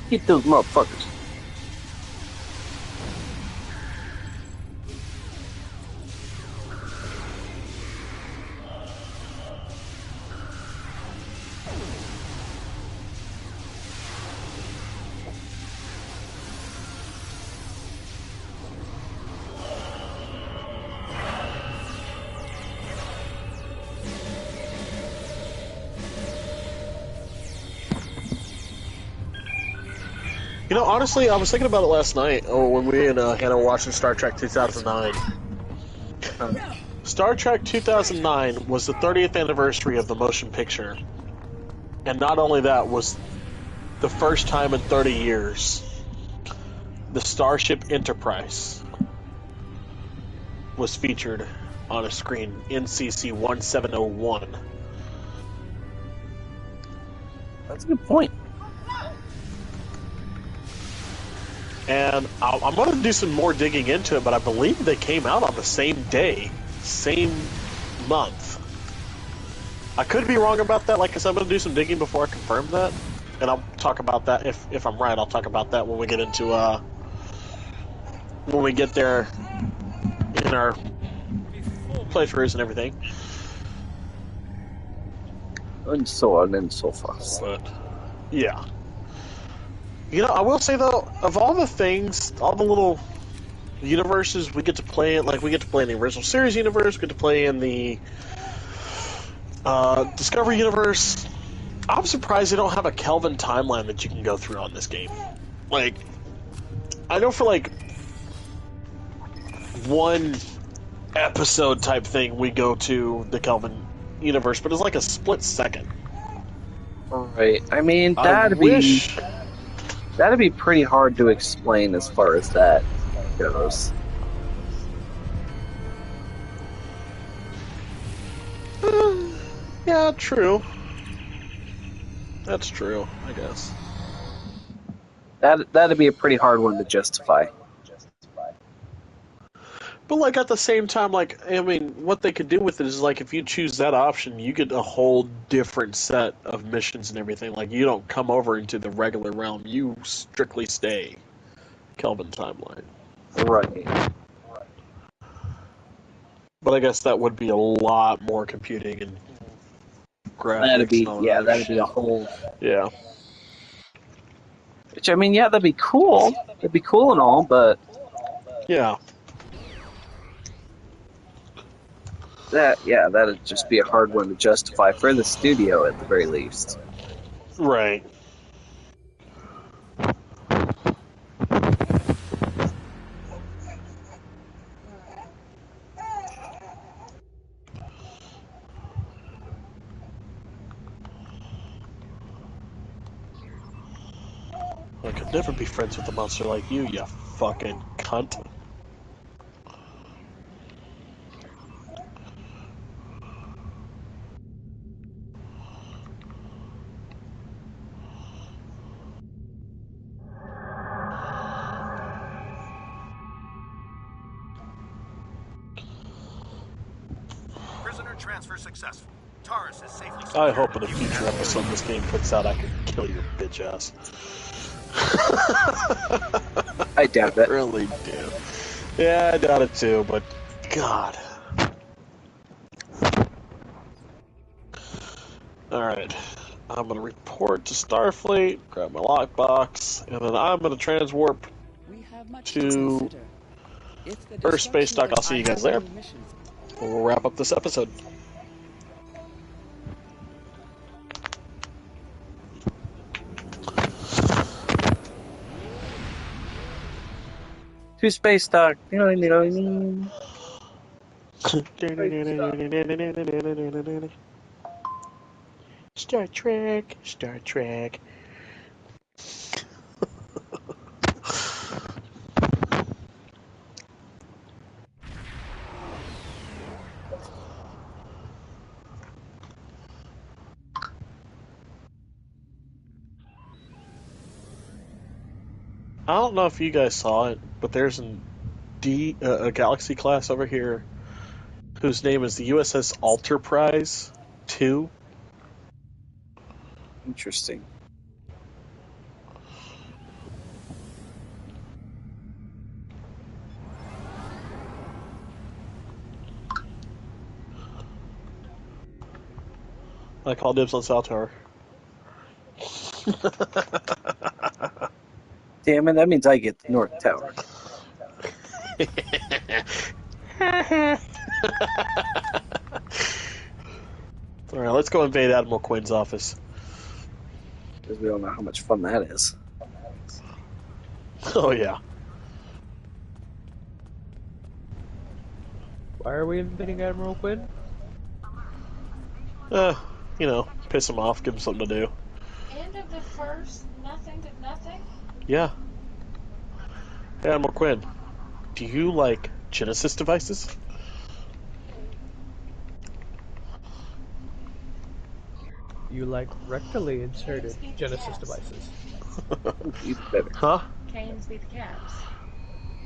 Get those motherfuckers. You know, honestly, I was thinking about it last night, when we and Hannah were watching Star Trek 2009. Star Trek 2009 was the 30th anniversary of the motion picture. And not only that, was the first time in 30 years the Starship Enterprise was featured on a screen, NCC 1701. That's a good point. And I'm going to do some more digging into it, but I believe they came out on the same day, same month. I could be wrong about that. Like I said, I'm going to do some digging before I confirm that. And I'll talk about that. If I'm right, I'll talk about that when we get into, when we get there in our playthroughs and everything. And so on and so forth. But, yeah. You know, I will say though, of all the things, all the little universes we get to play in, like we get to play in the original series universe, we get to play in the Discovery universe. I'm surprised they don't have a Kelvin timeline that you can go through on this game. Like, I know for like one episode type thing we go to the Kelvin universe, but it's like a split second. Right. I mean, that'd be pretty hard to explain as far as that goes. Yeah, true. That's true, I guess. That'd be a pretty hard one to justify. But, like, at the same time, like, I mean, what they could do with it is, like, if you choose that option, you get a whole different set of missions and everything. Like, you don't come over into the regular realm. You strictly stay Kelvin timeline. Right. But I guess that would be a lot more computing and graphics. That'd be a whole... Yeah. Which, I mean, yeah, that'd be cool. It'd be cool and all, but... Yeah. That'd just be a hard one to justify for the studio at the very least. Right. I could never be friends with a monster like you, you fucking cunt. Prisoner transfer successful. Taurus is safely secured. I hope in a future episode this game puts out I can kill your bitch ass. I doubt that. I really do. Yeah, I doubt it too, but God. Alright. I'm going to report to Starfleet, grab my lockbox, and then I'm going to transwarp to Earth Space Dock. I'll see you guys there. We'll wrap up this episode. To space dock. Star Trek, Star Trek. I don't know if you guys saw it, but there's a Galaxy class over here whose name is the USS Enterprise 2. Interesting. I call dibs on South Tower. Damn it, that means I get the North Tower. Alright, let's go invade Admiral Quinn's office. Because we don't know how much fun that is. Oh, yeah. Why are we invading Admiral Quinn? Piss him off, give him something to do. End of the first, nothing to nothing? Yeah. Hey, Admiral Quinn, do you like Genesis devices? You like rectally inserted Genesis devices. Huh? Canes beat the caps.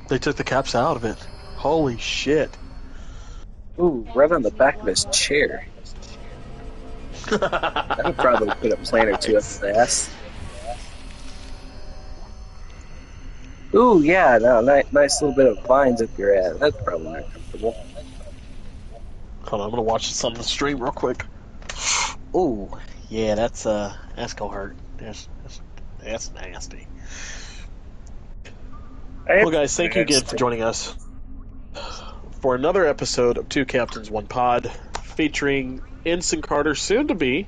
They took the caps out of it. Holy shit. Ooh, right on the back of his chair. That would probably put a plant or two up his ass. Ooh, yeah, no, nice little bit of vines up your ass. That's probably not comfortable. Hold on, I'm gonna watch this on the stream real quick. Ooh, yeah, that's gonna hurt. That's nasty. Well, guys, thank you again for joining us for another episode of Two Captains, One Pod, featuring Ensign Carter, soon to be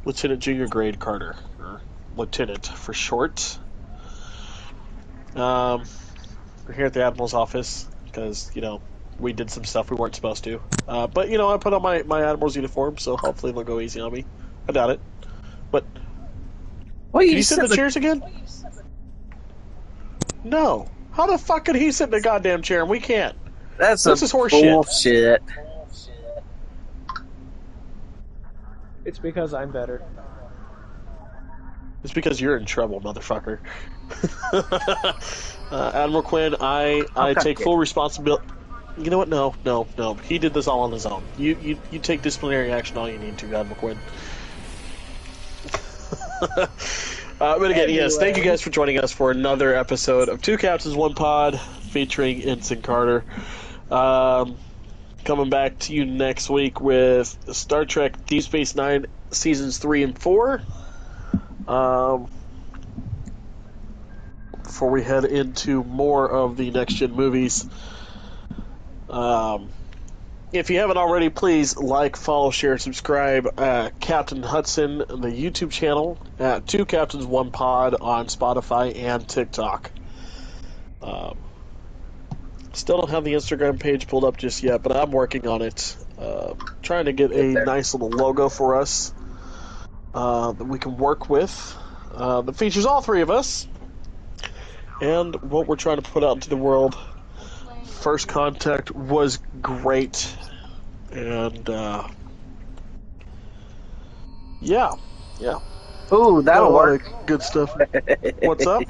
Lieutenant Junior Grade Carter, or Lieutenant for short. We're here at the Admiral's office because, we did some stuff we weren't supposed to. But, I put on my Admiral's uniform, so hopefully they'll go easy on me. I doubt it. But, can you sit in the chairs again? No. How the fuck could he sit in the goddamn chair and we can't? This is horseshit. Bullshit. It's because I'm better. It's because you're in trouble, motherfucker. Admiral Quinn, I take full responsibility. You know what? No. He did this all on his own. You take disciplinary action all you need to, Admiral Quinn. But again, yes, thank you guys for joining us for another episode of Two Captains, One Pod, featuring Ensign Carter. Coming back to you next week with Star Trek Deep Space Nine Seasons 3 and 4. Before we head into more of the next-gen movies. If you haven't already, please like, follow, share, subscribe. Captain Hudson, the YouTube channel, at Two Captains One Pod on Spotify and TikTok. Still don't have the Instagram page pulled up just yet, but I'm working on it. Trying to get a nice little logo for us that we can work with that features all three of us and what we're trying to put out into the world. First Contact was great, and yeah. Ooh, that'll work. Good stuff. What's up?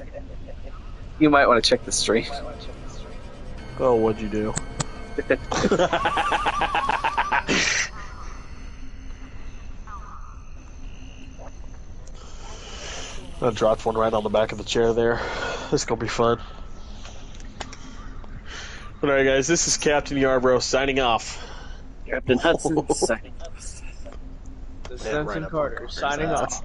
You might want to check the stream. Oh, what'd you do? I dropped one right on the back of the chair there. This is gonna be fun. Alright guys, this is Captain Yarbrough signing off. Captain Hudson signing off. This is Ensign Carter, signing off.